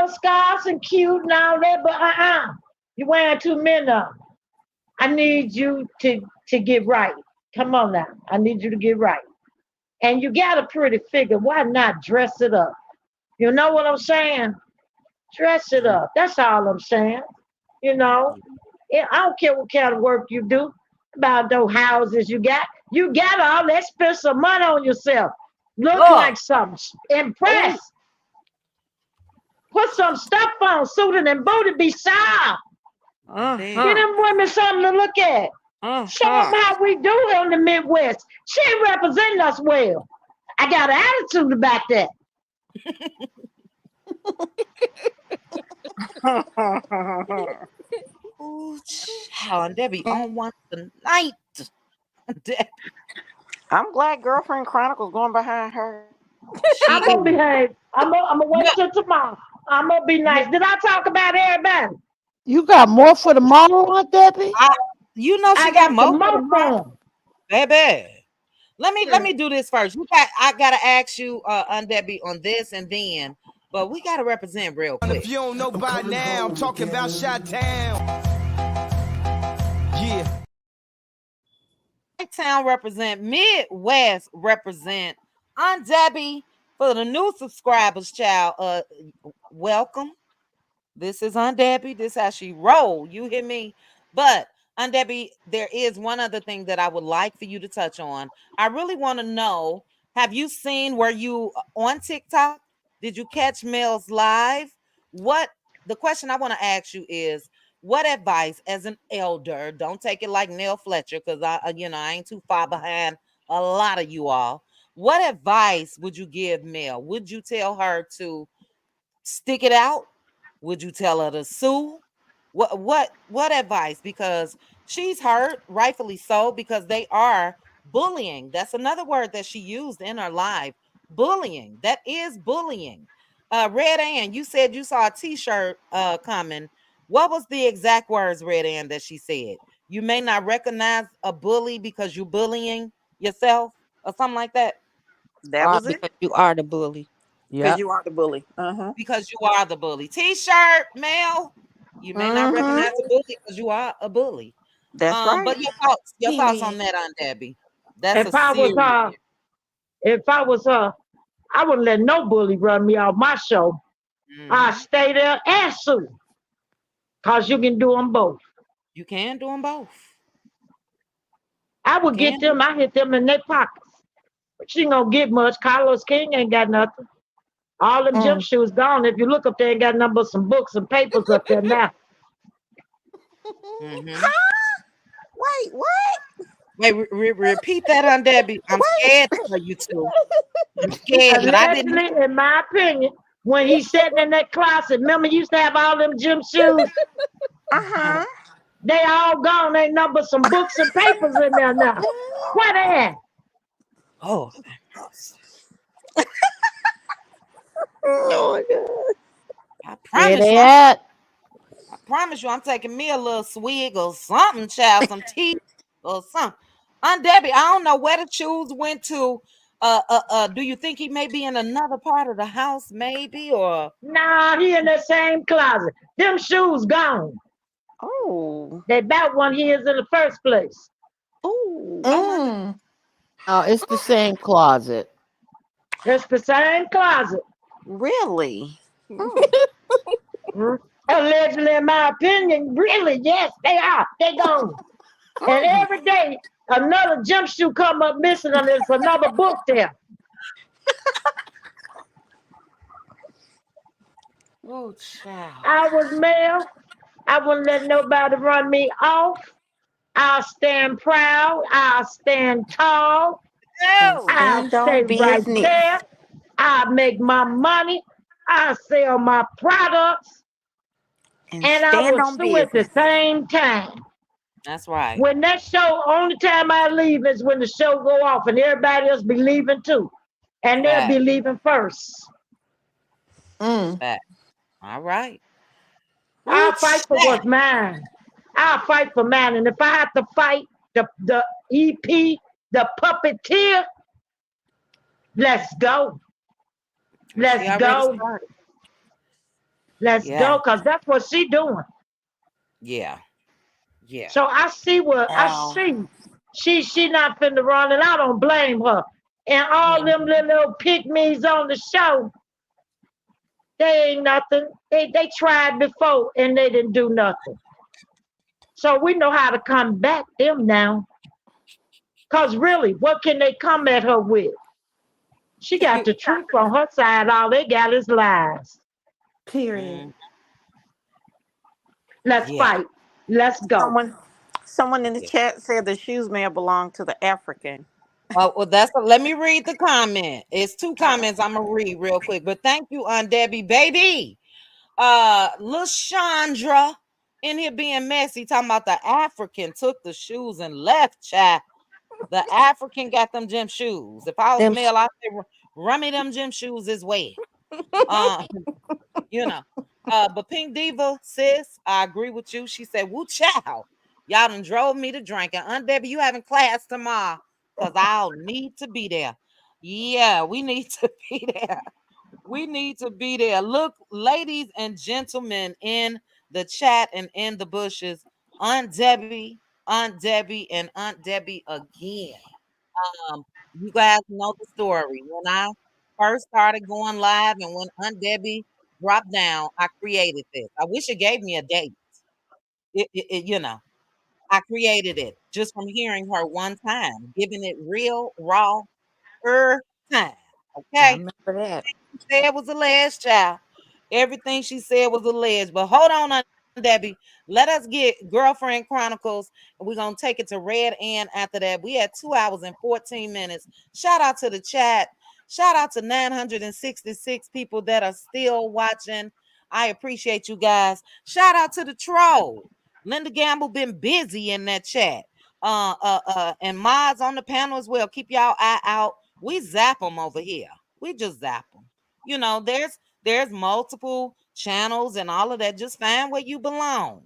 Scarves and cute and all that, but you're wearing too many of 'em. I need you to get right. Come on now. I need you to get right. And you got a pretty figure. Why not dress it up? You know what I'm saying? Dress it up. That's all I'm saying. You know, I don't care what kind of work you do, about those houses you got. You got all that, spend some money on yourself. Look Look. like something. Oh, Impress. Put some stuff on, suited and booted, be sharp. Give Mm-hmm. them women something to look at. Show them Mm-hmm. how we do in the Midwest. She ain't representing us well. I got an attitude about that. oh, child. And Debbie on one tonight. Debbie, I'm glad Girlfriend Chronicles going behind her. she I'm gonna is. behave. I'm gonna wait Yeah, till tomorrow. I'm gonna be yeah. nice. Did I talk about everybody? You got more for tomorrow, Aunt Debbie? I, she I got got most some of more the for money, 'em. baby. Let me do this first. I gotta ask you, Aunt Debbie, on this, and then, but we gotta represent real quick. If you don't know by now, I'm talking about Chi-Town. Yeah. Town represent, Midwest represent. Aunt Debbie, for the new subscribers, child. Welcome. This is Aunt Debbie. This how she roll. You hear me? But Aunt Debbie, there is one other thing that I would like for you to touch on. I really want to know, have you seen, were you on TikTok? Did you catch Mel's live? What the question I want to ask you is, what advice as an elder, don't take it like Neil Fletcher, because I ain't too far behind a lot of you all. What advice would you give Mel? Would you tell her to stick it out? Would you tell her to sue? What advice? Because she's hurt, rightfully so, because they are bullying. That's another word that she used in her live. Bullying. That is bullying. Red Ann, you said you saw a t-shirt coming. What was the exact words, Red Ann, that she said? You may not recognize a bully because you're bullying yourself or something like that. That was it. because you are the bully. Because Yep. you are the bully. because you are the bully. T-shirt, male. You may not recognize a bully because you are a bully. That's right. But your thoughts on Period. that, Aunt Debbie. That's a If I was serious. I wouldn't let no bully run me off my show. I Mhm. stay there and sue, cause you can do them both. You can do them both. I You would get can do. them. I hit them in their pockets. But she ain't gonna get much. Carlos King ain't got nothing. All them gym Mm. shoes gone. If you look up there, ain't got nothing but some books and papers up there now. Mhm. Wait, what? Wait, repeat that, Aunt Debbie. I'm scared for you too. I'm scared, but I didn't. Allegedly, in my opinion, when he's sitting in that closet, remember he used to have all them gym shoes? Uh-huh. They all gone. Ain't nothing but some books and papers in there now. Where they at? Oh, Oh my God. I Where promise they you, at? I promise you, I'm taking me a little swig or something, child, some tea or something. Aunt Debbie, I don't know where the shoes went to. Do you think he may be in another part of the house, maybe, or Nah, he in that same closet. Them shoes gone. Oh. They about one he is in the first place. Oh. oh my God? Mm. Oh, it's the same closet. It's the same closet. Really? Hmm? Allegedly, in my opinion, really, yes, they are. They gone. And every day, another jumpsuit come up missing, and there's another book there. Oh, child. I was male. I wouldn't let nobody run me off. I'll stand proud. I'll stand tall. And Oh, I'll stand stay on right business. there. I'll make my money. I'll sell my products. And And I stand will on sue at the business. same time. that's right. When that show, only time I leave is when the show go off and everybody else be leaving too. And they'll be Fact, leaving first. Mm. fact. All right. Ooh, I'll fight for child. what's mine. I'll fight for mine. And if I have to fight the EP, the puppeteer, let's go. Well, she Let's already go. started. Let's Yeah, go. Because that's what she doing. yeah, yeah. So I see what I Wow. see. She not finna run, and I don't blame her. And all them Mhm. little pygmies on the show, they ain't nothing. They tried before and they didn't do nothing. So we know how to combat them now. Cause really, what can they come at her with? She got the truth on her side. All they got is lies. Period. Mm, Let's yeah, fight. Let's go. Someone in the yeah. chat said the shoes may have belonged to the African. Well, let me read the comment. It's two comments I'm gonna read real quick. But thank you, Aunt Debbie, baby. Lil Chandra in here being messy, talking about the African took the shoes and left, child. The African got them gym shoes. If I was Them male, I'd say run me them gym shoes as well. Uh, you know. But Pink Diva, sis, I agree with you. She said, woo child. Y'all done drove me to drinking. Aunt Debbie, you having class tomorrow. Cause I'll need to be there. Yeah, we need to be there. We need to be there. Look, ladies and gentlemen in the chat and in the bushes, Aunt Debbie, and Aunt Debbie again. You guys know the story. When I first started going live and when Aunt Debbie dropped down, I created this. I wish it gave me a date. I created it just from hearing her one time, giving it real, raw, time. I Okay? remember that. She said was alleged, child. Everything she said was alleged. But hold on, Aunt Debbie. Let us get Girlfriend Chronicles, and we're gonna take it to Red Ann after that. We had 2 hours and 14 minutes. Shout out to the chat. Shout out to 966 people that are still watching. I appreciate you guys. Shout out to the troll. Linda Gamble been busy in that chat. And Mods on the panel as well. Keep y'all eye out. We zap them over here. We just zap them. There's multiple channels and all of that. Just find where you belong.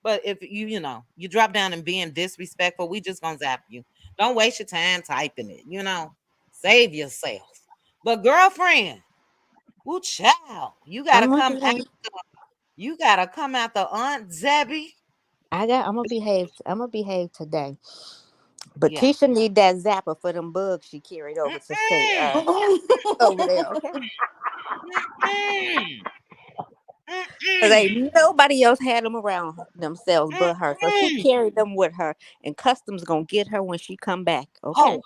But if you drop down and being disrespectful, we just gonna zap you. Don't waste your time typing it. Save yourself. But girlfriend, Ooh, child. You I'm gotta gonna come out. behave. You gotta come out the Aunt Zebby. I'm gonna behave. I'm gonna behave today. But Yeah. Tisha need that zapper for them bugs she carried over to stay Mm-mm. over there. Okay. Mm-mm. 'Cause Mm-mm. ain't nobody else had them around themselves but her. So she Mm-mm. carried them with her, and customs gonna get her when she come back. Oh, Okay.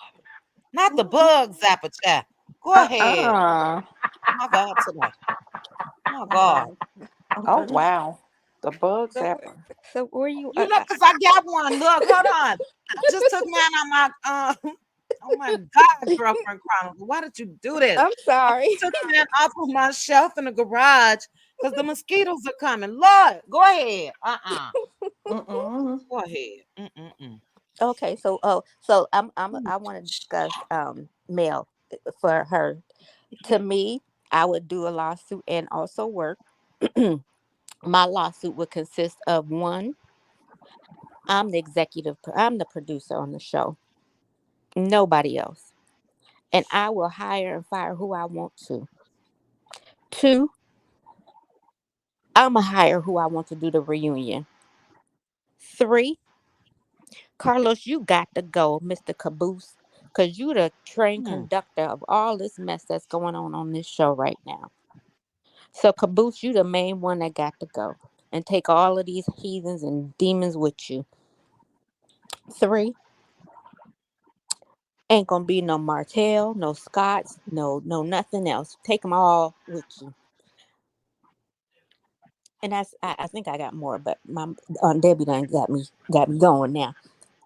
not the bug zapper child. Go ahead. Uh-uh. My God, today. My God. Oh, Oh, okay. wow. The bug So, zapper. so where you? You know, because I got one. Look, hold on. I just took mine on my oh my God, girlfriend chronicle. Why did you do this? I'm I sorry. took mine off of my shelf in the garage because the mosquitoes are coming. Lord, go ahead. Mm-mm. Go ahead. Mm-mm-mm. Okay, so I want to discuss mail for her. To me, I would do a lawsuit and also work. My lawsuit would consist of one, I'm the producer on the show. Nobody else. And I will hire and fire who I want to. Two, I'm going to hire who I want to do the reunion. Three, Carlos, you got to go, Mr. Caboose, because you the train Hmm. conductor of all this mess that's going on this show right now. So, Caboose, you the main one that got to go and take all of these heathens and demons with you. Three, ain't gonna be no Martell, no Scots, no nothing else. Take them all with you. And I think I got more, but my Aunt Debbie done got me going now.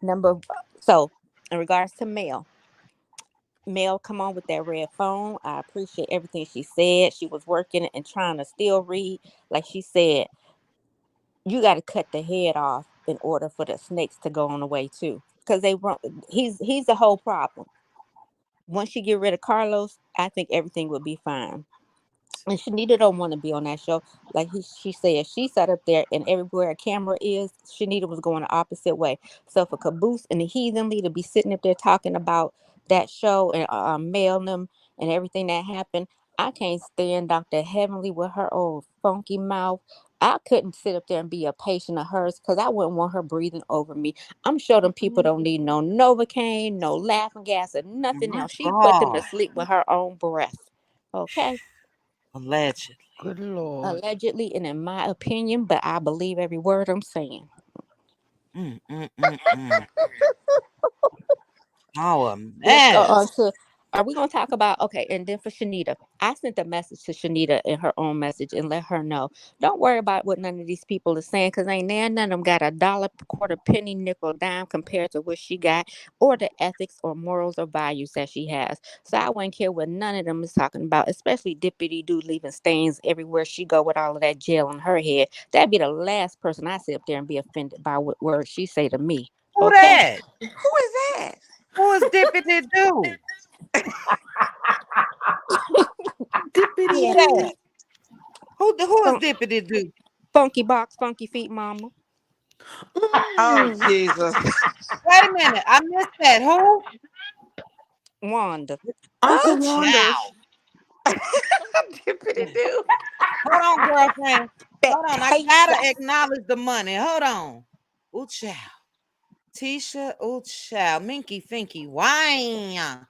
Number so in regards to Mel come on with that red phone. I appreciate everything she said. She was working and trying to still read. Like she said, you got to cut the head off in order for the snakes to go on the way too, because they run. He's the whole problem. Once you get rid of Carlos, I think everything will be fine. And Shanita don't want to be on that show. Like she said, she sat up there, and everywhere a camera is, Shanita was going the opposite way. So for Caboose and the Heathenly to be sitting up there talking about that show and mailing them and everything that happened, I can't stand Dr. Heavenly with her old funky mouth. I couldn't sit up there and be a patient of hers because I wouldn't want her breathing over me. I'm sure them people don't need no Novocaine, no laughing gas, or nothing My else. She put them to God. sleep with her own breath. Okay, Allegedly. Good Lord. allegedly and in my opinion, but I believe every word I'm saying. Mm-mm-mm-mm. Oh, a Let's go on mess. to, are we going to talk about, okay, and then for Shanita, I sent a message to Shanita in her own message and let her know, don't worry about what none of these people are saying, because ain't none of them got a dollar, quarter, penny, nickel, dime compared to what she got, or the ethics or morals or values that she has. So I wouldn't care what none of them is talking about, especially Dippity Doo leaving stains everywhere she go with all of that gel on her head. That'd be the last person I sit up there and be offended by what words she say to me. Who Okay? that? Who is that? Who is Dippity Do? Dippity Who Yeah. that? doo. Who is Dippity Do? Funky box, funky feet, mama. Oh, Mm. Jesus. Wait a minute. I missed that. Who? Wanda. Ooh, Uncle Wanda. child. Dippity doo. Hold on, girlfriend. That Hold on. I gotta taster. acknowledge the money. Hold on. Ooh, child. Tisha, ooh, child. Minky Finky. Wine.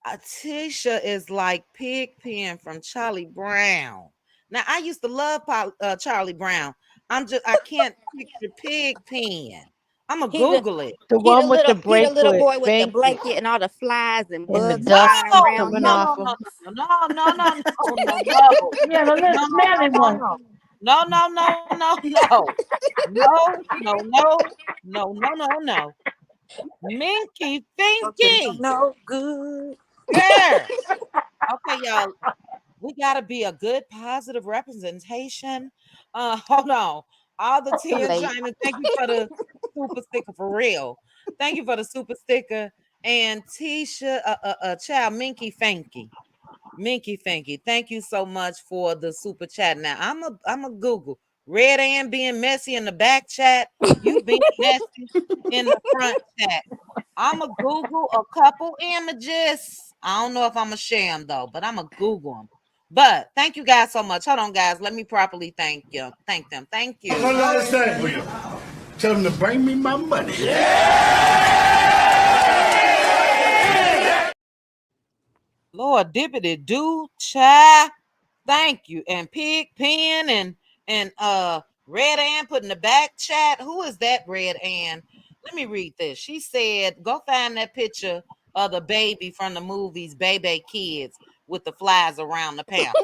Tisha is like Pigpen from Charlie Brown. Now, I used to love Charlie Brown. I can't picture Pigpen. I'm going to He the Google it. The one with the he the little bracelet. boy with the Thank you. blanket and all the flies and And the bugs dust flying No, around coming no, him. no, off no, him. no, no, no, no, no, no, no. Yeah, the little No, no, no, smelly no, one. no. No, no, no, no, no. No, no, no, no, no, no, no. Minky Looking for Finky. no good. Girl. Okay, y'all. We gotta be a good positive representation. Hold on. All the Too 10 late. China, thank you for the super sticker for real. Thank you for the super sticker. And Tisha, child, Minky Fanky. Minky Fanky, thank you so much for the super chat. Now I'm a Google. Red Ann being messy in the back chat. You being messy in the front chat. I'm a Google a couple images. I don't know if I'm a share them though, but I'm a Google them. But thank you guys so much. Hold on, guys. Let me properly thank you. Thank them. Thank you. One last thing for you. Tell them to bring me my money. Lord dippity do cha. Thank you. And Pig Pen and Red Ann put in the back chat. Who is that Red Ann? Let me read this. She said, go find that picture of the baby from the movies, Baby Kids, with the flies around the panels.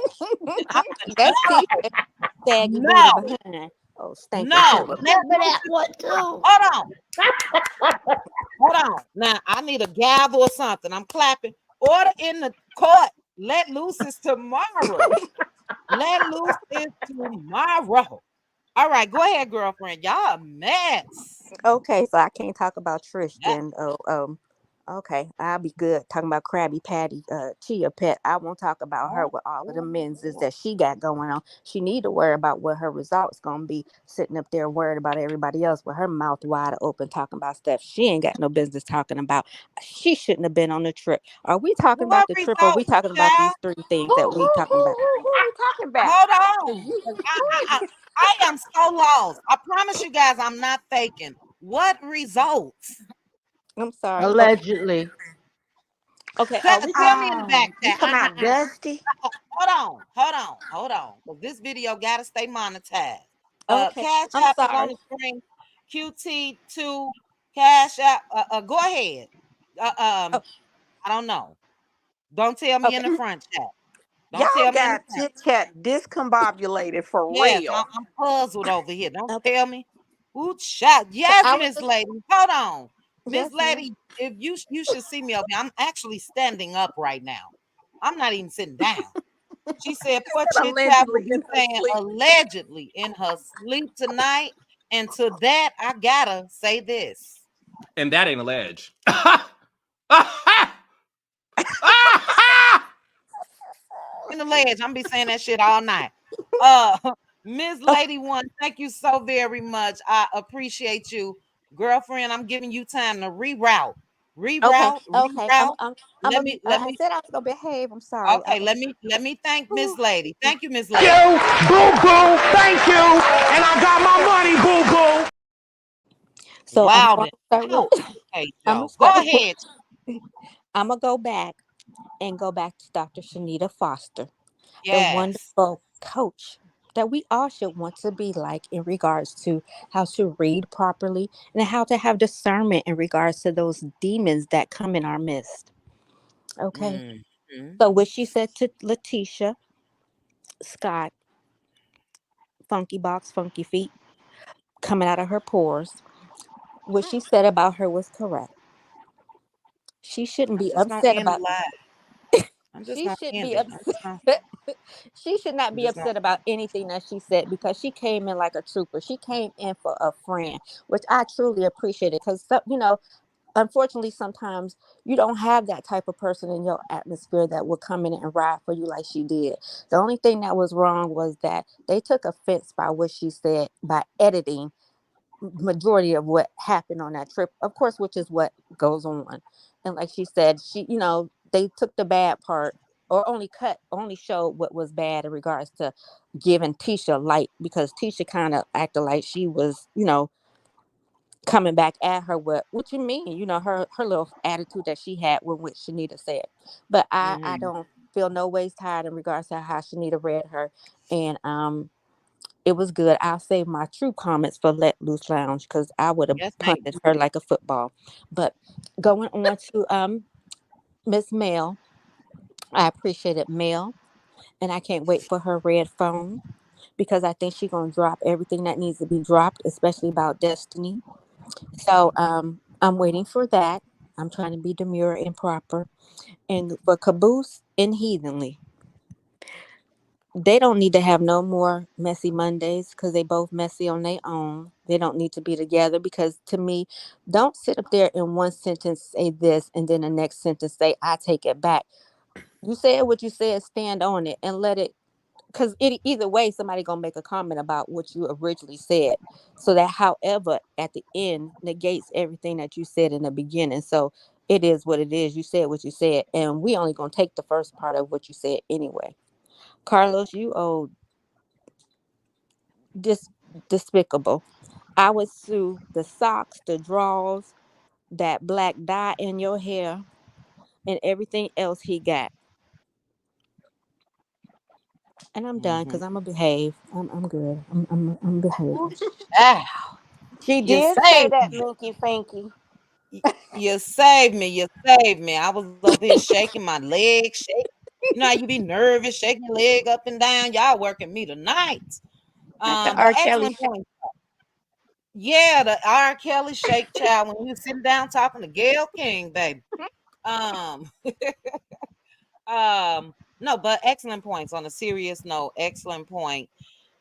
And I said, That's no, Tisha saggy booty no, behind. Oh, stinking no. too. Let Remember that Lucy, one too. hold on. Hold on. Now I need a gavel or something. I'm clapping. Order in the court. Let loose is tomorrow. Let loose is tomorrow. All right, go ahead, girlfriend. Y'all a mess. Okay, so I can't talk about Trish Yeah. then. Oh, okay, I'll be good talking about Krabby Patty, Chia Pet. I won't talk about her Oh, with all of the oh, menses oh. that she got going on. She need to worry about what her results gonna be. Sitting up there worried about everybody else with her mouth wide open talking about stuff she ain't got no business talking about. She shouldn't have been on the trip. Are we talking about What the trip? Or are we results, talking about child? these three things that we talking about? Who are we talking about? Hold 'Cause on. you, 'Cause I am so lost. I promise you guys I'm not faking. What results? I'm sorry. Allegedly. Okay, are we Tell me in the back You chat. talking about Dusty? Hold on, hold on, hold on. Because this video gotta stay monetized. okay? Cash I'm App is on sorry. the screen. QT2 Cash App. Go ahead. Oh, I don't know. Don't tell me in the okay. front chat. Y'all Don't tell me in the got front. chit chat discombobulated for Yes, real. I'm puzzled over here. Don't Okay. tell me. Ooh, shot. So Yes, I was Miss just Lady. Hold on. Miss yes, ma'am. Lady, if you should see me over here. I'm actually standing up right now. I'm not even sitting down. She said poor Said Chit Chat will allegedly be in her saying sleep. allegedly in her sleep tonight. And to that, I gotta say this. And that ain't a ledge. Ah! In the ledge, I'm be saying that shit all night. Uh Miss Okay, Lady One, thank you so very much. I appreciate you. Girlfriend, I'm giving you time to reroute. okay, Reroute, okay. reroute. I'm Let a, me let I me said I was gonna behave. I'm sorry. okay, let me thank Miss Whew. Lady. Thank you, Miss Thank Lady. you. Boo boo. Thank you. And I got my money, boo boo. So I'm Wow going then. to start with. Ouch. Okay, I'm gonna Joe. Go start with. ahead. I'm gonna go back and go back to Dr. Chanita Foster, the Yes. wonderful coach that we all should want to be like in regards to how to read properly and how to have discernment in regards to those demons that come in our midst. Okay. Mhm. So what she said to Letitia Scott, Funky Box, Funky Feet, coming out of her pores, what she said about her was correct. She shouldn't I'm be just gonna upset end the about. live. I'm just She gonna should end be it. I'm upset. just gonna She should not I'm be just gonna upset about anything that she said because she came in like a trooper. She came in for a friend, which I truly appreciated because unfortunately, sometimes you don't have that type of person in your atmosphere that will come in and ride for you like she did. The only thing that was wrong was that they took offense by what she said by editing majority of what happened on that trip, of course, which is what goes on. And like she said, they took the bad part or only showed what was bad in regards to giving Tisha light because Tisha kind of acted like she was, coming back at her with what you mean, her little attitude that she had when what Shanita said. But I Mhm. don't feel no ways tired in regards to how Shanita read her. And it was good. I'll save my true comments for Let Loose Lounge because I would have Yes, ma'am. punted her like a football. But going on to Miss Mel, I appreciated Mel, and I can't wait for her red phone because I think she's gonna drop everything that needs to be dropped, especially about Destiny. So I'm waiting for that. I'm trying to be demure and proper. And for Caboose and Heathenly, they don't need to have no more messy Mondays because they both messy on their own. They don't need to be together because to me, don't sit up there in one sentence say this and then the next sentence say I take it back. You said what you said, stand on it and let it because either way somebody gonna make a comment about what you originally said. So that however at the end negates everything that you said in the beginning. So it is what it is. You said what you said, and we only gonna take the first part of what you said anyway. Carlos, you old dis despicable. I would sue the socks, the drawers, that black dye in your hair, and everything else he got. And I'm done Mm-hmm. because I'm gonna behave. I'm good. I'm Ooh, behaving. child. She You did say saved that, me. Minky Finky. You saved me. You saved me. I was over here shaking my leg, shaking. You know how you be nervous, shaking your leg up and down. Y'all working me tonight. Not the But R. Kelly excellent shit. point. Yeah, the R. Kelly shake child when you sitting down talking to Gail King, baby. Um, no, but excellent points on a serious note. Excellent point.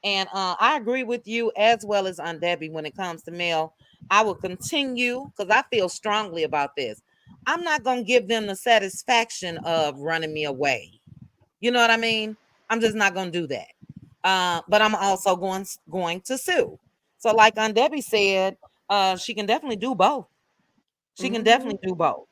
And I agree with you as well as on Debbie when it comes to Mel. I will continue because I feel strongly about this. I'm not gonna give them the satisfaction of running me away. You know what I mean? I'm just not gonna do that. But I'm also going to sue. So, like Aunt Debbie said, she can definitely do both. She can Hmm. definitely do both.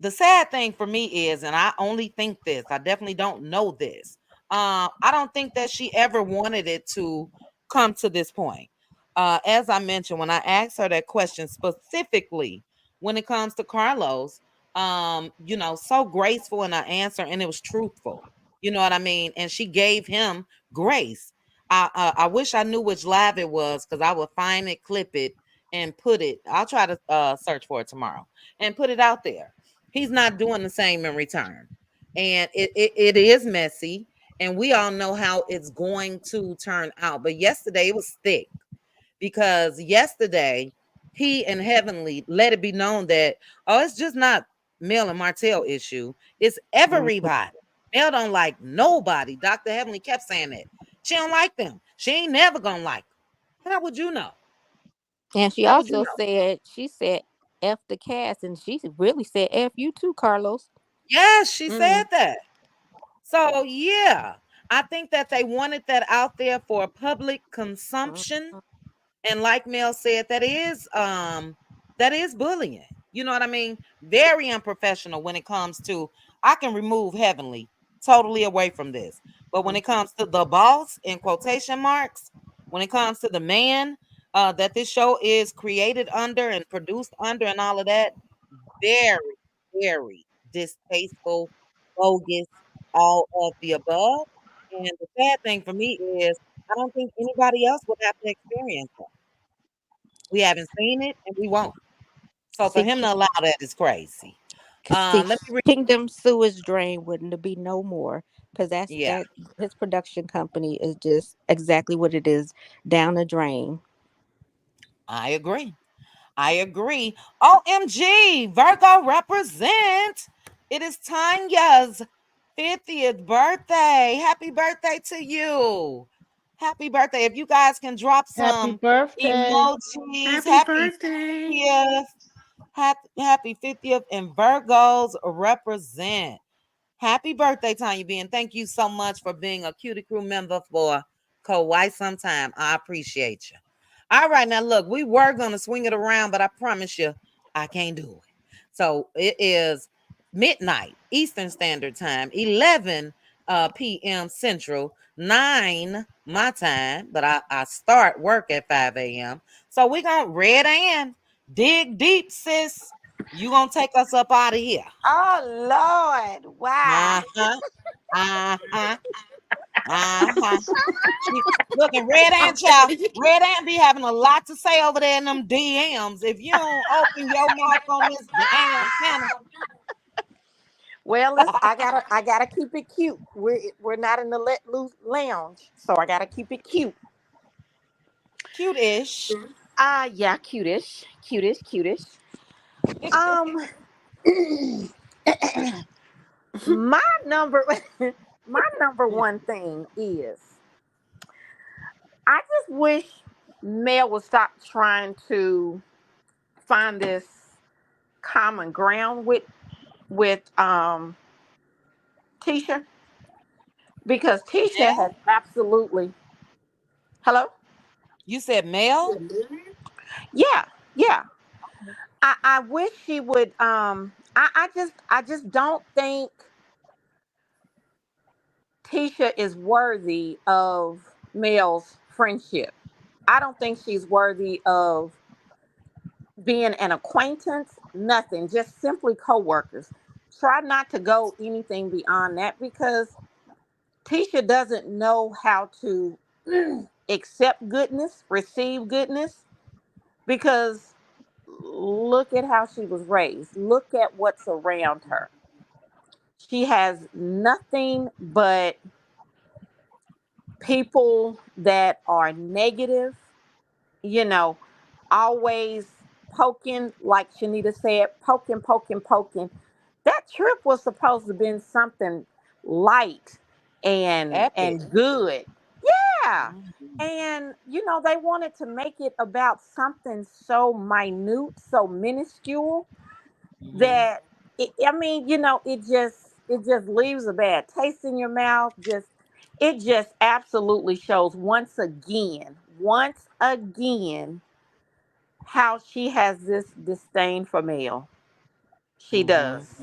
The sad thing for me is, and I only think this, I definitely don't know this. I don't think that she ever wanted it to come to this point. As I mentioned, when I asked her that question specifically when it comes to Carlos, so graceful in her answer, and it was truthful. You know what I mean? And she gave him grace. I wish I knew which live it was because I would find it, clip it, and put it. I'll try to search for it tomorrow and put it out there. He's not doing the same in return. And it is messy. And we all know how it's going to turn out. But yesterday it was thick because yesterday he and Heavenly let it be known that, oh, it's just not Mel and Martell issue. It's everybody. Mel don't like nobody. Dr. Heavenly kept saying that. She don't like them. She ain't never gonna like them. How would you know? And she How would you also know? said, she said F the cast, and she really said F you too, Carlos. Yes, she said Mm. that. So yeah, I think that they wanted that out there for public consumption. And like Mel said, that is bullying. You know what I mean? Very unprofessional when it comes to I can remove Heavenly totally away from this. But when it comes to the boss in quotation marks, when it comes to the man that this show is created under and produced under and all of that, very, very distasteful, bogus, all of the above. And the sad thing for me is I don't think anybody else would have to experience that. We haven't seen it and we won't. So for See, him to allow that is crazy. see, Let me read. Kingdom Sewage Drain wouldn't be no more because Yeah, that his production company is just exactly what it is, down the drain. I agree. I agree. OMG, Virgo represent. It is Tanya's 50th birthday. Happy birthday to you. Happy birthday. If you guys can drop Happy some birthday. emojis, Happy happy birthday. 50th. Happy 50th and Virgos represent. Happy birthday, Tanya B. And thank you so much for being a Cutie Crew member for quite some time. I appreciate you. All right, now look, we were gonna swing it around, but I promise you, I can't do it. So it is midnight Eastern Standard Time, 11 p.m. Central, 9 my time, but I start work at 5 a.m. So we're gonna red and dig deep, sis. You gonna take us up out of here. Oh Lord, why? Uh-huh. Uh-huh. Uh-huh. She looking red and child. Red and be having a lot to say over there in them DMs. If you don't open your mouth on this damn panel. Well, I gotta keep it cute. We're not in the let loose lounge, so I gotta keep it cute. Cute-ish. Yeah, cutish, cutish, cutish. Um, my number, my number one thing is I just wish Mel would stop trying to find this common ground with Tisha, because Tisha has Mel? absolutely hello. You said Mel? Yeah, yeah. I wish she would. I just don't think Tisha is worthy of Mel's friendship. I don't think she's worthy of being an acquaintance, nothing, just simply coworkers. Try not to go anything beyond that because Tisha doesn't know how to accept goodness, receive goodness, because look at how she was raised. Look at what's around her. She has nothing but people that are negative, you know, always poking, like Chanita said, poking, poking, poking. That trip was supposed to have been something light Epic. and good. Yeah. Mhm. And they wanted to make it about something so minute, so minuscule Mhm. that I mean, it just leaves a bad taste in your mouth. It just absolutely shows once again how she has this disdain for male. She Mhm. does.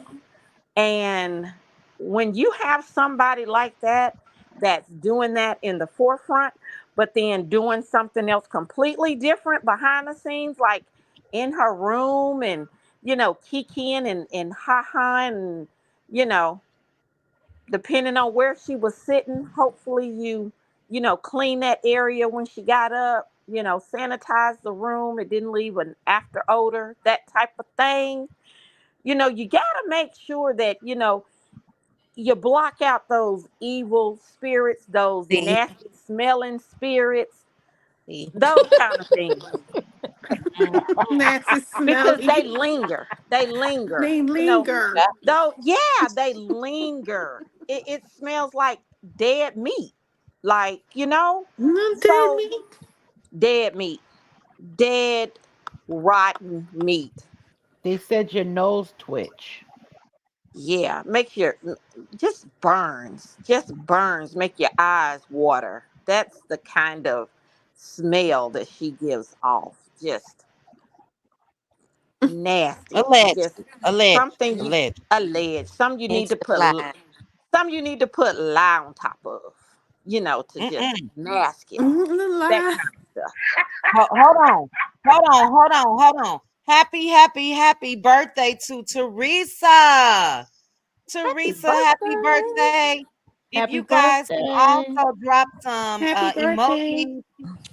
And when you have somebody like that that's doing that in the forefront, but then doing something else completely different behind the scenes, like in her room and, kikiing and ha-ha and, you know, depending on where she was sitting, hopefully clean that area when she got up, sanitize the room. It didn't leave an after odor, that type of thing. You got to make sure that, you block out those evil spirits, those See, nasty smelling spirits, see. those kind of things, Nasty, because they smelly. linger. They linger. They linger. Though, yeah, they linger. It smells like dead meat. Like, Not dead so meat. dead meat, dead, rotten meat. They said your nose twitch. Yeah, makes your just burns, make your eyes water. That's the kind of smell that she gives off. Just nasty. Alleged. Just Alleged. something you Alleged. alleged. Into the line. Some you need to put lye on top of, to just Mm-mm. mask it. The That lie. kind of stuff. Hold on. Hold on. Hold on. Hold on. Happy, happy, happy birthday to Teresa. Happy Teresa, happy birthday. birthday. If Happy you guys can birthday. also drop some Happy birthday. emojis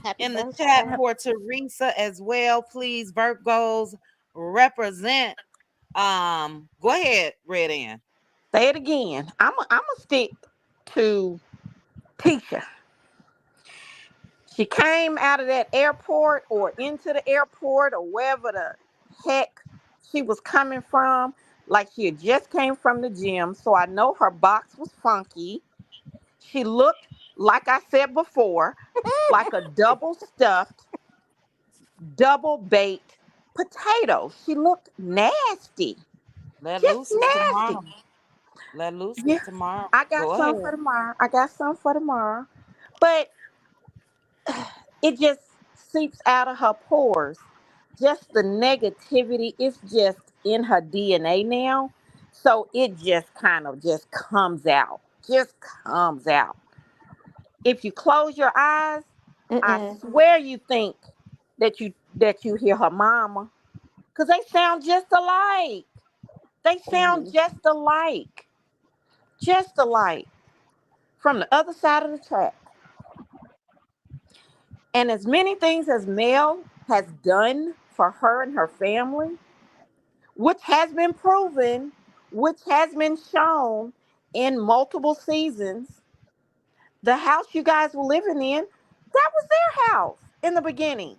Happy in the chat birthday. for Teresa as well, please. Virgos represent. Go ahead, Red Ann. Say it again. I'm gonna stick to Tisha. She came out of that airport or into the airport or wherever the heck she was coming from, like she had just came from the gym. So I know her box was funky. She looked, like I said before, like a double stuffed, double baked potato. She looked nasty, Let just loose is tomorrow. nasty. Let loose is Yeah, tomorrow. I got Go some for ahead. tomorrow. I got some for tomorrow. But it just seeps out of her pores. Just the negativity is just in her DNA now. So it just kind of just comes out. Just comes out. If you close your eyes, I Mm-mm. swear you think that you hear her mama. Cause they sound just alike. They sound Mm-hmm. just alike. Just alike. From the other side of the track. And as many things as Mel has done for her and her family, which has been proven, which has been shown in multiple seasons, the house you guys were living in, that was their house in the beginning.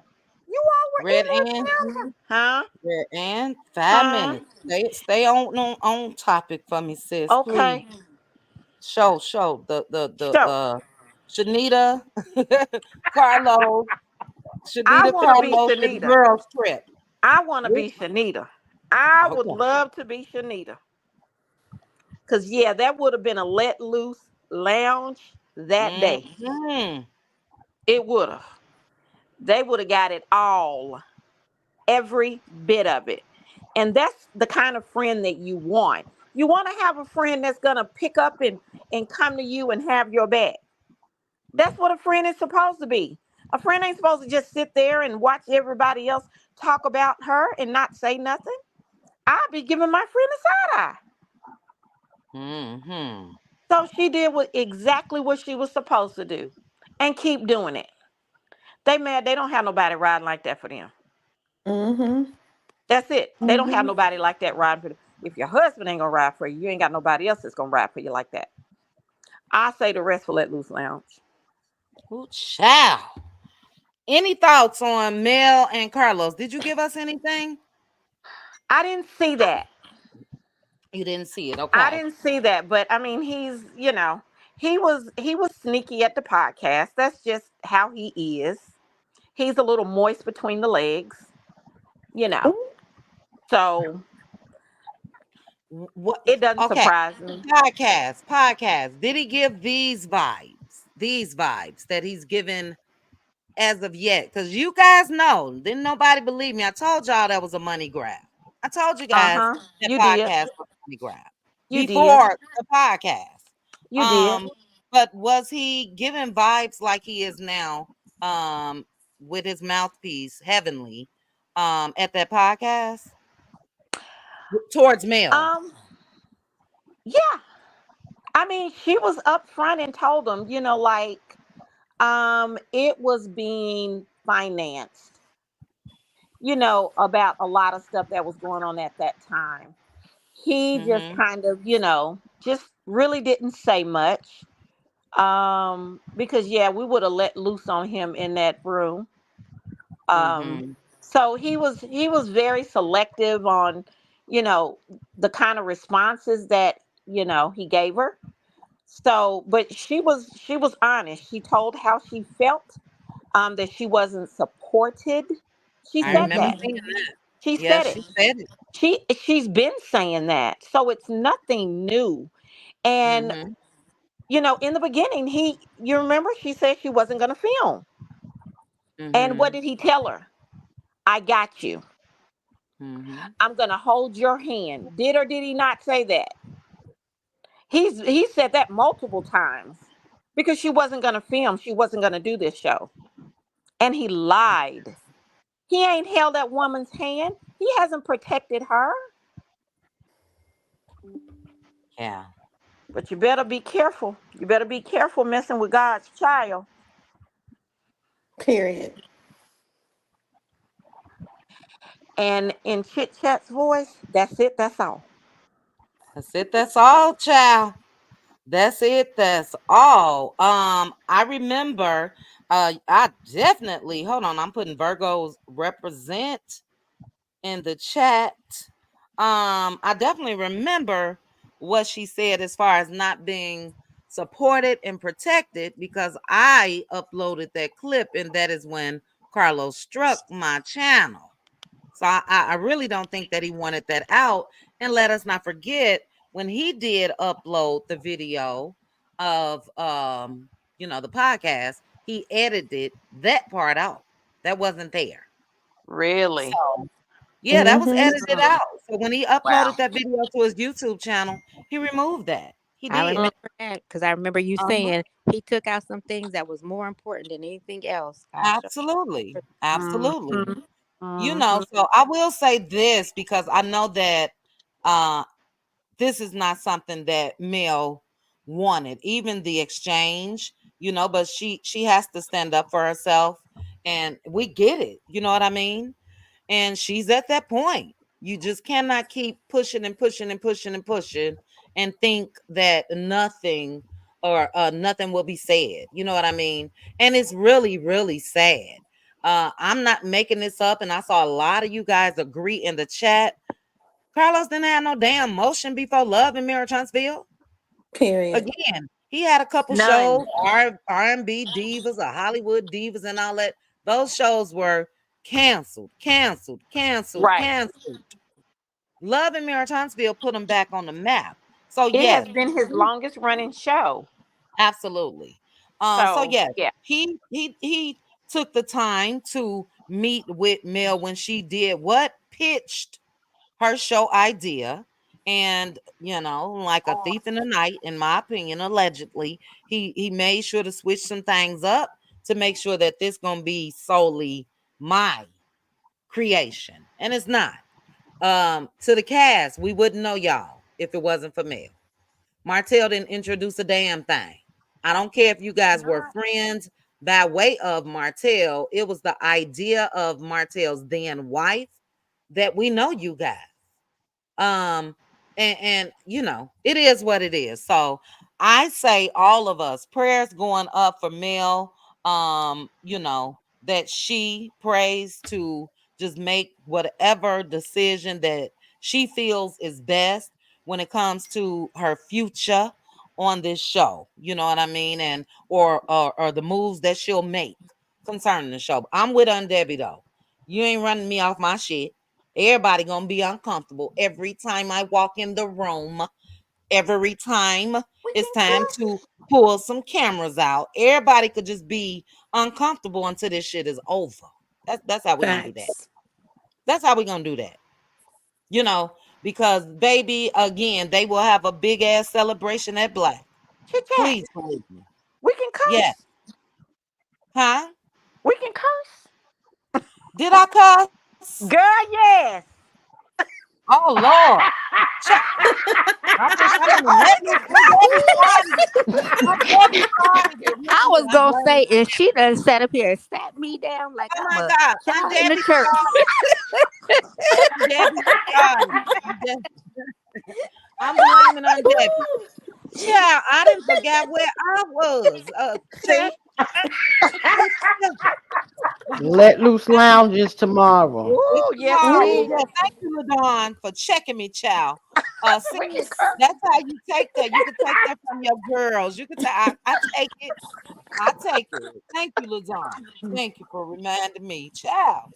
You all were Red in that Ann. townhouse. Huh? Red Ann. 5 minutes. Huh? Stay on topic for me, sis. Please. Okay. Show the So Shanita Carlos. I Shanita want to be Carlos and the Shanita. girls trip. I want to We- be Shanita. I would Okay. love to be Shanita. Cause yeah, that would have been a let loose lounge that day. Mm-hmm. It would have. They would have got it all, every bit of it. And that's the kind of friend that you want. You want to have a friend that's gonna pick up and come to you and have your back. That's what a friend is supposed to be. A friend ain't supposed to just sit there and watch everybody else talk about her and not say nothing. I'll be giving my friend a side eye. Mm-hmm. So she did exactly what she was supposed to do and keep doing it. They mad they don't have nobody riding like that for them. Mm-hmm. That's it. They don't have Mm-hmm. nobody like that riding for them. If your husband ain't gonna ride for you, you ain't got nobody else that's gonna ride for you like that. I say the rest for Let Loose Lounge. Ooh, child. Any thoughts on Mel and Carlos? Did you give us anything? I didn't see that. You didn't see it. I Okay. didn't see that, but I mean, he was sneaky at the podcast. That's just how he is. He's a little moist between the legs, you know. Ooh. So What? it doesn't Okay. surprise me. Podcast. Did he give these vibes? These vibes that he's given as of yet? Because you guys know, didn't nobody believe me. I told y'all that was a money grab. I told you guys Uh-huh. that You did. podcast was a money grab You did. before the podcast. You did. Um, but was he giving vibes like he is now? With his mouthpiece, Heavenly, at that podcast towards Mel. Um, yeah. I mean, she was upfront and told him, like, it was being financed, about a lot of stuff that was going on at that time. He just Mm-hmm. kind of, just really didn't say much. Because yeah, we would have let loose on him in that room. Um, Mm-hmm. so he was very selective on, you know, the kind of responses that, he gave her. So, but she was honest. She told how she felt, that she wasn't supported. She I said remember that. Mm-hmm. seeing that. She Yeah, said it. she said it. She's been saying that. So it's nothing new. And Mm-hmm. in the beginning, you remember she said she wasn't going to film. And what Mm-hmm. did he tell her? I got you. Mm-hmm. I'm going to hold your hand. Did or did he not say that? He said that multiple times because she wasn't going to film. She wasn't going to do this show. And he lied. He ain't held that woman's hand. He hasn't protected her. Yeah. But you better be careful. You better be careful messing with God's child. Period. And in Chit Chat's voice, that's it. That's all. That's it. That's all, child. That's it. That's all. I remember. I definitely. Hold on. I'm putting Virgo's represent in the chat. I definitely remember what she said as far as not being supported and protected because I uploaded that clip, and that is when Carlos struck my channel. So I really don't think that he wanted that out. And let us not forget when he did upload the video of the podcast, he edited that part out. That wasn't there. Really? So yeah, that was Mm-hmm. edited Mm, out. So when he wow. uploaded that video to his YouTube channel, he removed that. He I did. Mm, remember that because I remember you Uh-huh. saying he took out some things that was more important than anything else. Gosh, Absolutely. mhm, Absolutely. mhm. So I will say this because I know that uh this is not something that Mel wanted, even the exchange, but she has to stand up for herself, and we get it. You know what I mean? And she's at that point. You just cannot keep pushing and pushing and pushing and pushing and think that nothing will be said. You know what I mean? And it's really, really sad. I'm not making this up, and I saw a lot of you guys agree in the chat. Carlos didn't have no damn motion before Love and Mirror Huntsville. Period. Again, he had a couple None. shows, R&B divas or Hollywood divas and all that. Those shows were canceled, canceled, canceled, Right. canceled. Love and Mirror Huntsville put him back on the map. So It has yes, been his longest running show. absolutely. So So yes, yeah. he took the time to meet with Mel when she did what? Pitched her show idea, And like a thief in the night, in my opinion, allegedly, he made sure to switch some things up to make sure that this gonna be solely my creation, and it's not. To the cast, we wouldn't know y'all if it wasn't for Mel. Martell didn't introduce a damn thing. I don't care if you guys were friends by way of Martell. It was the idea of Martell's then wife that we know you guys. Um, and it is what it is. So I say all of us prayers going up for Mel. That she prays to just make whatever decision that she feels is best when it comes to her future on this show. You know what I mean? And or the moves that she'll make concerning the show. I'm with Debbie though. You ain't running me off my shit. Everybody gonna be uncomfortable every time I walk in the room. Every time it's time to pull some cameras out, everybody could just be uncomfortable until this shit is over. That's how we're gonna do that. Facts. That's how we're gonna do that. You know, because baby, again, they will have a big ass celebration at Black. Chit chat. Please believe me. We can Yeah. curse. Huh? We can curse. Did I cuss? Girl, yes. Oh Lord. I'm Debbie private. I Listen, was I'm gonna blaming. say, and she done sat up here and sat me down like Oh I'm my a God, I'm child in the Debbie church. I'm Debbie private. I'm blaming on Debbie. Child, I didn't forget where I was. See? Let Loose Lounges tomorrow. It's Ooh, yes, it tomorrow. is. Yeah, thank you, LaDon, for checking me, child. We can See, curse. that's how you take that. You can take that from your girls. You can take. I take it. I take it. Thank you, LaDon. Thank you for reminding me, child.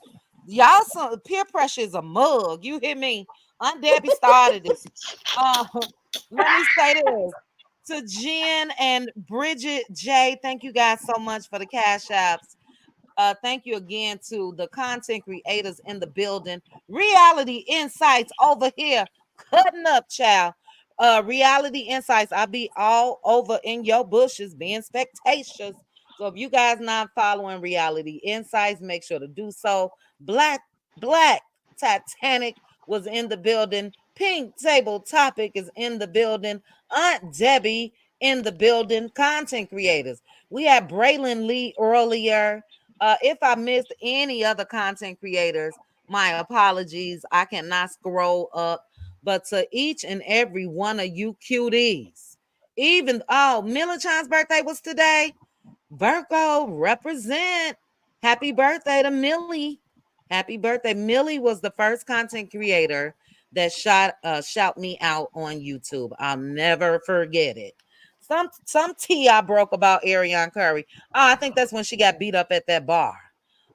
Y'all, some peer pressure is a mug. You hear me? Aunt Debbie started it. Uh, let me say this to Jen and Bridget J. Thank you guys so much for the cash apps. Thank you again to the content creators in the building. Reality Insights over here, cutting up, child. Reality Insights, I'll be all over in your bushes being spectacious. So if you guys not following Reality Insights, make sure to do so. Black Titanic was in the building. Pink Table Topic is in the building. Aunt Debbie in the building. Content creators. We had Braylon Lee earlier. If I missed any other content creators, my apologies. I cannot scroll up. But to each and every one of you cuties, even Millichan's birthday was today. Virgo represent. Happy birthday to Millie. Happy birthday. Millie was the first content creator that shout me out on YouTube. I'll never forget it. Some tea I broke about Ariane Curry. Oh, I think that's when she got beat up at that bar.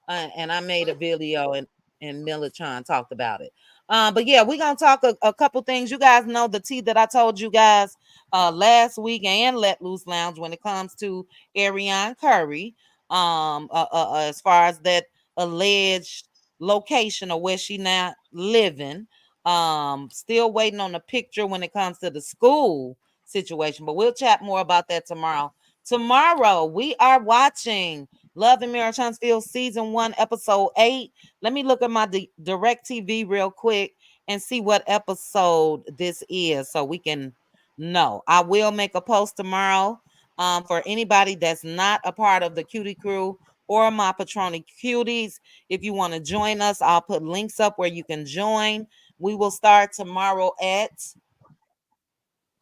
And I made a video and Millichan talked about it. But yeah, we're gonna talk a couple things. You guys know the tea that I told you guys last week and Let Loose Lounge when it comes to Ariane Curry. As far as that alleged location of where she now living. Still waiting on the picture when it comes to the school situation, but we'll chat more about that tomorrow. Tomorrow we are watching Love and Mary Huntsville season 1, episode 8. Let me look at my direct TV real quick and see what episode this is so we can know. I will make a post tomorrow for anybody that's not a part of the Cutie Crew or my Patroni Cuties. If you want to join us, I'll put links up where you can join. We will start tomorrow at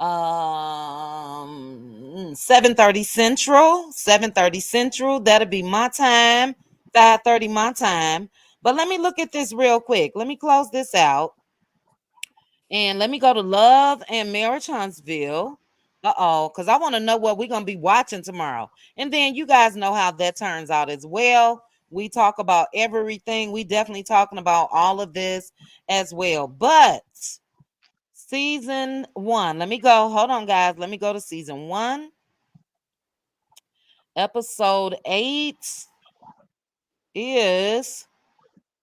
7:30 Central. 7:30 Central. That'll be my time. 5:30 my time. But let me look at this real quick. Let me close this out. And let me go to Love and Marriage Huntsville. Because I want to know what we're going to be watching tomorrow. And then you guys know how that turns out as well. We talk about everything. We definitely talking about all of this as well. But season 1, let me go. Hold on, guys. Let me go to season 1. Episode 8 is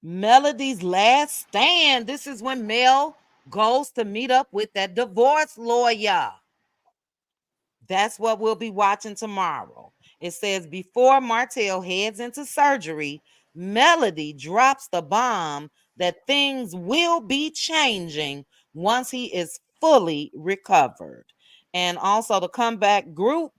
Melody's Last Stand. This is when Mel goes to meet up with that divorce lawyer. That's what we'll be watching tomorrow. It says before Martell heads into surgery, Melody drops the bomb that things will be changing once he is fully recovered. And also, the comeback group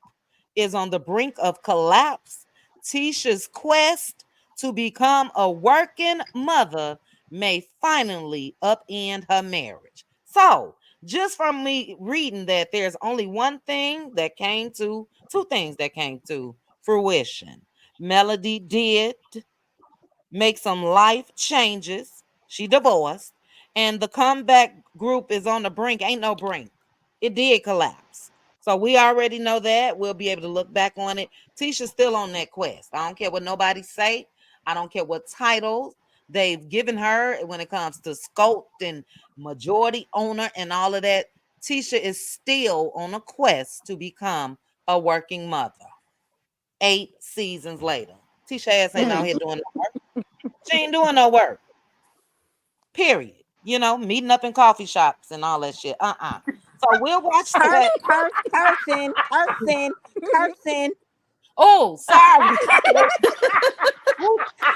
is on the brink of collapse. Tisha's quest to become a working mother may finally upend her marriage. So, just from me reading that, there's only two things that came to fruition. Melody did make some life changes. She divorced, and the comeback group is on the brink. Ain't no brink. It did collapse. So we already know that. We'll be able to look back on it. Tisha's still on that quest. I don't care what nobody say. I don't care what titles they've given her when it comes to scope and majority owner and all of that. Tisha is still on a quest to become a working mother. 8 seasons later. Tisha ass ain't out here doing no work. She ain't doing no work. Period. Meeting up in coffee shops and all that shit. So we'll watch that. Person. Oh, sorry.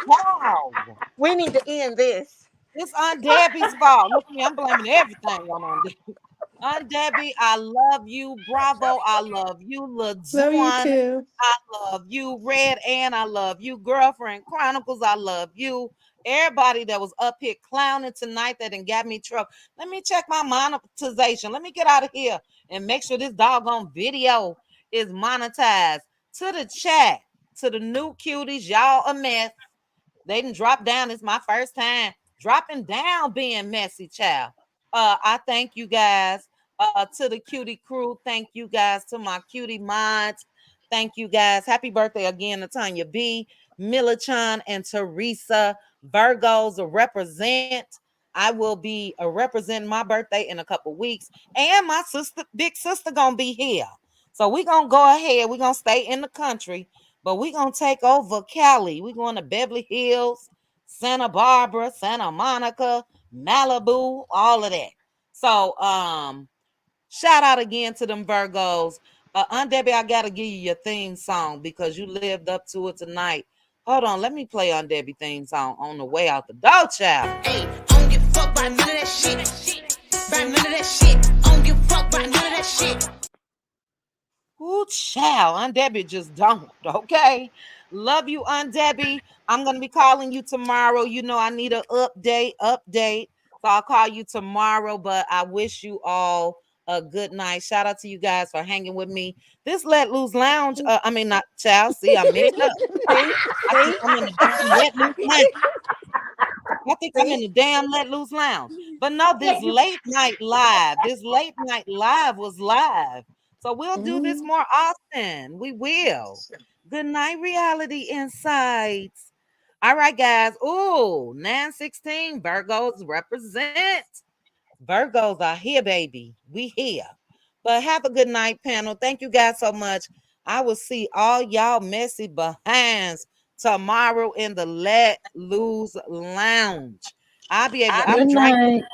Wow. We need to end this. It's Aunt Debbie's fault. Look at me, I'm blaming everything on Aunt Debbie. Aunt Debbie, I love you. Bravo, I love you. Love you LaDuan, too. I love you. Red Ann, I love you. Girlfriend Chronicles, I love you. Everybody that was up here clowning tonight that done got me trouble. Let me check my monetization. Let me get out of here and make sure this doggone video is monetized. To the chat, to the new cuties, y'all a mess. They didn't drop down. It's my first time dropping down being messy, child. I thank you guys. To the cutie crew, thank you guys. To my cutie mods, thank you guys. Happy birthday again to Tanya B, Millichan, and Teresa. Virgos represent. I will be representing my birthday in a couple weeks, and my big sister, gonna be here. So we're gonna go ahead. We're gonna stay in the country, but we're gonna take over Cali. We're going to Beverly Hills, Santa Barbara, Santa Monica, Malibu, all of that. So shout out again to them Virgos. Aunt Debbie, I gotta give you your theme song because you lived up to it tonight. Hold on, let me play Aunt Debbie theme song on the way out the door, child. Hey, I don't give a fuck by none of that shit. By none of that shit. I don't give a fuck by none of that shit. Ooh, child, Aunt Debbie just don't, okay? Love you, Aunt Debbie. I'm going to be calling you tomorrow. I need an update. So I'll call you tomorrow, but I wish you all a good night. Shout out to you guys for hanging with me. This Let Loose Lounge, not child. See, I made it up. I think I'm in the damn Let Loose Lounge. I think I'm in the damn Let Loose Lounge. But no, this late night live was live. So we'll do this more often. We will. Good night, Reality Insights. All right, guys. Ooh, 916 Virgos represent. Virgos are here, baby. We here. But have a good night, panel. Thank you guys so much. I will see all y'all messy behinds tomorrow in the Let Loose Lounge. I'll be able to. I'm drinking.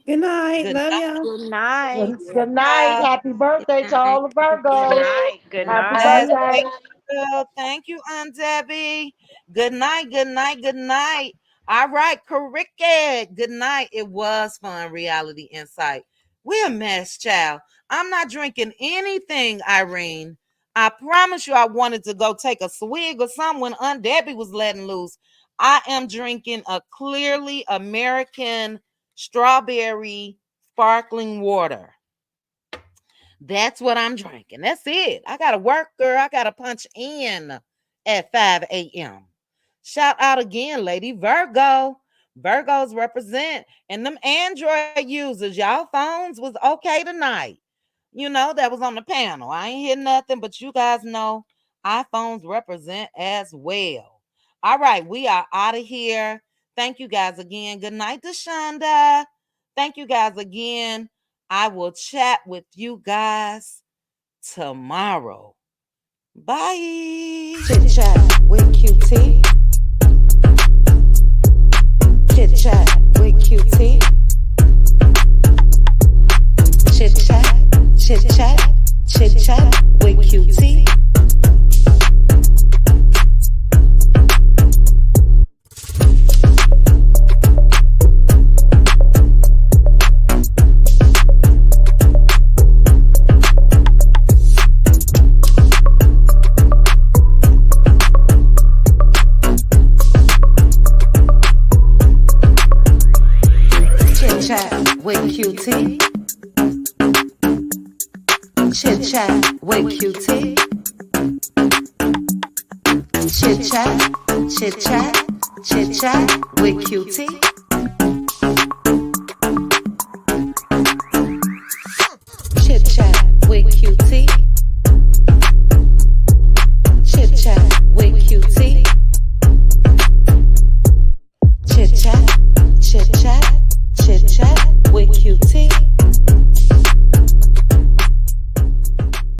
Good night. Good Love night. y'all. Good night. Good night. Happy birthday to all the Virgos. Good Happy night. birthday. Thank you, Aunt Debbie. Good night. All right, cricket. Good night. It was fun. Reality Insight. We're a mess, child. I'm not drinking anything, Irene. I promise you I wanted to go take a swig or something when Aunt Debbie was letting loose. I am drinking a Clearly American strawberry sparkling water. That's what I'm drinking. That's it. I got to work, girl. I got to punch in at 5 a.m. Shout out again, Lady Virgo. Virgos represent. And them Android users, y'all phones was okay tonight. That was on the panel. I ain't hear nothing, but you guys know iPhones represent as well. All right, we are out of here. Thank you guys again. Good night, Deshonda. Thank you guys again. I will chat with you guys tomorrow. Bye. Chit chat with QT. Chit chat with QT. chat with Cutie. Chit chat with Cutie.